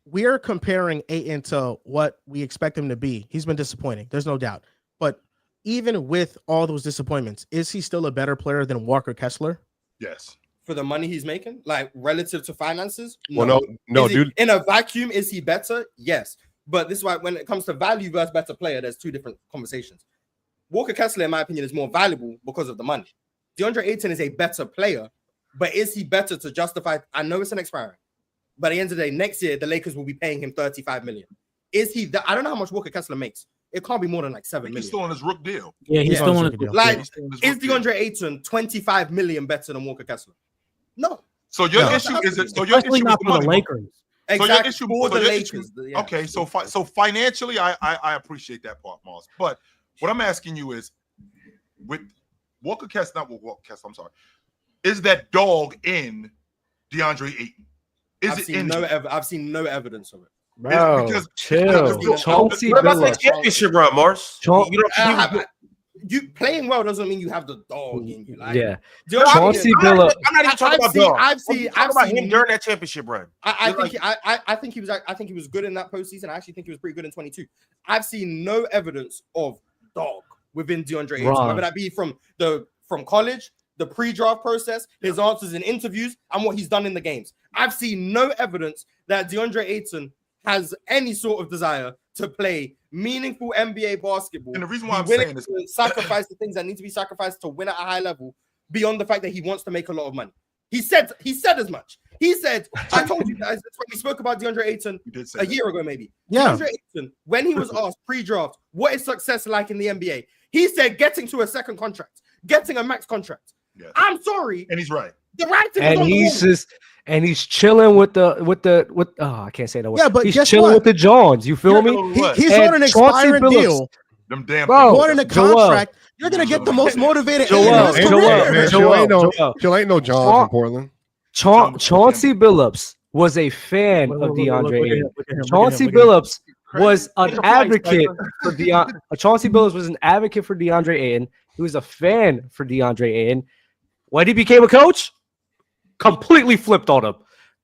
we're comparing Ayton to what we expect him to be. He's been disappointing. There's no doubt. But even with all those disappointments, is he still a better player than Walker Kessler? Yes. For the money he's making, like relative to finances? No. Well, dude. In a vacuum, is he better? Yes. But this is why when it comes to value versus better player, there's two different conversations. Walker Kessler, in my opinion, is more valuable because of the money. DeAndre Ayton is a better player, but is he better to justify? I know it's an experiment, but at the end of the day, next year, the Lakers will be paying him $35 million. Is he? I don't know how much Walker Kessler makes. It can't be more than like $7 million. He's still on his rook deal. Yeah, he's still on his deal. Like, is DeAndre Ayton $25 million better than Walker Kessler? No. So your issue is it? So your issue not is for the Lakers. Exactly. So for the Lakers. Yeah. Okay, so financially, I appreciate that part, Mars. But what I'm asking you is, with Walker Kessler, not Walker Kessler, I'm sorry, is that dog in DeAndre Ayton? I've seen no evidence of it. Bro, chill. Chauncey what about the championship run, Mars? You playing well doesn't mean you have the dog in you. Like, yeah, Chauncey Billups. I'm not even talking about dog. I've seen him during that championship run. I think he was good in that postseason. I actually think he was pretty good in 22. I've seen no evidence of dog within DeAndre Ayton, whether that be from college, the pre-draft process, his answers in interviews, and what he's done in the games. I've seen no evidence that DeAndre Ayton has any sort of desire to play meaningful NBA basketball. And the reason why I'm saying this is sacrifice the things that need to be sacrificed to win at a high level beyond the fact that he wants to make a lot of money. He said as much. He said, I told you guys when we spoke about DeAndre Ayton a year ago, maybe. Yeah. DeAndre Ayton, when he was asked pre-draft, what is success like in the NBA? He said getting to a second contract, getting a max contract. Yes. I'm sorry. And he's right. The writing and he's just he's chilling with I can't say the word. Yeah, but he's guess chilling what? with the Johns. You feel me? He's on an expiring deal. Them damn bro, on a contract. You're gonna get the most motivated. Joel ain't no Johns in Portland. Chauncey Billups was a fan of DeAndre Ayton. Chauncey Billups was an advocate for Chauncey Billups was an advocate for DeAndre Ayton. He was a fan for DeAndre Ayton. When he became a coach, completely flipped on him.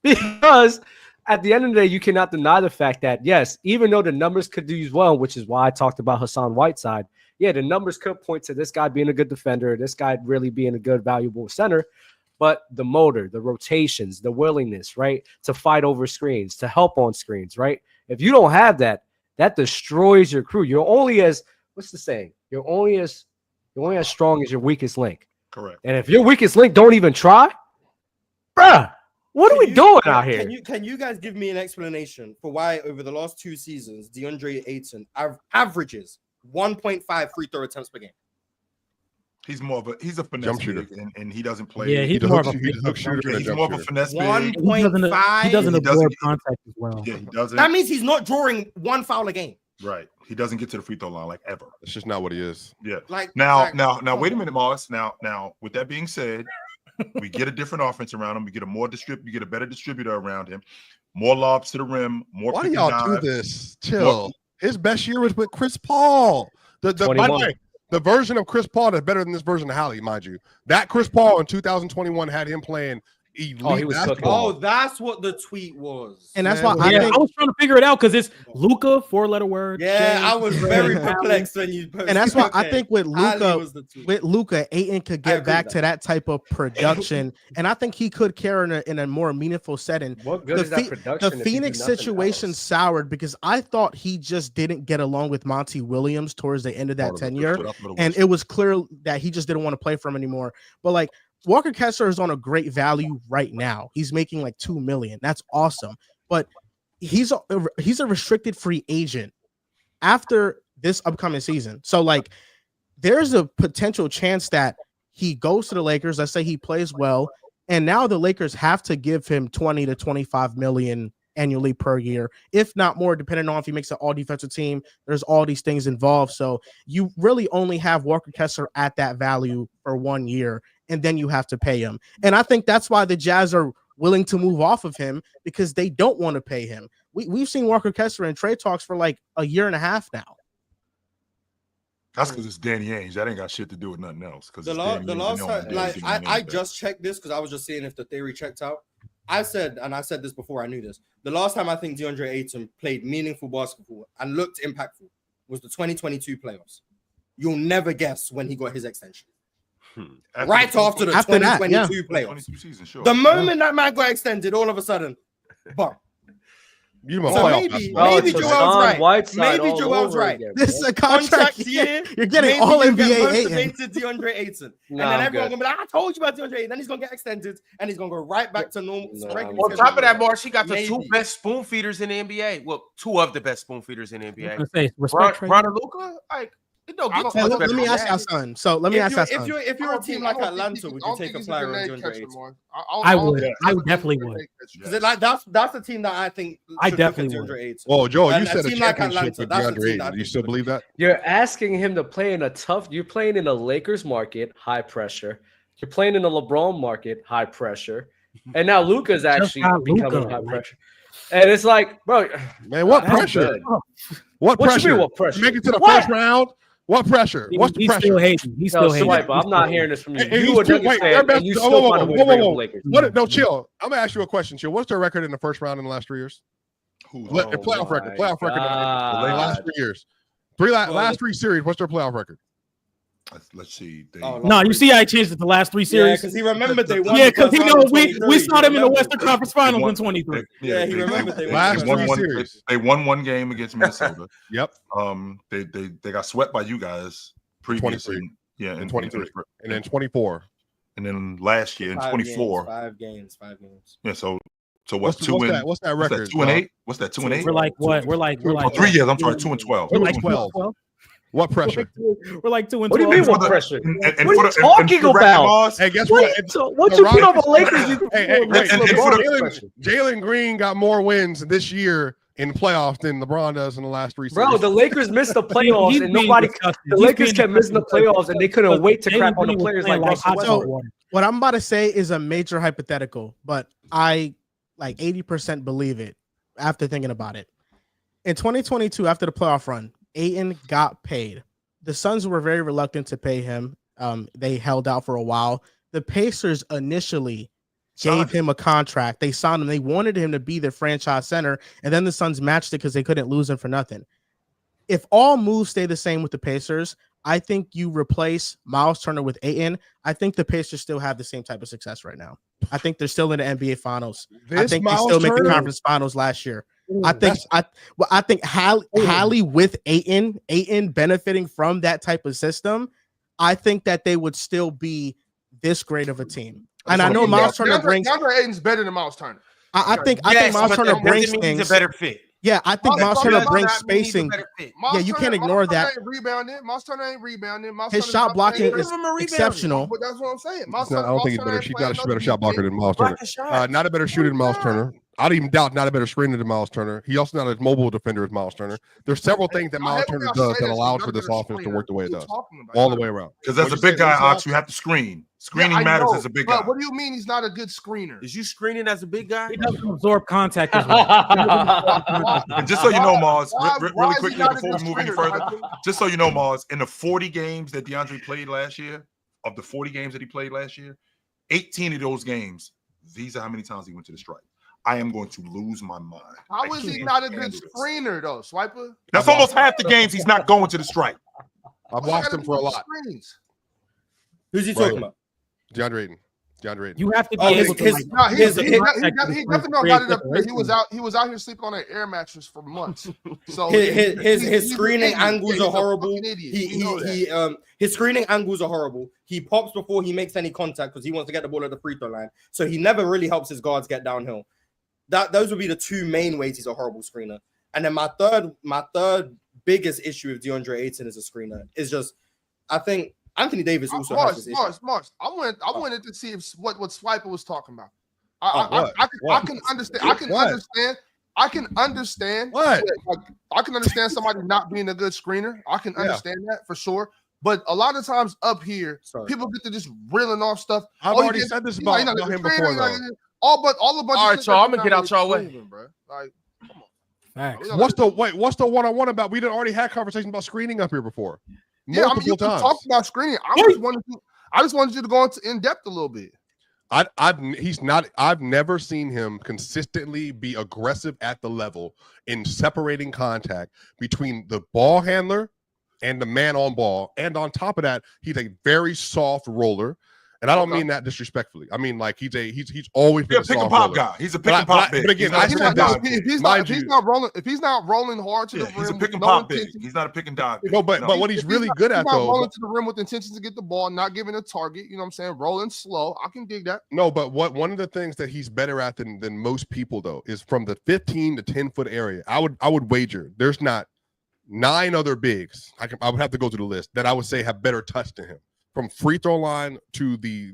Because at the end of the day, you cannot deny the fact that, yes, even though the numbers could do well, which is why I talked about Hassan Whiteside, yeah, the numbers could point to this guy being a good defender, this guy really being a good, valuable center, but the motor, the rotations, the willingness, right, to fight over screens, to help on screens, right? If you don't have that, that destroys your crew. You're only as, what's the saying? You're only as strong as your weakest link. Correct. And if your weakest link don't even try, bruh, what are we doing out here? Can you guys give me an explanation for why over the last 2 seasons DeAndre Ayton averages 1.5 free throw attempts per game? He's a finesse shooter, and he doesn't play. Yeah, he's more of a shooter. He's more of a finesse. 1.5. He doesn't absorb contact as well. Yeah, he doesn't. That means he's not drawing one foul a game. Right. He doesn't get to the free throw line like ever. That's just not what he is. Yeah. Now, wait a minute, Morris. Now, with that being said, we get a different offense around him. We get you get a better distributor around him. More lobs to the rim. More. Why do y'all do this? Chill. His best year was with Chris Paul. By the way, the version of Chris Paul that's better than this version of Hali, mind you. That Chris Paul in 2021 had him playing elite basketball. That's what the tweet was. And that's why I was trying to figure it out because it's Luka, 4-letter word. Yeah, I was very perplexed when you posted. And that's why I think with Luka, Ayton could get back to that type of production. And I think he could carry in a more meaningful setting. What good is that production? The Phoenix situation soured because I thought he just didn't get along with Monty Williams towards the end of that tenure. And it was clear that he just didn't want to play for him anymore. But like, Walker Kessler is on a great value right now. He's making like $2 million. That's awesome. But he's a restricted free agent after this upcoming season. So like there's a potential chance that he goes to the Lakers. Let's say he plays well. And now the Lakers have to give him 20 to 25 million annually per year, if not more, depending on if he makes an all defensive team. There's all these things involved. So you really only have Walker Kessler at that value for 1 year, and then you have to pay him. And I think that's why the Jazz are willing to move off of him, because they don't want to pay him. We've seen Walker Kessler in trade talks for like a year and a half now. That's because it's Danny Ainge. That ain't got shit to do with nothing else. Because the last time, like I just checked this because I was just seeing if the theory checked out. I said this before I knew this. The last time I think Deandre Ayton played meaningful basketball and looked impactful was the 2022 playoffs. You'll never guess when he got his extension. Right after the 2022 playoffs. Season, sure. The moment that man got extended, all of a sudden, bam. So maybe Joel's right. Maybe Joel's right. This is a contract year. You're getting all NBA Ayton. Deandre Ayton. And then everyone gonna be like, I told you about Deandre Ayton. Then he's gonna get extended and he's gonna go right back to normal. On top of that, Marsh, he got the two best spoon feeders in the NBA. Well, two of the best spoon feeders in the NBA. Ron and Luka, like. Let me ask y'all something. So let me ask y'all something. If you're a team like Atlanta, would you take a flyer on Deandre Ayton? I would. I definitely would. Because that's the team that I think I definitely would. Ayton. Well, Joel, you said a a championship with Deandre Ayton. Do you still believe that? You're asking him to play in a tough. You're playing in a Lakers market, high pressure. You're playing in a LeBron market, high pressure, and now Luka's actually becoming high pressure. And it's like, bro, man, what pressure? What pressure? You mean, what pressure? Make it to the first round. What pressure? What's the pressure? Still hating. He's still hating. I'm not hearing this from you. You would understand, and you still find a way to bring up Lakers. No, chill. I'm gonna ask you a question, chill. What's their record in the first round in the last 3 years? Playoff record. Playoff record in the last 3 years. Last three series. What's their playoff record? Let's see. No, you see how I changed it to last 3 series? Because he remembered they won. Yeah, because he knows we saw them in the Western Conference Finals in 23. Yeah, he remembered they last won. 3 series. They won one game against Minnesota. Yep. They got swept by you guys previously. Yeah, in 23. And then 24. And then last year in 24. 5 games. Yeah, so what's that record? What's that 2-8? What's that 2-8? We're like what? We're like 3 years. I'm sorry, 2-12. We're like 12. What pressure? We're like 2-12. What do you mean what pressure? What are you talking about? Hey, guess what? What you put on the Lakers? Jalen Green got more wins this year in the playoffs than LeBron does in the last 3 series. Bro, the Lakers missed the playoffs and nobody. The Lakers kept missing the playoffs and they couldn't wait to crap on the players like Russell Westbrook. What I'm about to say is a major hypothetical, but I like 80% believe it after thinking about it. In 2022, after the playoff run, Ayton got paid. The Suns were very reluctant to pay him. They held out for a while. The Pacers initially gave him a contract. They signed him. They wanted him to be their franchise center, and then the Suns matched it because they couldn't lose him for nothing. If all moves stay the same with the Pacers, I think you replace Miles Turner with Ayton. I think the Pacers still have the same type of success right now. I think they're still in the NBA Finals. I think they still make the conference finals last year. I think Hali with Ayton benefiting from that type of system, I think that they would still be this great of a team. And I know Miles Turner brings. Deandre Ayton's better than Miles Turner. I think Miles Turner brings things. He's a better fit. Yeah, I think Miles Turner brings spacing. Yeah, you can't ignore that. Miles Turner ain't rebounding. His shot blocking is exceptional. But that's what I'm saying. I don't think he's better. She's got a better shot blocker than Miles Turner. Not a better shooter than Miles Turner. I don't even doubt not a better screener than Miles Turner. He also not as mobile defender as Miles Turner. There's several things that Miles Turner does that allows for this offense to work the way it does, all the way around. Because as a big guy, Ox, you have to screen. Screening matters as a big guy. What do you mean he's not a good screener? Is you screening as a big guy? He doesn't absorb contact as well. And just so you know, Mars, really quickly before we move any further, just so you know, Mars, in the 40 games that DeAndre played last year, of the 40 games that he played last year, 18 of those games, these are how many times he went to the stripe. I am going to lose my mind. How is he not a good screener, though, Swiper? That's almost half the games he's not going to the stripe. I've watched him for a lot. Who's he talking about? DeAndre Ayton. DeAndre Ayton. You have to be Oh, able to. his- like, No, he definitely got it up there. create He was out on an air mattress for months. So his screening he's an idiot. angles Yeah, are he's a horrible. fucking idiot. His screening angles are horrible. He pops before he makes any contact because he wants to get the ball at the free throw line. So he never really helps his guards get downhill. Those would be the two main ways he's a horrible screener. And then my third biggest issue with DeAndre Ayton as a screener is just, I think Anthony Davis also has this issue. Mars. I wanted to see what Swiper was talking about. I can understand. I can understand what. I can understand somebody not being a good screener. I can understand that for sure. But a lot of times up here, people get to just reeling off stuff. I've already said this about him before, though. All right, y'all. I'm gonna get out y'all way. Bro. Like, come on. Facts. What's the one-on-one about? We done already had conversations about screening up here before. Yeah, I mean, you can talk about screening. I just wanted you to go into in depth a little bit. I've never seen him consistently be aggressive at the level in separating contact between the ball handler and the man on ball. And on top of that, he's a very soft roller. And I don't mean that disrespectfully. I mean, like he's always been a pick and soft pop roller. guy. He's a pick and pop big. But again, if he's not rolling hard to the rim, he's a pick and pop big. He's not a pick and dive. No, but what he's really good at though, rolling to the rim with intentions to get the ball, not giving a target. You know what I'm saying? Rolling slow. I can dig that. No, but one of the things that he's better at than most people though is from the 15 to 10 foot area. I would wager there's not 9 other bigs. I would have to go through the list that I would say have better touch than him. From free throw line to the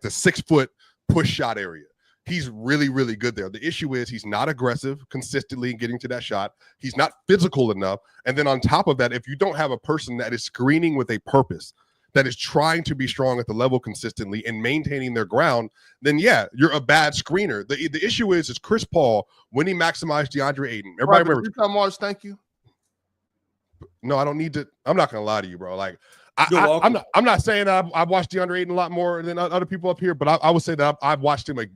6 foot push shot area. He's really, really good there. The issue is he's not aggressive consistently getting to that shot. He's not physical enough. And then on top of that, if you don't have a person that is screening with a purpose, that is trying to be strong at the level consistently and maintaining their ground, then yeah, you're a bad screener. The issue is Chris Paul, when he maximized DeAndre Ayton. Everybody remember. Mars, thank you. No, I don't need to. I'm not going to lie to you, bro. Like, I'm not saying that I've watched DeAndre Ayton a lot more than other people up here, but I would say that I've watched him a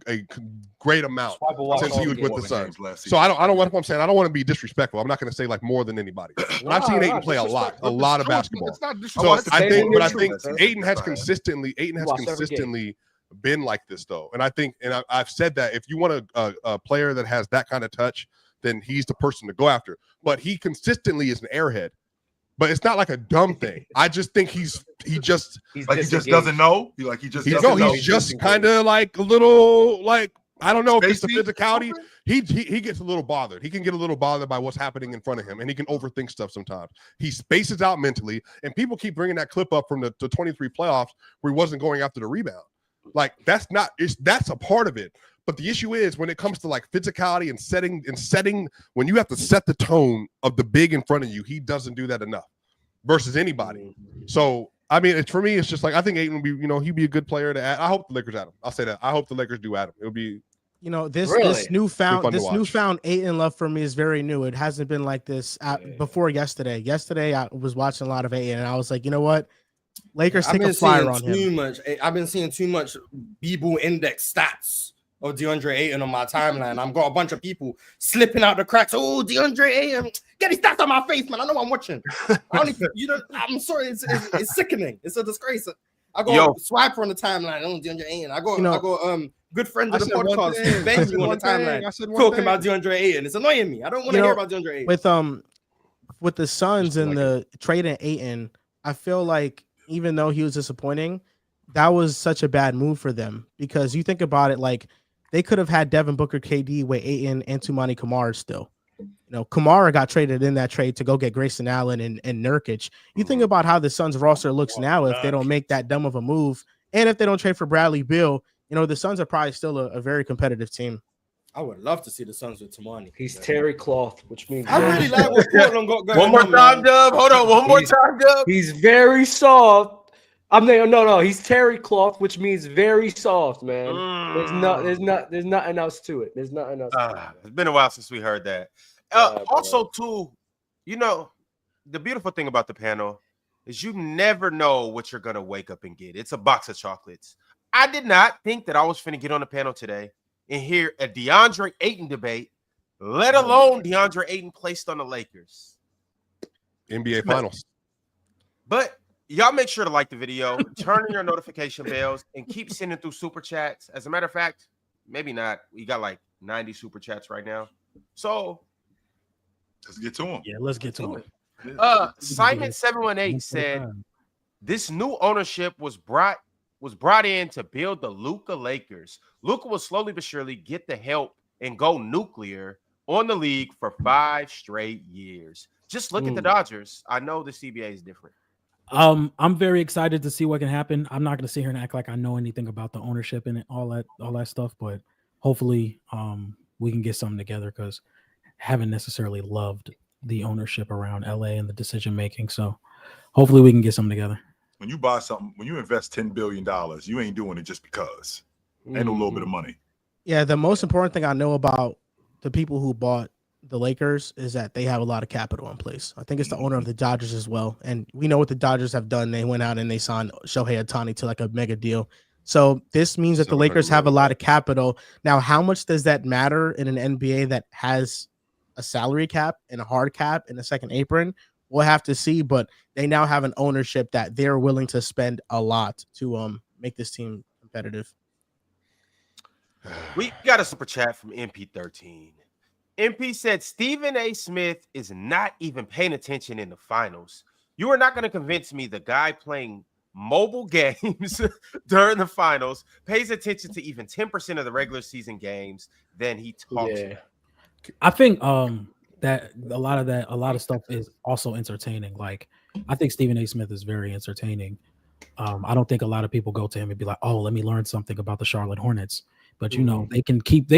great amount since he was with the Suns. So I don't want. I'm saying I don't want to be disrespectful. I'm not going to say like more than anybody. But I've seen Ayton play a lot of basketball. So I think Ayton has consistently been like this though, and I think, and I've said that if you want a player that has that kind of touch, then he's the person to go after. But he consistently is an airhead. But it's not like a dumb thing. I just think he just doesn't know. He's just kind of like a little like, I don't know if it's the physicality. He gets a little bothered. He can get a little bothered by what's happening in front of him, and he can overthink stuff sometimes. He spaces out mentally, and people keep bringing that clip up from the 23 playoffs where he wasn't going after the rebound. Like that's a part of it. But the issue is when it comes to like physicality and setting, when you have to set the tone of the big in front of you, he doesn't do that enough versus anybody. So, I mean, for me, it's just like, I think Ayton would be, he'd be a good player to add. I hope the Lakers add him. I'll say that. I hope the Lakers do add him. It'll be, this newfound Ayton love for me is very new. It hasn't been like this before yesterday. Yesterday, I was watching a lot of Ayton and I was like, you know what? Lakers take a flyer on him. I've been seeing too much B-Ball index stats of DeAndre Ayton on my timeline. I've got a bunch of people slipping out the cracks. Oh, DeAndre Ayton, get his stats on my face, man. I know I'm watching. I'm sorry, it's sickening. It's a disgrace. I got Swiper on the timeline. Oh, DeAndre Ayton. I got good friend of the podcast, Bane, on the timeline talking about DeAndre Ayton. It's annoying me. I don't want to hear about DeAndre Ayton. With the Suns and the trade in Ayton, I feel like even though he was disappointing, that was such a bad move for them because you think about it, like they could have had Devin Booker, KD, with Ayton and Tumani Kamara still. Kamara got traded in that trade to go get Grayson Allen and Nurkic. You think about how the Suns roster looks now if they don't make that dumb of a move, and if they don't trade for Bradley Beal, the Suns are probably still a very competitive team. I would love to see the Suns with Tumani. He's terry cloth, which means I really like what Portland got going. One more time, Dub. Hold on, one more time, Dub. He's very soft. No. He's terry cloth, which means very soft, man. There's nothing else to it. There's nothing else. It's been a while since we heard that. Also, too, the beautiful thing about the panel is you never know what you're gonna wake up and get. It's a box of chocolates. I did not think that I was finna get on the panel today and hear a DeAndre Ayton debate, let alone DeAndre Ayton placed on the Lakers. NBA Finals. But Y'all make sure to like the video, turn on your notification bells, and keep sending through super chats. As a matter of fact, maybe not. We got like 90 super chats right now. So let's get to them. Yeah, let's get to it. Simon718 said this new ownership was brought in to build the Luka Lakers. Luka will slowly but surely get the help and go nuclear on the league for 5 straight years. Just look at the Dodgers. I know the CBA is different. I'm very excited to see what can happen. I'm not going to sit here and act like I know anything about the ownership and all that stuff, but hopefully we can get something together because I haven't necessarily loved the ownership around LA and the decision making. So hopefully we can get something together. When you buy something, when you invest $10 billion, you ain't doing it just because. Ain't a little bit of money. Yeah, the most important thing I know about the people who bought the Lakers is that they have a lot of capital in place. I think it's the owner of the Dodgers as well. And we know what the Dodgers have done. They went out and they signed Shohei Ohtani to like a mega deal. So this means that the Lakers have a lot of capital. Now, how much does that matter in an NBA that has a salary cap and a hard cap and a second apron? We'll have to see, but they now have an ownership that they're willing to spend a lot to make this team competitive. We got a super chat from MP13. MP said Stephen A. Smith is not even paying attention in the finals. You are not going to convince me the guy playing mobile games during the finals pays attention to even 10% of the regular season games than he talks about. I think that a lot of stuff is also entertaining. Like I think Stephen A. Smith is very entertaining. I don't think a lot of people go to him and be like, "Oh, let me learn something about the Charlotte Hornets." But you know, they can keep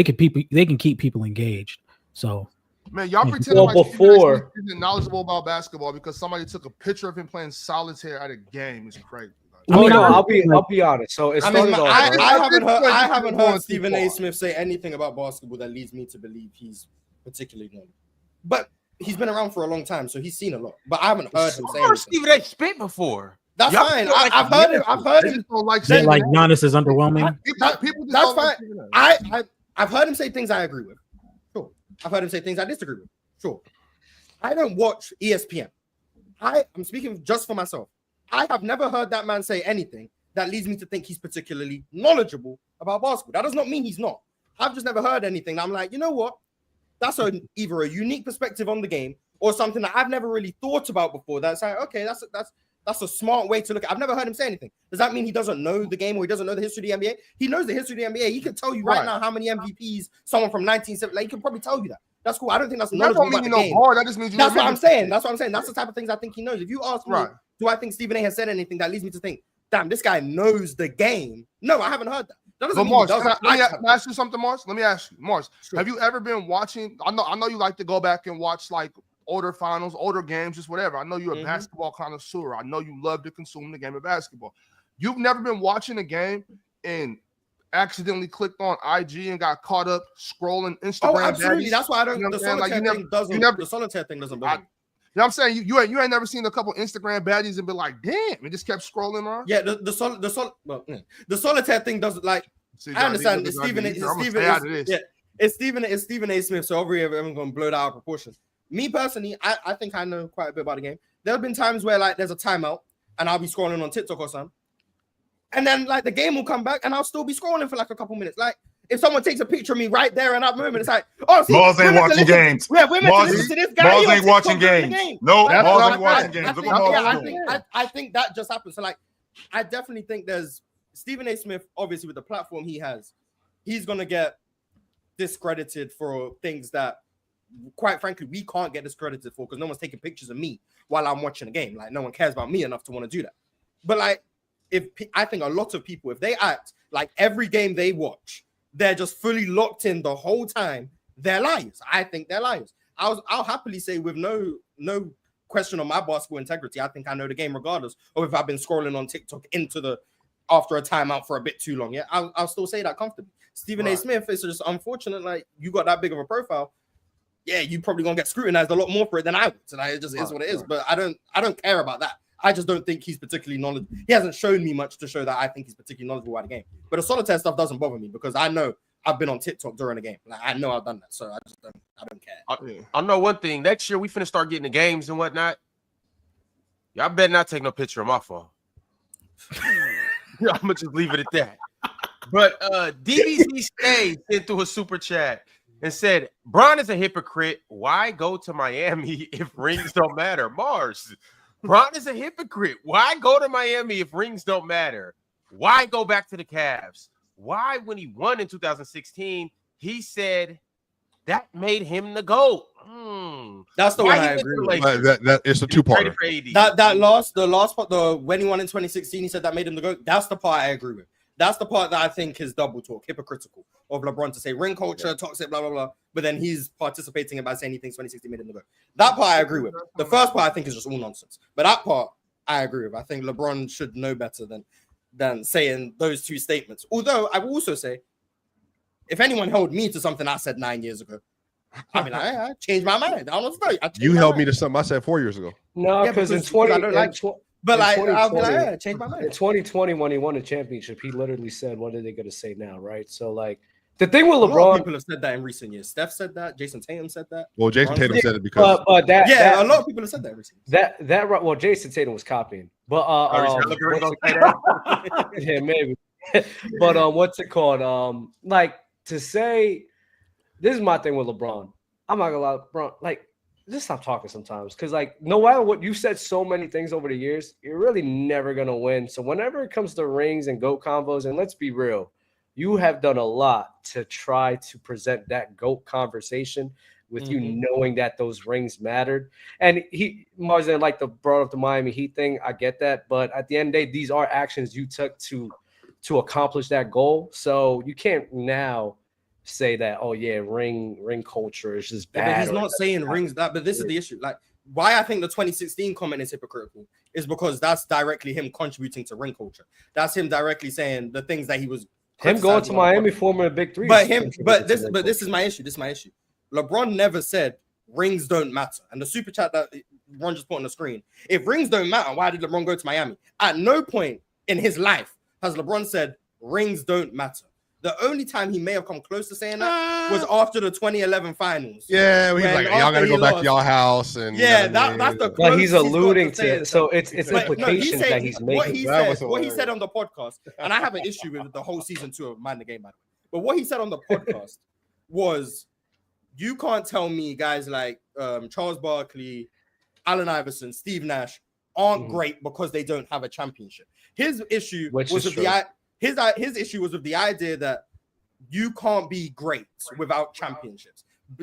people engaged. So, man, y'all pretend like before isn't knowledgeable about basketball because somebody took a picture of him playing solitaire at a game. It's crazy. I'll be honest. So it started off. I haven't heard Stephen A. Smith say anything about basketball that leads me to believe he's particularly known. But he's been around for a long time, so he's seen a lot. But I haven't heard him say anything. Stephen A. spit before. That's fine. I've heard him. I've heard him like Giannis is underwhelming. That's fine. I've heard him say things I agree with. Sure. I've heard him say things I disagree with. Sure. I don't watch ESPN. I'm speaking just for myself. I have never heard that man say anything that leads me to think he's particularly knowledgeable about basketball. That does not mean he's not. I've just never heard anything. I'm like, you know what? That's either a unique perspective on the game or something that I've never really thought about before. That's like, okay, that's a smart way to look at it. I've never heard him say anything. Does that mean he doesn't know the game or he doesn't know the history of the NBA? He knows the history of the NBA. He can tell you right now how many MVPs someone from 1970. Like, he can probably tell you that. That's cool. I don't think that's knowledgeable about the game. That just means that's what I'm saying. That's what I'm saying. That's the type of things I think he knows. If you ask me, do I think Stephen A. has said anything that leads me to think, damn, this guy knows the game? No, I haven't heard that. That doesn't mean Mars, let me ask you something, Mars. Let me ask you, Mars. Sure. Have you ever been watching? I know you like to go back and watch like older finals, older games, just whatever. I know you're a basketball connoisseur. I know you love to consume the game of basketball. You've never been watching a game and accidentally clicked on IG and got caught up scrolling Instagram. Oh, absolutely. Baddies. That's why I don't. You know the solitaire thing doesn't. You know what I'm saying? You ain't never seen a couple Instagram baddies and be like, damn, and just kept scrolling on. Yeah, the solitaire thing doesn't like. See, I understand. It's Stephen A. Smith. So over here, everyone's gonna blow that out of proportion. Me personally, I think I know quite a bit about the game. There have been times where like there's a timeout and I'll be scrolling on TikTok or something, and then like the game will come back and I'll still be scrolling for like a couple minutes. Like if someone takes a picture of me right there in that moment, it's like, oh, see, Mars ain't watching games. Yeah, we're meant to listen to this guy. Mars ain't watching games. No, Mars ain't watching games. I think that just happened. So like, I definitely think there's Stephen A. Smith, obviously with the platform he has, he's gonna get discredited for things that, quite frankly, we can't get discredited for because no one's taking pictures of me while I'm watching a game. Like, no one cares about me enough to want to do that. But like, I think a lot of people, if they act like every game they watch, they're just fully locked in the whole time, they're liars. I think they're liars. I'll happily say with no question on my basketball integrity, I think I know the game regardless of if I've been scrolling on TikTok after a timeout for a bit too long. Yeah, I'll still say that comfortably. Stephen A. Smith, it's just unfortunate. Like, you got that big of a profile. Yeah, you probably gonna get scrutinized a lot more for it than I would. So it just is what it is. But I don't care about that. I just don't think he's particularly knowledgeable. He hasn't shown me much to show that I think he's particularly knowledgeable about the game. But the solitaire stuff doesn't bother me because I know I've been on TikTok during a game. Like, I know I've done that, so I don't care. I know one thing. Next year we finna start getting the games and whatnot. Y'all better not take no picture of my phone. I'm gonna just leave it at that. But DVC Stay sent through a super chat and said, Bron is a hypocrite. Why go to Miami if rings don't matter? Mars, Bron is a hypocrite. Why go to Miami if rings don't matter? Why go back to the Cavs? Why, when he won in 2016, he said that made him the GOAT? That's the one I agree with. That it's a two-parter. The when he won in 2016, he said that made him the GOAT. That's the part I agree with. That's the part that I think is double talk, hypocritical of LeBron to say ring culture, toxic, blah, blah, blah. But then he's participating in by saying he thinks 2016 made him the GOAT. That part I agree with. The first part I think is just all nonsense. But that part I agree with. I think LeBron should know better than saying those two statements. Although I will also say, if anyone held me to something I said 9 years ago, I mean, I changed my mind. I don't know what to tell you. You held me to something I said 4 years ago. No, because in 20, I don't like. But I'll be like, yeah, change my mind. In 2020, when he won the championship, he literally said, "What are they going to say now?" Right? So, like, the thing with LeBron, a lot of people have said that in recent years. Steph said that. Jason Tatum said that. Well, Jason Tatum said it because, a lot of people have said that recently. Well, Jason Tatum was copying, but yeah, maybe. But what's it called? Like to say, this is my thing with LeBron. I'm not gonna lie, LeBron, like. Just stop talking sometimes, because like no matter what you said, so many things over the years, you're really never gonna win. So whenever it comes to rings and GOAT combos, and let's be real, you have done a lot to try to present that GOAT conversation with you knowing that those rings mattered. And Marzan like brought up the Miami Heat thing. I get that, but at the end of the day, these are actions you took to accomplish that goal. So you can't now say that, oh yeah, ring culture is just bad. But he's not saying rings that, but this is the issue. Like, why I think the 2016 comment is hypocritical is because that's directly him contributing to ring culture. That's him directly saying the things that he was him going to Miami, forming a big three. But this is my issue. This is my issue. LeBron never said rings don't matter. And the super chat that Ron just put on the screen, if rings don't matter, why did LeBron go to Miami? At no point in his life has LeBron said rings don't matter. The only time he may have come close to saying that was after the 2011 finals. Yeah, he's like, y'all gotta go back to y'all house, and that's the. But he's alluding to it, so it's implications that he's making. What he said on the podcast, and I have an issue with the whole season 2 of Mind the Game, by the way. But what he said on the podcast was, you can't tell me guys like Charles Barkley, Allen Iverson, Steve Nash aren't great because they don't have a championship. His issue was with his issue was with the idea that you can't be great without championships.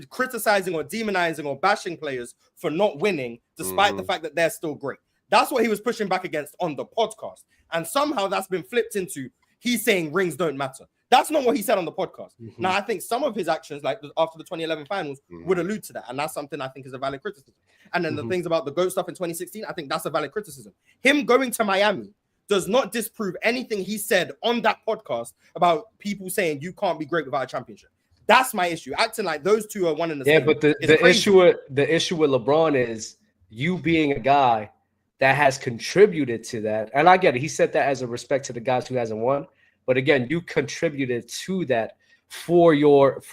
Criticizing or demonizing or bashing players for not winning, despite the fact that they're still great. That's what he was pushing back against on the podcast. And somehow that's been flipped into he's saying rings don't matter. That's not what he said on the podcast. Now, I think some of his actions, like after the 2011 finals, would allude to that. And that's something I think is a valid criticism. And then the things about the GOAT stuff in 2016, I think that's a valid criticism. Him going to Miami does not disprove anything he said on that podcast about people saying you can't be great without a championship. That's my issue. Acting like those two are one and the same. Yeah, but the issue with LeBron is you being a guy that has contributed to that. And I get it. He said that as a respect to the guys who hasn't won. But again, you contributed to that through your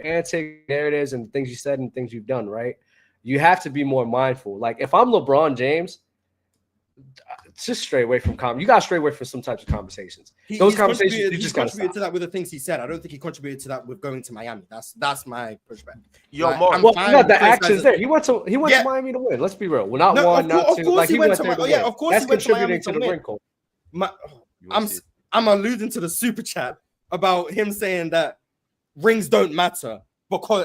antics, narratives, and things you said and things you've done, right? You have to be more mindful. Like if I'm LeBron James, just stray away from you got to stray away from some types of conversations. Those conversations you just got to contributed to that with the things he said. I don't think he contributed to that with going to Miami. That's my pushback. The actions there. He went to Miami to win. Let's be real. Well, not one, not two. Like he went to Miami. Yeah, of course. That's contributing to the wrinkle. I'm alluding to the super chat about him saying that rings don't matter.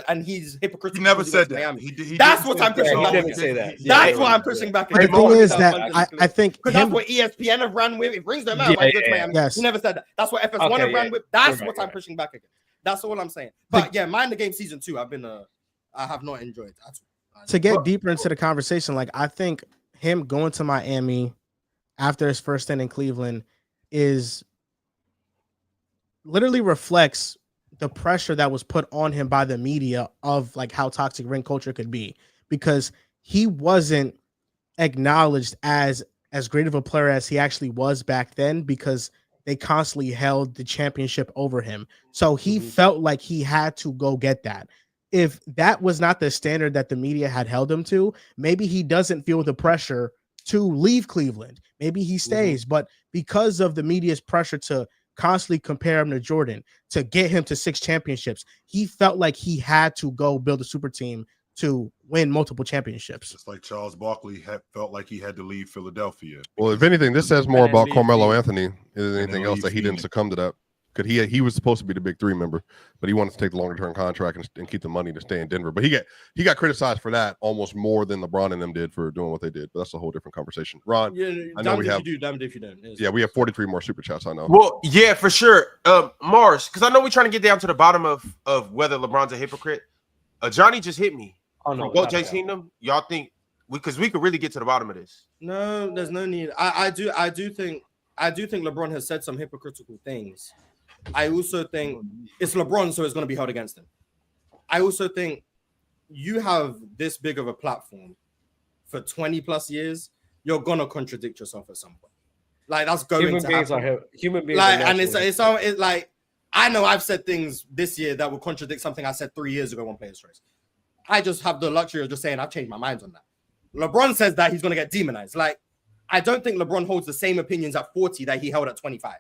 And he's hypocritical. He never said that. That's what I'm pushing back. He didn't say that. That's what I'm pushing back. The thing is that I think because that's what ESPN have ran with. If rings don't matter, why go to Miami? Yes. He never said that. That's what FS1 have ran with. That's what I'm pushing back against. That's all I'm saying. But yeah, Mind the Game season 2, I have not enjoyed. To get deeper into the conversation, like I think him going to Miami after his first stint in Cleveland is literally reflects the pressure that was put on him by the media of like how toxic ring culture could be, because he wasn't acknowledged as great of a player as he actually was back then, because they constantly held the championship over him. So he felt like he had to go get that. If that was not the standard that the media had held him to, maybe he doesn't feel the pressure to leave Cleveland. Maybe he stays, but because of the media's pressure to constantly compare him to Jordan, to get him to 6 championships, he felt like he had to go build a super team to win multiple championships. Just like Charles Barkley felt like he had to leave Philadelphia. Well, if anything, this says more about Carmelo Anthony than anything else, that he didn't succumb to that. Because he was supposed to be the big 3 member, but he wanted to take the longer term contract and keep the money to stay in Denver. But he got criticized for that almost more than LeBron and them did for doing what they did. But that's a whole different conversation. Ron, I know we have. Damned if you don't. Yeah, we have 43 more super chats. I know. Well, yeah, for sure. Mars, because I know we're trying to get down to the bottom of whether LeBron's a hypocrite. Johnny just hit me. Oh no, Both Jay seen them. Y'all think because we could really get to the bottom of this? No, there's no need. I do think LeBron has said some hypocritical things. I also think it's LeBron, so it's going to be held against him. I also think you have this big of a platform for 20 plus years, you're going to contradict yourself at some point. Like that's going to happen. Human beings like, and it's like, I know I've said things this year that will contradict something I said 3 years ago on Players Choice. I just have the luxury of just saying I've changed my mind on that. LeBron says that he's going to get demonized. Like, I don't think LeBron holds the same opinions at 40 that he held at 25.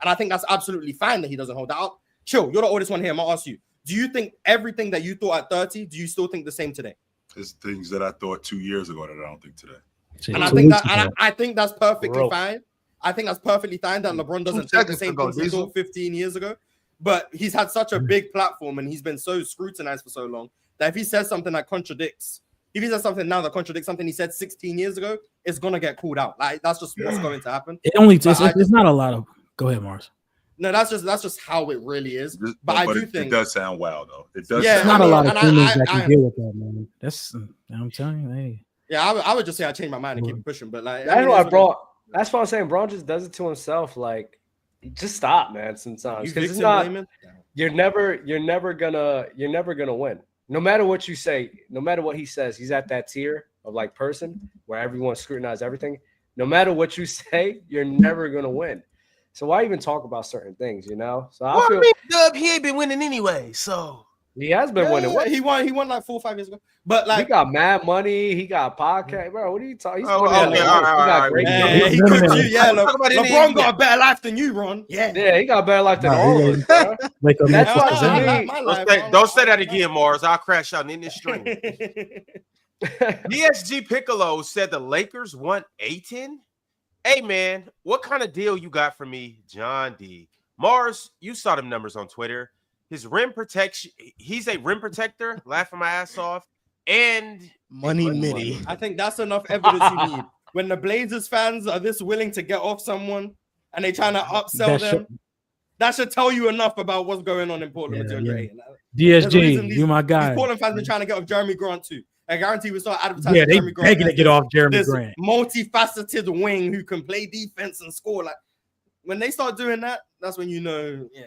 And I think that's absolutely fine that he doesn't hold that up. Chill, you're the oldest one here. I'm going to ask you, do you think everything that you thought at 30, do you still think the same today? There's things that I thought 2 years ago that I don't think today. And I think that's perfectly fine. I think that's perfectly fine that LeBron doesn't think the same things he thought 15 years ago. But he's had such a big platform and he's been so scrutinized for so long that if he says something that contradicts, if he says something now that contradicts something he said 16 years ago, it's going to get called out. Like, that's just what's going to happen. It's not a lot of... Go ahead, Mars. No, that's just how it really is. But I do think it does sound wild though. It does. Yeah, not a lot of humans that can deal with that, man. That's I'm telling you, hey. Yeah, I would just say I changed my mind and keep pushing. But like, that's what I'm saying. Bron just does it to himself. Like, just stop, man. Sometimes because it's not. You're never gonna win. No matter what you say, no matter what he says, he's at that tier of like person where everyone scrutinizes everything. No matter what you say, you're never gonna win. So why even talk about certain things, you know? So I feel Dub, he ain't been winning anyway. So he has been winning. What? He won like 4 or 5 years ago. But like, he got mad money. He got podcast, bro. What are you talking? All right. He could you. Yeah, LeBron got a better life than you, Ron. Yeah, he got a better life than all of us, bro. That's why don't say that again, Mars. I'll crash out in this stream. DSG Piccolo said the Lakers want Ayton. Hey, man, what kind of deal you got for me, John D? Mars, you saw them numbers on Twitter. His rim protection, he's a rim protector, laughing my ass off, and money mini. I think that's enough evidence you need. When the Blazers fans are this willing to get off someone and they trying to upsell them, that should tell you enough about what's going on in Portland with DeAndre Ayton. DSG, you my guy. These Portland fans been trying to get off Jeremy Grant too. I guarantee we start advertising. Yeah, they begging to get off Jeremy Grant. Multifaceted wing who can play defense and score. Like when they start doing that, that's when you know. Yeah.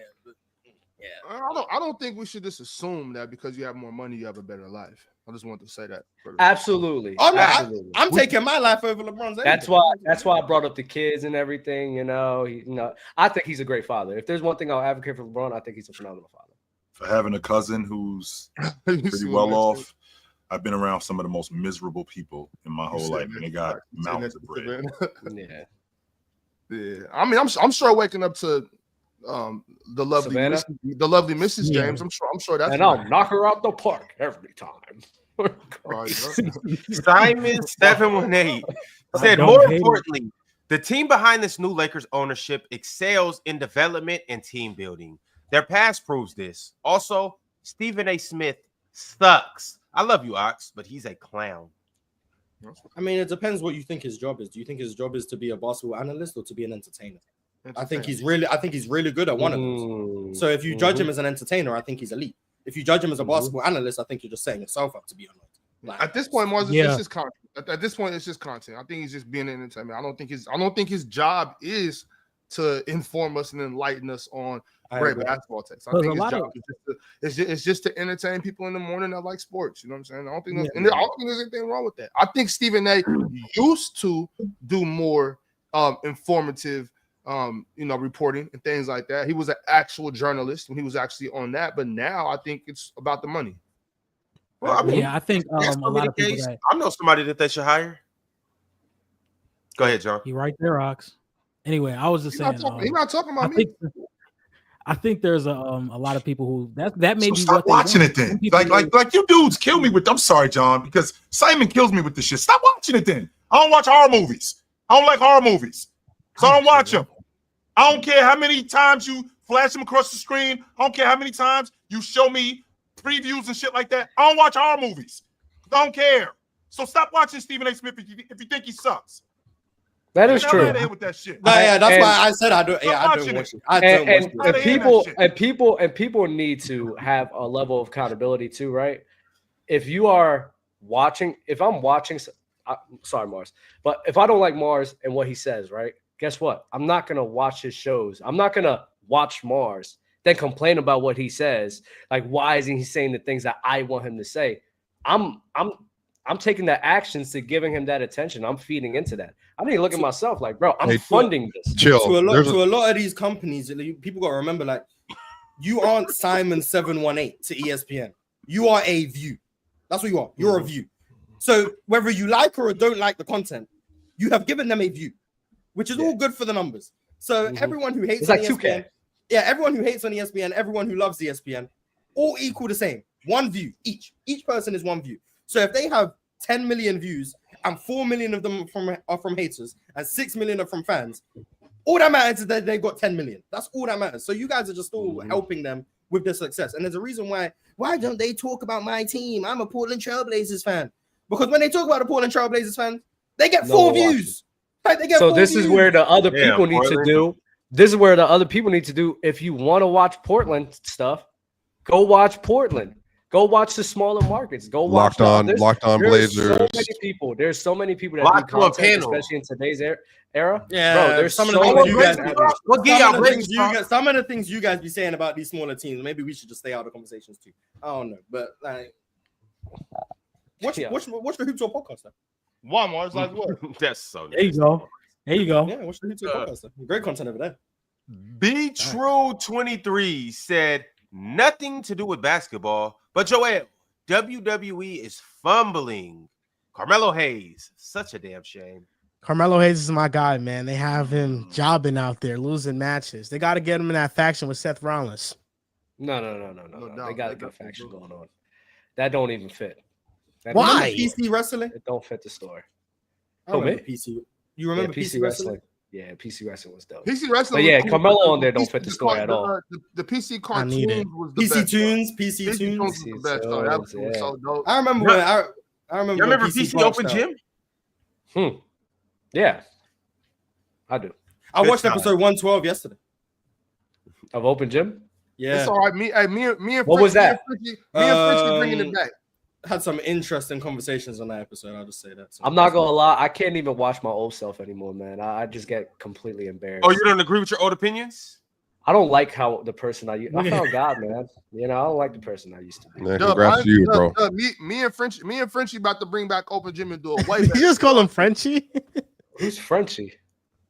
I don't think we should just assume that because you have more money, you have a better life. I just want to say that. Absolutely. Oh, no, absolutely. I'm taking my life over LeBron's. That's why I brought up the kids and everything. You know, I think he's a great father. If there's one thing I'll advocate for LeBron, I think he's a phenomenal father. For having a cousin who's pretty well off. I've been around some of the most miserable people in my whole life, and they got mountains of bread. Yeah. I mean, I'm sure waking up to the lovely Mrs. James. I'm sure that's. And I'll knock her out the park every time. Simon 718 said, more importantly, the team behind this new Lakers ownership excels in development and team building. Their past proves this. Also, Stephen A. Smith sucks. I love you, Ox, but he's a clown. I mean, it depends what you think his job is. Do you think his job is to be a basketball analyst or to be an entertainer? I think he's really good at one of those. So if you judge him as an entertainer, I think he's elite. If you judge him as a basketball analyst, I think you're just setting yourself up to be honest. Like, at this point, Mars, it's just content. At this point, it's just content. I think he's just being an entertainer. I don't think his job is to inform us and enlighten us on great basketball takes. I think his job is just to entertain people in the morning that like sports. You know what I'm saying? I don't think there's anything wrong with that. I think Stephen A. used to do more informative reporting and things like that. He was an actual journalist when he was actually on that, but now I think it's about the money. Well, I mean, I think a lot of people I know somebody that they should hire. Go ahead, John. He right there, Ox. Anyway, I was just saying. He's not talking about me. I think there's a lot of people who that may be stop what watching it then. Like you dudes kill me with. I'm sorry, John, because Simon kills me with this shit. Stop watching it then. I don't watch horror movies. I don't like horror movies, so I don't watch them. I don't care how many times you flash them across the screen. I don't care how many times you show me previews and shit like that. I don't watch horror movies. I don't care. So stop watching Stephen A. Smith if you think he sucks. That is true. With that shit. Yeah, that's why I said I don't. Yeah, I don't watch it. I don't watch it. And people need to have a level of accountability too, right? If you are watching, if I'm watching, sorry, Mars, but if I don't like Mars and what he says, right? Guess what? I'm not gonna watch his shows. I'm not gonna watch Mars, then complain about what he says. Like, why isn't he saying the things that I want him to say? I'm taking the actions to giving him that attention. I'm feeding into that. I need to look at myself like, bro, I'm funding this. Chill. To a lot of these companies, people got to remember, like, you aren't Simon 718 to ESPN. You are a View. That's what you are. You're a View. So whether you like or don't like the content, you have given them a View, which is all good for the numbers. So everyone who hates on ESPN, everyone who hates on ESPN, everyone who loves ESPN, all equal the same. One view each. Each person is one view. So if they have 10 million views and 4 million of them are from haters and 6 million are from fans, all that matters is that they got 10 million. That's all that matters. So you guys are just all helping them with their success. And there's a reason why don't they talk about my team? I'm a Portland Trailblazers fan. Because when they talk about the Portland Trailblazers fans, they get 4 views. Like, they get so 4 this views. is where the other people need to do. This is where the other people need to do. If you want to watch Portland stuff, go watch Portland. Go watch the smaller markets. Go watch Locked On Blazers. There's so many people that do content, especially in today's era. Yeah, bro, there's some of the things you guys be saying about these smaller teams. Maybe we should just stay out of conversations too. I don't know, but like, watch the Hoops Talk podcast. Then. One more, it's like what? That's so. There you go. Yeah, watch the Hoops Talk podcast. Great content over there. Be True 23 said nothing to do with basketball. But Joel, WWE is fumbling. Carmelo Hayes, such a damn shame. Carmelo Hayes is my guy, man. They have him jobbing out there, losing matches. They got to get him in that faction with Seth Rollins. No. They got a good faction going on. That don't even fit. Why? PC wrestling? It don't fit the story. I remember PC. You remember PC wrestling? Yeah, PC wrestling was dope. PC wrestling, but yeah, Carmelo on there don't fit the story at all. The PC cartoons was the PC best. PC Tunes was the best. That was so dope. I remember when I remember. You remember PC Open Gym? Yeah, I do. I watched episode 112 yesterday. Of Open Gym? Yeah, it's all right. Me and what was that? Me and Frenchie bringing it back. Had some interesting conversations on that episode. I'll just say that. I'm not gonna lie, I can't even watch my old self anymore, man. I just get completely embarrassed. Oh, you don't agree with your old opinions? I don't like how the person I found God, man. You know, I don't like the person I used to be. Man, congrats to you, bro. Me and Frenchie about to bring back Open Gym and do a way. You just call him Frenchie? Who's Frenchie?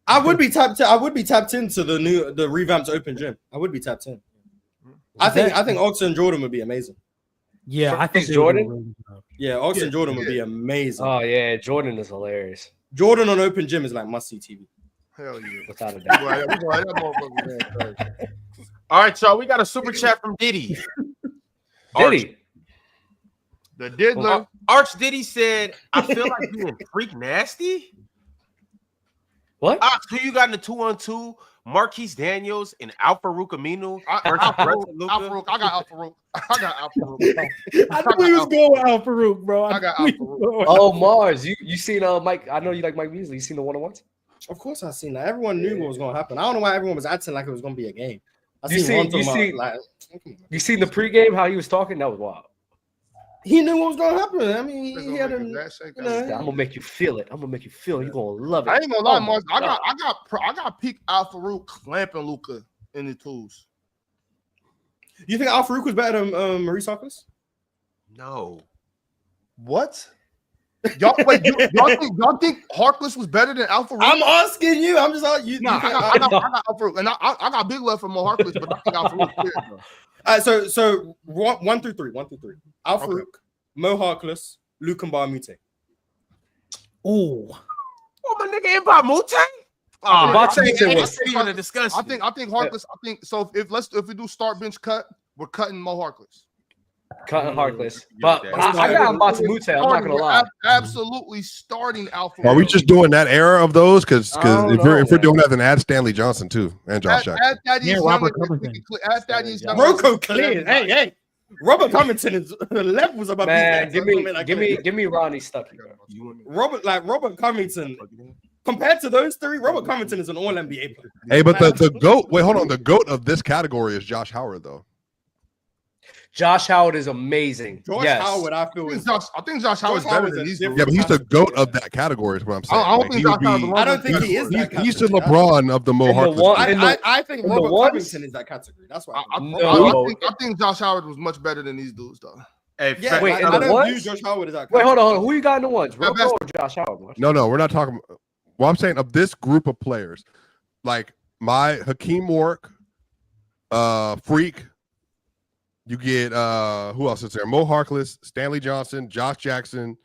I would be tapped into the revamped Open Gym. I would be tapped in. I think Oxen Jordan would be amazing. Yeah, I think Jordan. Yeah, Oxen Jordan would be amazing. Oh yeah, Jordan is hilarious. Jordan on Open Gym is like must-see TV. Hell yeah, without a doubt. All right, y'all. We got a super chat from Diddy. Diddy, the Diddler. Arch Diddy said, "I feel like being freak nasty." What? Who you got in the 2-on-2? Marquise Daniels and Al-Farouq Aminu. I got Al-Farouq. I knew he was going with Al-Farouq, bro. I got Al-Farouq. Oh, Mars, you seen Mike? I know you like Mike Beasley. You seen the one-on-ones? Of course, I seen that. Everyone knew what was going to happen. I don't know why everyone was acting like it was going to be a game. You seen the pregame? How he was talking? That was wild. He knew what was going to happen. I mean, he had I'm gonna make you feel it. I'm gonna make you feel it. You're gonna love it. I ain't gonna lie, Mars. I got peak Al-Farouq clamping Luka in the twos. You think Al-Farouq was better than Maurice Harkless? No. What? Y'all think Harkless was better than Al-Farouq? I'm asking you. I'm just asking you. Nah, I got Al-Farouq, and I got big love for Mo Harkless, but I think Al-Farouq. So 1 through 3. Al-Farouq, Mo Harkless, Luke Mbamute. Ooh. Oh, my nigga, Mba Mute? That's even a discussion. I think Harkless. I think so. If we do start bench cut, we're cutting Mo Harkless. Cutting Harkless, but I got Mba Mute. I'm not gonna lie. Absolutely starting Alpha. Are we just doing that era of those? Because if we're doing that, then add Stanley Johnson too and Josh Jackson. Robert Covington. Rocco clean. Hey. Robert Covington is levels above. Man, give me Ronnie Stuckey, bro. Robert Covington. Compared to those three, Robert Covington is an all NBA player. Hey, but the GOAT, wait, hold on. The GOAT of this category is Josh Howard, though. Josh Howard is amazing. Josh Howard, I feel I think Josh Howard's better than these. Yeah, but he's the GOAT of that category, is what I'm saying. I don't think he is. He's the LeBron of the Mo Harkless. I think Robert Covington is that category. That's why. I think Josh Howard was much better than these dudes, though. Hey, yeah, wait, I don't view Josh Howard as that. Wait, hold on. Who you got in the ones? Rocco or Josh Howard? No, we're not talking. Well, I'm saying of this group of players, like my Hakeem Wark, Freak. You get who else is there? Mo Harkless, Stanley Johnson, Josh Jackson.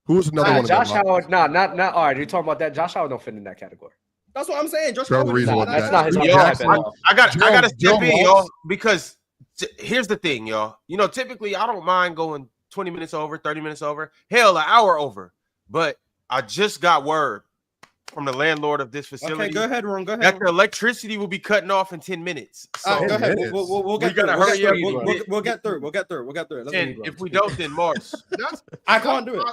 Who's another one? Josh Howard. Not. All right, you're talking about that. Josh Howard don't fit in that category. That's what I'm saying. Josh Howard. That's not his I gotta step in, y'all, because here's the thing, y'all. You know, typically I don't mind going 20 minutes over, 30 minutes over, hell, an hour over. But I just got word from the landlord of this facility. Okay, go ahead, Ron. Go ahead. That the electricity will be cutting off in 10 minutes. So go ahead. We'll get through. We'll get through. And if we don't, then Mars. I can't do it.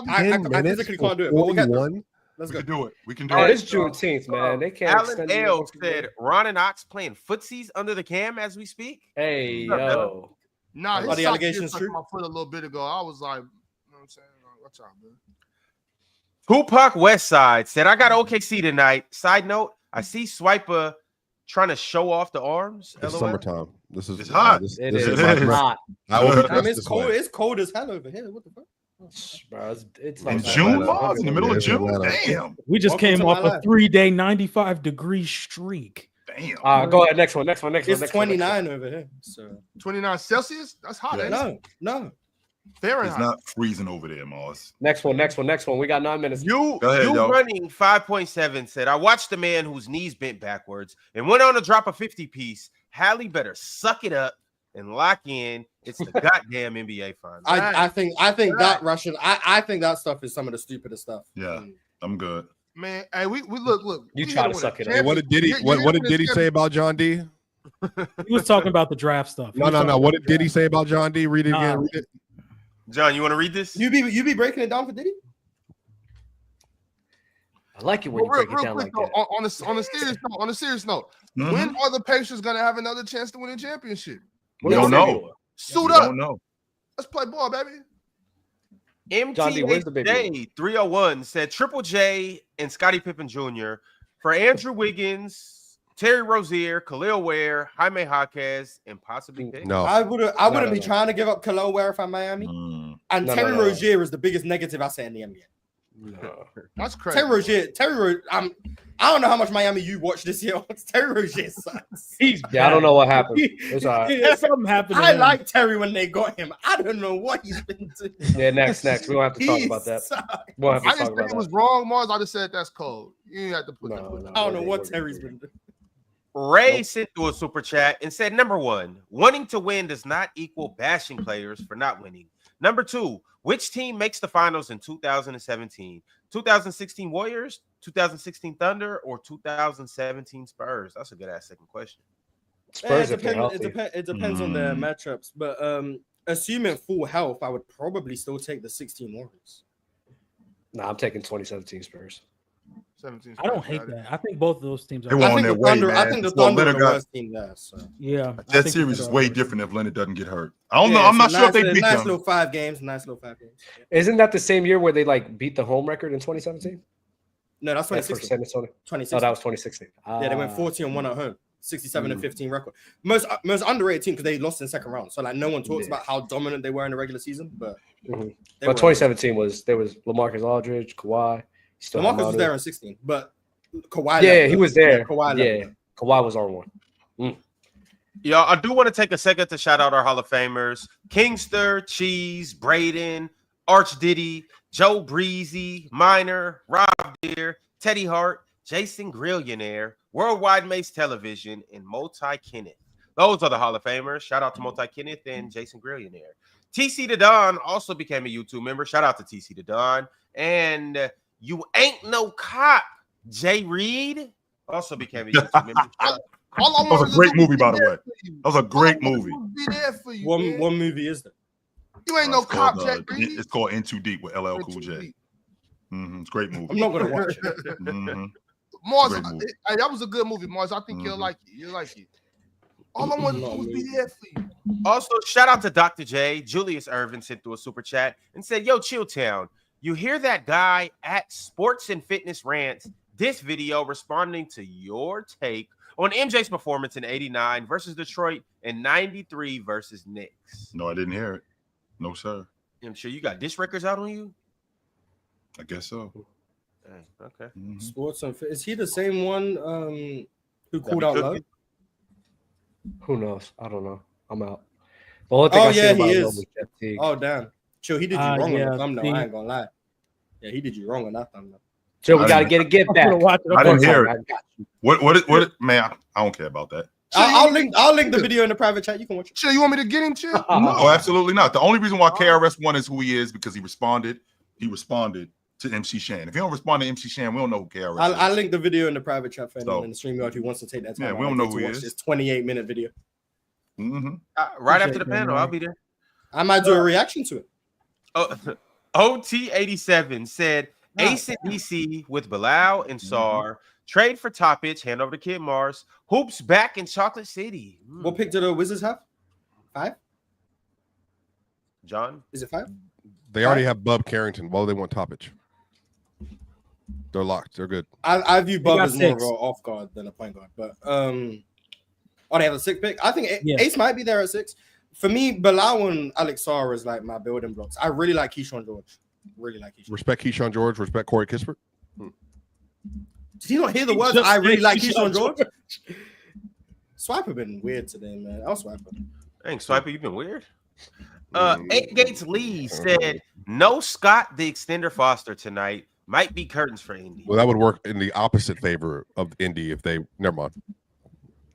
I physically can't do it. But we'll get through. Let's go. We can do it. It's Juneteenth, man. They can't. Alan L said Ron and Ox playing footsies under the cam as we speak. Hey, yo. Nah, the allegations true? My foot a little bit ago. I was like, you know what I'm saying? Watch out, man. Tupac Westside said, I got OKC tonight. Side note, I see Swiper trying to show off the arms. It's summertime. This is hot. It is hot. It's cold. It's cold as hell over here. What the fuck? Bro, it's in June, Mars, in the middle of June. Damn. We just came off a 3-day 95-degree streak. Damn. Go ahead. Next one. It's 29 over here. So 29 Celsius? That's hot. Yes. No. Fahrenheit. It's not freezing over there, Mars. Next one. We got 9 minutes. You running 5.7 said, I watched the man whose knees bent backwards and went on to drop a 50 piece. Hali better suck it up and lock in. It's the goddamn NBA finals. I think that Russian. I think that stuff is some of the stupidest stuff. Yeah, I'm good. Man, hey, we look. You try to suck it up. Hey, what did Diddy say about John D? He was talking about the draft stuff. No. What did Diddy say about John D? Read it again. Read it. John, you want to read this? You be breaking it down for Diddy? I like it when you break it down like that. On a serious note, when are the Pacers gonna have another chance to win a championship? We don't know. Suit up. Don't know. Let's play ball, baby. MTJ 301 said Triple J and Scottie Pippen Jr. for Andrew Wiggins, Terry Rozier, Khalil Ware, Jaime Jaquez, and possibly Pick. No, I wouldn't be trying to give up Khalil Ware if I'm Miami. And Terry Rozier is the biggest negative asset in the NBA. No. That's crazy. Terry Rozier. I don't know how much Miami you watched this year. Terry Rozier sucks. I don't know what happened. It's all right. Something happened. I like Terry when they got him. I don't know what he's been doing. Yeah, next. We don't have to talk about that. We'll have to I just think it was wrong, Mars. I just said that's cold. You didn't have to put that. I don't know what Terry's been doing. Ray sent through a super chat and said, number one, wanting to win does not equal bashing players for not winning. Number two, which team makes the finals in 2017? 2016 Warriors, 2016 Thunder, or 2017 Spurs? That's a good ass second question. Spurs it depends on their matchups, but assuming full health, I would probably still take the 16 Warriors. No, I'm taking 2017 Spurs. 17 I don't hate that. I think both of those teams are. They on their way, man. I think the Thunder are the worst team there. So. Yeah, that series is way different if Leonard doesn't get hurt. I don't know. I'm not sure if they beat them. Nice little 5 games. Isn't that the same year where they beat the home record in 2017? No, that's 2016. 2016. Oh, that was 2016. Yeah, they went 40-1 at home, 67-15 record. Most underrated team because they lost in the second round. So no one talks about how dominant they were in the regular season, but. But 2017 was LaMarcus Aldridge, Kawhi. LaMarcus was there in 16, but Kawhi. Yeah, he was there. Kawhi was R1. Y'all, I do want to take a second to shout out our Hall of Famers: Kingster, Cheese, Braden, Arch Diddy, Joe Breezy, Minor, Rob Deere, Teddy Hart, Jason Grillionaire, Worldwide Mace Television, and Multi Kenneth. Those are the Hall of Famers. Shout out to Multi Kenneth and Jason Grillionaire. TC the Don also became a YouTube member. Shout out to TC the Don. And You Ain't No Cop, Jay Reed also became a YouTube member. That was a great movie, by the way. That was a great movie. Be there for you, What movie is that? You ain't no cop, Jay Reed. It's called In Too Deep with LL Cool J. It's a great movie. I'm not gonna watch it. Mars, that was a good movie, Mars. I think you'll like it. You'll like it. All I want to do is be there for you. Also, shout out to Dr. J. Julius Irvin sent through a super chat and said, yo, Chilltown, you hear that guy at Sports and Fitness Rants, this video responding to your take on MJ's performance in 89 versus Detroit and 93 versus Knicks. No, I didn't hear it. No, sir. I'm sure you got disc records out on you? I guess so. Okay. Sports and Is he the same one who called out love? Who knows? I don't know. I'm out. The only thing he is. Oh, damn. Chill, he did you wrong on the thumbnail. I ain't gonna lie. Yeah, he did you wrong on that thumbnail. Chill, we gotta get a gift back. I didn't hear it. What? Man, I don't care about that. I'll link the video in the private chat. You can watch it. Chill, you want me to get him, Chill? No, absolutely not. The only reason why KRS-One is who he is because he responded to MC Shan. If he don't respond to MC Shan, we don't know who KRS is. I'll link the video in the private chat for anyone in the stream yard who wants to take that time. Yeah, we don't know who he is. It's 28-minute video. Right after the panel, I'll be there. I might do a reaction to it. OT87 said Ace and DC with Bilal and Sar. Trade for top pitch, hand over to Kid Mars. Hoops back in Chocolate City. What pick do the Wizards have? 5? John? Is it 5? They already have Bub Carrington. Well, they want Toppage. They're locked. They're good. I view Bub as more of an off guard than a point guard. But they have a 6 pick. I think Ace might be there at 6. For me, Bilal and Alex Sarr is like my building blocks. I really like Keyshawn George. Respect Keyshawn George. Respect Corey Kispert. Did you not hear the words? I really like Keyshawn George. Swiper been weird today, man. I'll swipe him. Dang, Swiper, you've been weird. 8 Gates Lee said, no Scott the Extender Foster tonight. Might be curtains for Indy. Well, that would work in the opposite favor of Indy if they never mind.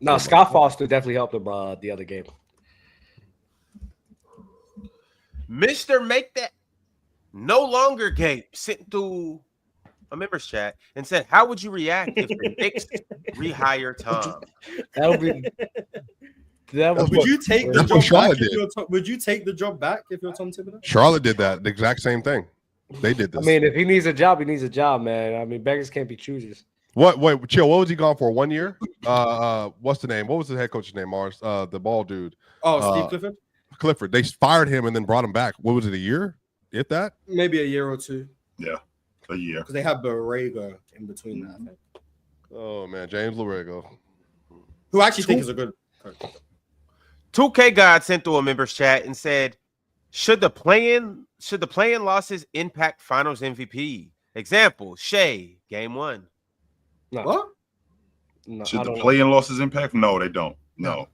No, Scott Foster definitely helped him the other game. Mr. Make That No Longer Gape sent through a members chat and said, how would you react if the Knicks rehire Tom? Would you take the job back? Would you take the job back if you're Tom Thibodeau? Charlotte did that. The exact same thing. They did this. I mean, if he needs a job, he needs a job, man. I mean, beggars can't be choosers. Wait, Chill. What was he gone for? 1 year? What's the name? What was the head coach's name? Mars, the bald dude. Oh, Steve Clifford. Clifford. They fired him and then brought him back. What was it? A year? If that? Maybe a year or 2. Yeah, a year. Because they have Borrego in between that, I think. Oh man, James Borrego, who I actually think is a good coach. 2K God sent through a members chat and said, should the play-in losses impact finals MVP? Example, Shea, game 1. No. What? No, should the play-in losses impact? No, they don't. No.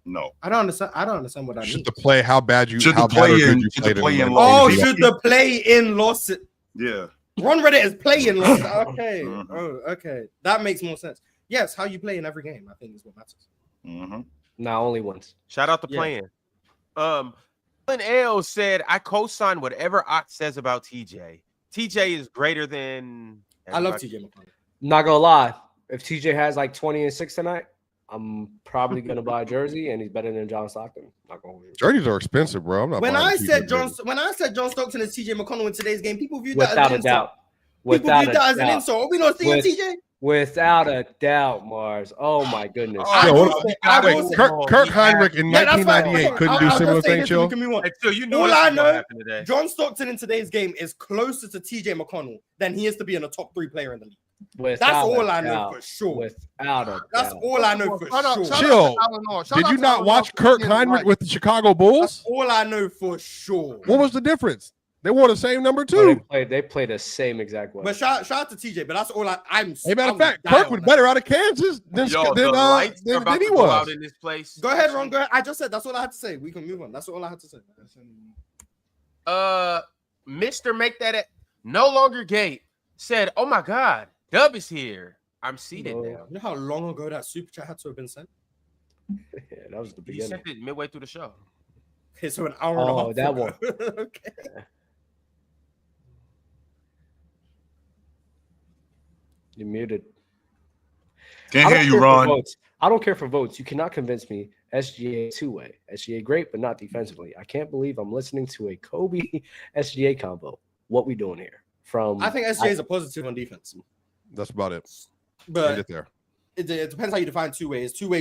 No. I don't understand what that should means. The play how bad you should how the play-in should the play-in losses? Yeah. Ron read it as play-in losses. Okay. Oh, okay. That makes more sense. Yes, how you play in every game, I think is what matters. Not only once. Shout out to playing. L said, I co-sign whatever Ox says about TJ. TJ is greater than everybody. I love TJ McConnell. Not gonna lie. If TJ has like 20 and 6 tonight, I'm probably gonna buy a jersey, and he's better than John Stockton. Not gonna jerseys are expensive, bro. I'm not when I said John Stockton is TJ McConnell in today's game, people viewed that without as a doubt. People viewed that as an insult. Are we not seeing TJ? Without a doubt, Mars. Oh my goodness. Kurt Heinrich in 1998 couldn't do similar things, Chill. All I know, John Stockton in today's game is closer to TJ McConnell than he is to being a top 3 player in the league. That's all I know for sure. Without a doubt. That's all I know for sure. Chill. Did you not watch Kurt Heinrich with the Chicago Bulls? That's all I know for sure. What was the difference? They wore the same number 2. They played the same exact way. But shout out to TJ. But that's all I'm. Hey, matter of fact, Kirk was better out of Kansas than he was. Out in this place. Go ahead, Ron. Go ahead. I just said that's all I had to say. We can move on. That's all I had to say. Mr. Make That No Longer Gate said, "Oh my God, Dub is here. I'm seated now. You know how long ago that super chat had to have been sent? Yeah, that was the You beginning. sent it midway through the show. Okay, so an hour and a half. That ago. one. Okay. You're muted. Can't hear you, Ron. I don't care for votes. You cannot convince me SGA two-way. SGA great, but not defensively. I can't believe I'm listening to a Kobe SGA combo. What we doing here? I think SGA is a positive on defense. That's about it. But it there. It depends how you define two-way. Is two-way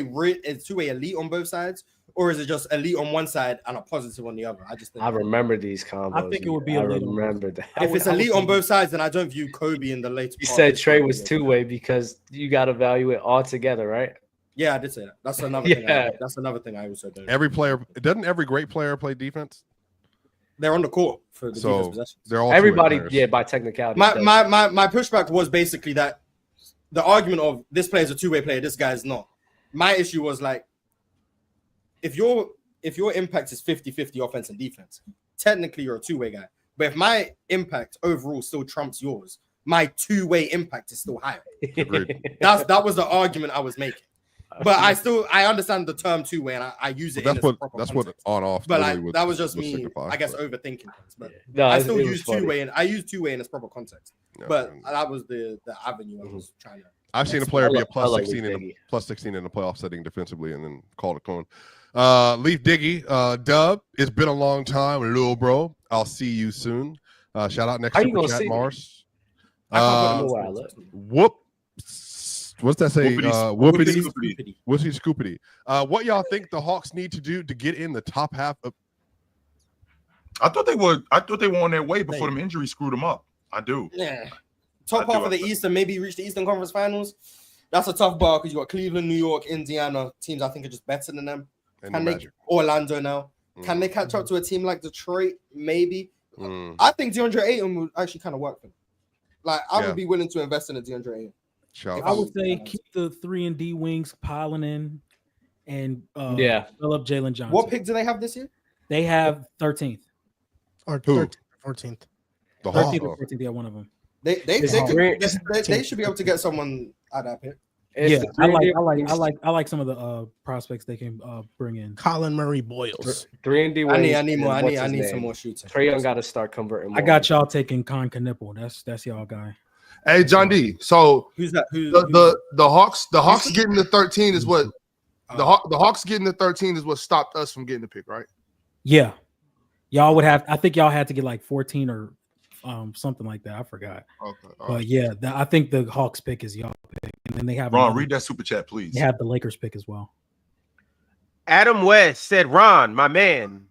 elite on both sides, or is it just elite on one side and a positive on the other? I just think I remember these combos. I think it would be I elite. remember that. if it's elite on both sides, then I don't view Kobe in the later. You said Trey was two-way because you got to value it all together, right? Yeah, I did say that. That's another thing. That's another thing I also do. Every player doesn't every great player play defense? They're on the court for the defense possessions. They're all everybody, by technicality. My pushback was basically that the argument of this player is a two-way player, this guy is not. My issue was like, if your impact is 50-50 offense and defense, technically you're a two-way guy. But if my impact overall still trumps yours, my two-way impact is still higher. That was the argument I was making. But I understand the term two-way and I use it. That's what on off. But like that was just me, I guess, overthinking things. But no, I still use two-way and I use two-way in its proper context. Yeah, but that was the avenue I was trying to. I've seen a player be a plus 16 in the playoff setting defensively and then call it cone. Leaf Diggy, Dub, it's been a long time, little bro. I'll see you soon. Shout out next super chat, Mars. Whoop. What's that say? Whoopity scoopity. What y'all think the Hawks need to do to get in the top half of? I thought they were on their way before them injuries screwed them up. I do. Yeah. Top half of the East and maybe reach the Eastern Conference Finals. That's a tough bar because you got Cleveland, New York, Indiana teams I think are just better than them. Orlando now. Can they catch up to a team like Detroit? Maybe. I think Deandre Ayton would actually kind of work for them. Like I would be willing to invest in a Deandre Ayton. I would say keep the 3-and-D wings piling in and fill up Jalen Johnson. What pick do they have this year? They have 13th. Or 13th, 14th. The 13th or 14th, yeah, one of them. They should be able to get someone at that pick. I like some of the prospects they can bring in. Colin Murray Boyles. 3-and-D. I need more. I need some more shooting. Trey Young got to start converting more. I got y'all taking Con Knipple. That's y'all guy. Hey, John D. So who's that? The Hawks getting the 13 is what the Hawks getting the 13 is what stopped us from getting the pick, right? Yeah, y'all would have. I think y'all had to get like 14 or something like that. I forgot. Okay, but yeah, I think the Hawks pick is y'all pick, and then they have Ron. Read that super chat, please. They have the Lakers pick as well. Adam West said, "Ron, my man,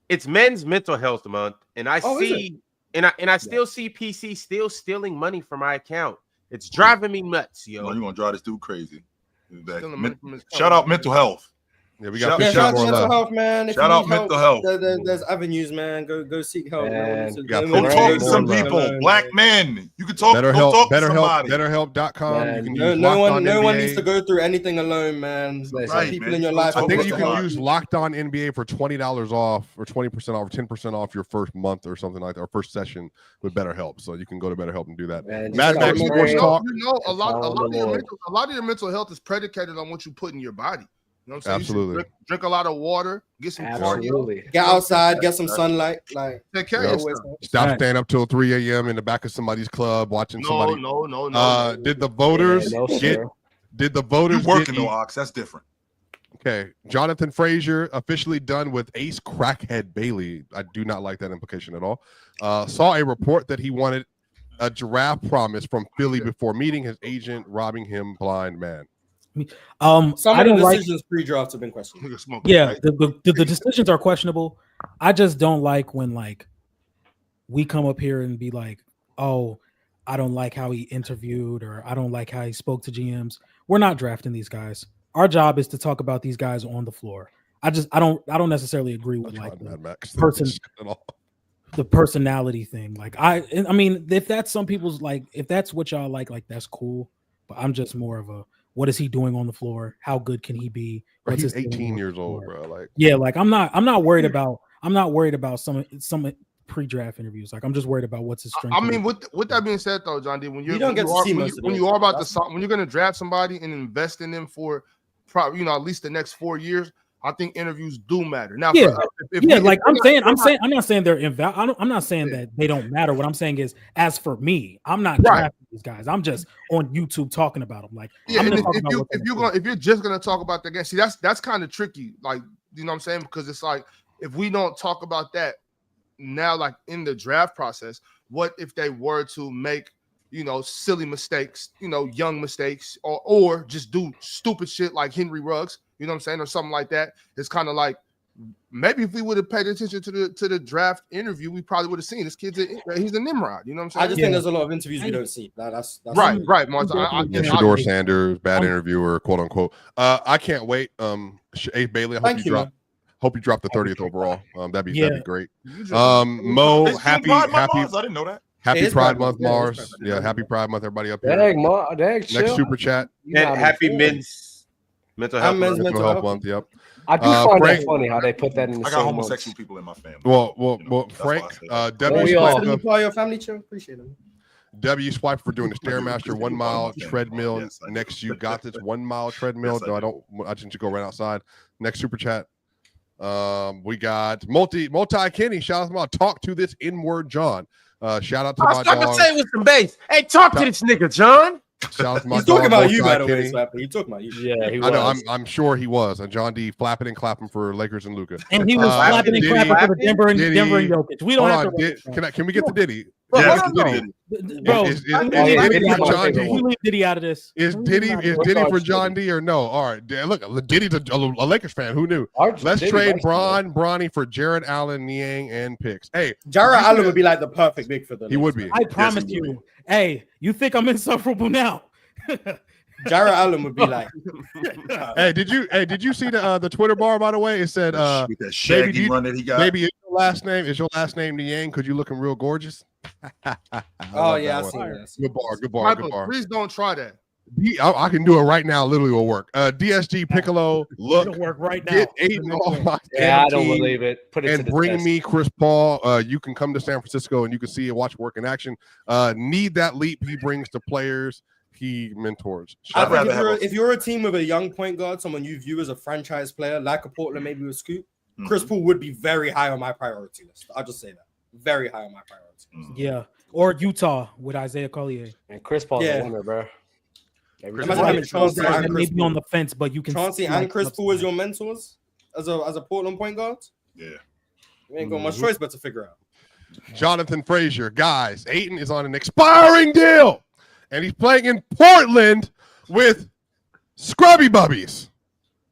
it's Men's Mental Health Month, and I see." And I still see PC still stealing money from my account. It's driving me nuts, yo. You gonna drive this dude crazy? Shout out mental health. Yeah, we got mental health, man. If shout out mental health. There's avenues, man. Go seek help. Man. Go talk to some people. Black men. You can talk. BetterHelp. BetterHelp.com. You can use no one needs to go through anything alone, man. Right, people in your life. I think you can use Locked On NBA for $20 off, or 20% off, or 10% off your first month or something like that, or first session with BetterHelp. So you can go to BetterHelp and do that. Mad Max Sports Talk. A lot of your mental health is predicated on what you put in your body. You know what I'm saying? Absolutely. Drink a lot of water, get some cardio. Get outside, get some sunlight. Like take care of yourself. Stop staying up till 3 a.m. in the back of somebody's club watching somebody. No. Did the voters Did the voters working though, Ox? That's different. Okay, Jonathan Frazier officially done with Ace Crackhead Bailey. I do not like that implication at all. Saw a report that he wanted a giraffe promise from Philly before meeting his agent, robbing him blind man. Some of the decisions pre-draft have been questionable. Yeah, the decisions are questionable. I just don't like when like we come up here and be like, oh, I don't like how he interviewed, or I don't like how he spoke to GMs. We're not drafting these guys. Our job is to talk about these guys on the floor. I don't necessarily agree with like the personality thing. Like I mean, if that's some people's like, if that's what y'all like that's cool. But I'm just more of a, what is he doing on the floor? How good can he be? Bro, he's 18 years old, bro. Like, yeah, like I'm not worried about some pre-draft interviews. Like I'm just worried about what's his strength. I mean, with that being said, though, John D, when You don't get to see most of when it. you are about to when you're going to draft somebody and invest in them for probably at least the next 4 years, I think interviews do matter. Now, yeah, I'm not saying they're invalid. I'm not saying that they don't matter. What I'm saying is, as for me, I'm not drafting these guys. I'm just on YouTube talking about them. Like, yeah, if you're just gonna talk about the game, see, that's kind of tricky. Like, you know what I'm saying? Because it's like if we don't talk about that now, like in the draft process, what if they were to make silly mistakes, young mistakes, or just do stupid shit like Henry Ruggs? You know what I'm saying, or something like that. It's kind of like maybe if we would have paid attention to the draft interview, we probably would have seen this kid's he's a Nimrod. You know what I'm saying? I just think there's a lot of interviews we don't see. That's right, Martin. Shador Sanders, bad interviewer, quote unquote. I can't wait. A Bailey, I hope you drop the 30th overall. That'd be great. Mo, happy. I didn't know that. Happy Pride Month, Mars. Yeah, happy Pride Month, everybody up here. Dang, Next super chat. And happy mental health month. Yep. I do find that funny how they put that in. I got homosexual people in my family. Well, Frank, W your family chill. Appreciate it. W Swipe for doing the Stairmaster 1 mile treadmill. Next, you got this 1 mile treadmill. No, I didn't go right outside. Next super chat. We got multi Kenny. Shout out to talk to this inward John. Shout out to my dog. I say with some bass. Hey, talk to this nigga, John. Shout out to my He's talking about you, by the way. He's talking about you. Yeah, he was. I know. I'm sure he was. And John D flapping and clapping for Lakers and Luka. And he was flapping and clapping for the Denver and Jokic. We don't have to. Can we get the Diddy? Yeah, bro. Is Diddy for John D? We leave Diddy out of this. Is Diddy for John D or no? All right, look, Diddy's a Lakers fan. Who knew? Let's trade Bronny for Jared Allen, Niang, and picks. Hey, Jared Allen would be like the perfect big for the. He would be. I promise you. Hey, you think I'm insufferable now? Jared Allen would be like. Hey, did you see the Twitter bar, by the way? It said with that shaggy run that he got. Baby, is your last name Niang? Because you looking real gorgeous. Oh yeah, I see that. Good bar. Please don't try that. I can do it right now. Literally will work. DSG Piccolo, look, it'll work right now. Get Ayton off my I don't believe it. Put it and bring me Chris Paul. You can come to San Francisco and you can see and watch work in action. Need that leap he brings to players he mentors. I think if you're a team with a young point guard, someone you view as a franchise player, like a Portland, maybe with Scoop, Chris Paul would be very high on my priority list. I'll just say that. Very high on my priority. Yeah. Or Utah with Isaiah Collier. And Chris Paul's a winner, bro. Maybe on the fence, but you can Chauncey and Chris Paul as your mentors as a Portland point guard. Yeah. You ain't got much choice but to figure out. Jonathan Frazier, guys, Ayton is on an expiring deal, and he's playing in Portland with Scrubby Bubbies.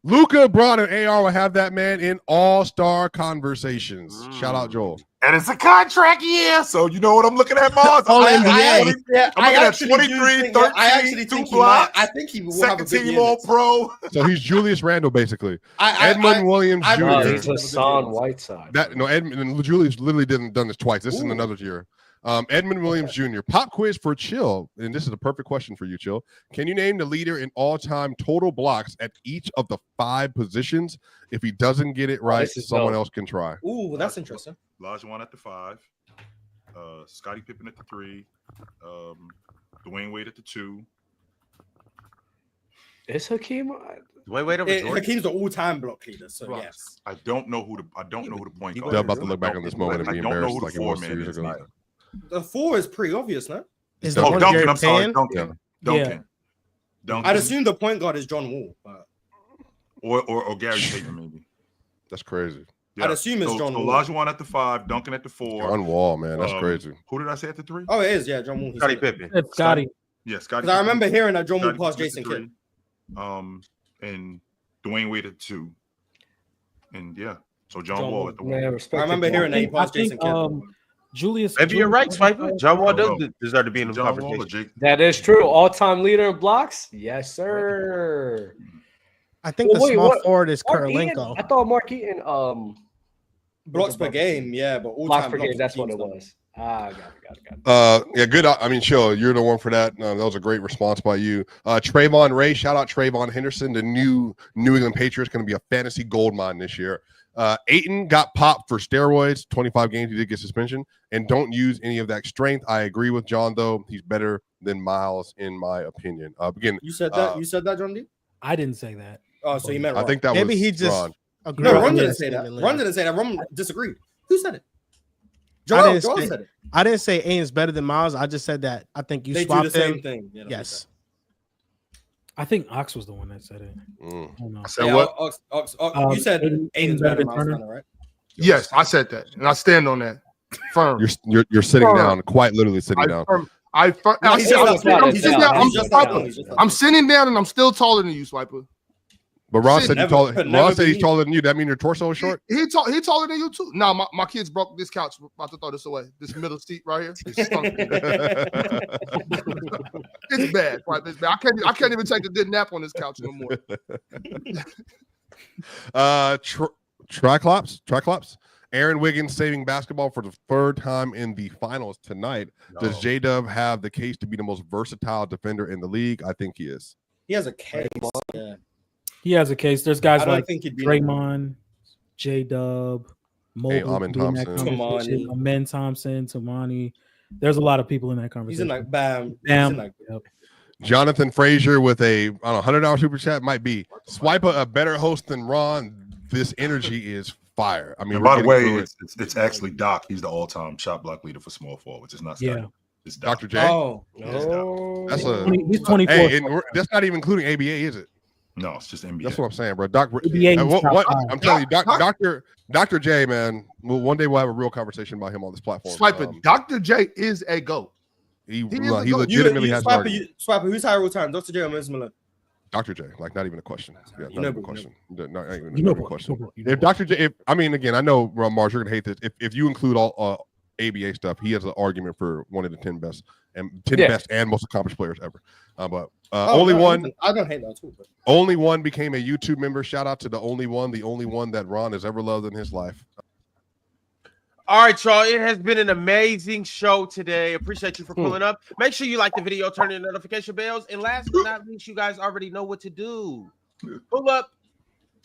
Luka, Braun, and AR will have that man in all-star conversations. Shout out, Joel. And it's a contract year, so you know what I'm looking at, Mars. I'm looking at 23, 13, two blocks. I think he will second team All-Pro. So he's Julius Randle, basically. Edmund Williams Jr. He's Hassan Whiteside. Edmund Julius literally done this twice. This is in another year. Edmund Williams Jr. Pop quiz for Chill, and this is a perfect question for you, Chill. Can you name the leader in all-time total blocks at each of the 5 positions? If he doesn't get it right, someone else can try. Ooh, that's interesting. Olajuwon at the 5, Scottie Pippen at the 3, Dwayne Wade at the 2. Is Hakeem? Dwayne Wade over Jordan? Hakeem's the all-time block leader, so yes. I don't know who the point guard. They're about to look back on this moment and be embarrassed like it was 2 years ago. The 4 is pretty obvious, no? Duncan. I'm sorry, Duncan. I'd assume the point guard is John Wall, but or Gary Payton maybe. That's crazy. Yeah. I'd assume it's John Wall. Olajuwon at the 5, Duncan at the 4. John Wall, man, that's crazy. Who did I say at the 3? Oh, it is, yeah, John Wall. Scottie Pippen. It's Scottie. Yeah, Scottie. Because I remember hearing that John Wall passed Jason Kidd. And Dwayne Wade at 2. And yeah, so John Wall at the 1. I remember hearing that he passed Jason Kidd. Julius. Maybe you're right, Swiper. John Wall does deserve to be in the conversation. That is true. All-time leader in blocks? Yes, sir. I think the small forward is Karolinko. I thought Mark Eaton blocks per game, yeah, but blocks per game, that's what it was. Got it. Yeah, good. I mean, Chill, you're the one for that. That was a great response by you. Trayvon Ray, shout out Trayvon Henderson, the new New England Patriots, going to be a fantasy gold mine this year. Ayton got popped for steroids, 25 games. He did get suspension, and don't use any of that strength. I agree with John, though. He's better than Miles, in my opinion. Again, you said that. You said that, John D. I didn't say that. Oh, so you meant I think that maybe was he just Ron. No, Ron didn't say that. Ron didn't say that. Ron disagreed. Who said it? Joel said it. I didn't say Ayton's better than Miles. I just said that I think you they swapped do the them. same thing. Yeah, yes. I think Ox was the one that said it. I said what? Ox, you said Ayton's better than Miles Turner, right? Yes, I said that, and I stand on that. Firm. You're sitting down, quite literally sitting down. I'm sitting down, and I'm still taller than you, Swiper. But Ron said he's taller than you. That mean your torso is short? He taller than you too. No, my kids broke this couch. I'm about to throw this away. This middle seat right here. It's bad. Right? It's bad. I can't even take a good nap on this couch no more. Triclops. Aaron Wiggins saving basketball for the third time in the finals tonight. No. Does J-Dub have the case to be the most versatile defender in the league? I think he is. He has a case. Yeah. He has a case. There's guys like Draymond, J-Dub, Amen Thompson, Tamani. There's a lot of people in that conversation. He's in like Bam. Yep. Jonathan Frazier with a $100 super chat might be Swiper a better host than Ron. This energy is fire. I mean, and by the way, it's actually Doc. He's the all-time shot block leader for small forwards. It's not it's Dr. J. Oh, that's he's 24. Hey, and that's not even including ABA, is it? No, it's just NBA. That's what I'm saying, bro. I'm telling you, Dr. J, man. One day we'll have a real conversation about him on this platform. Swiper, Dr. J is a GOAT. He legitimately has Swiper, who's higher all time, Dr. J or Ms. Miller? Dr. J, like not even a question. Yeah, not even a question. Not even a question. You If Dr. J, again, I know Mars, you're gonna hate this. If you include all ABA stuff, he has an argument for one of the 10 best and most accomplished players ever. But only one. I don't hate that too. But. Only one became a YouTube member. Shout out to the only one that Ron has ever loved in his life. All right, y'all. It has been an amazing show today. Appreciate you for pulling up. Make sure you like the video, turn on the notification bells, and last but not least, you guys already know what to do. Pull up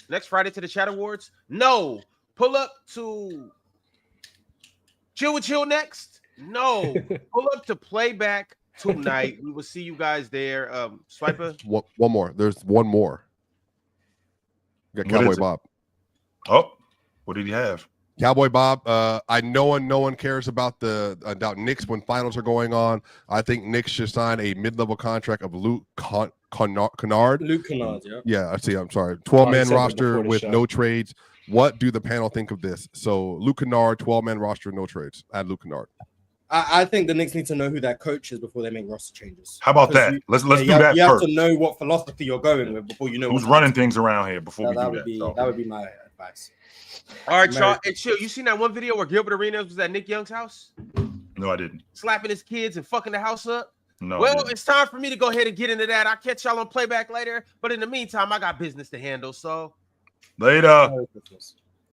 next Friday to the Chat Awards. No, pull up to Chill with Chill next. No, pull up to Playback tonight. We will see you guys there. Swiper. One more. There's one more. You got Cowboy Bob. Oh, what did he have? Cowboy Bob. I know no one cares about about Knicks when finals are going on. I think Knicks should sign a mid-level contract of Luke Kennard. Luke Kennard, yeah. Yeah, I see. I'm sorry. 12-man roster with no trades. What do the panel think of this? So Luke Kennard, 12-man roster, no trades. Add Luke Kennard. I think the Knicks need to know who their coach is before they make roster changes. How about that? Let's do that you first. have to know what philosophy you're going with before you know who's running things around here before we do that. That would be my advice. All right, y'all. Hey, Chill. You seen that one video where Gilbert Arenas was at Nick Young's house? No, I didn't. Slapping his kids and fucking the house up? No. Well, it's time for me to go ahead and get into that. I'll catch y'all on Playback later. But in the meantime, I got business to handle. So later.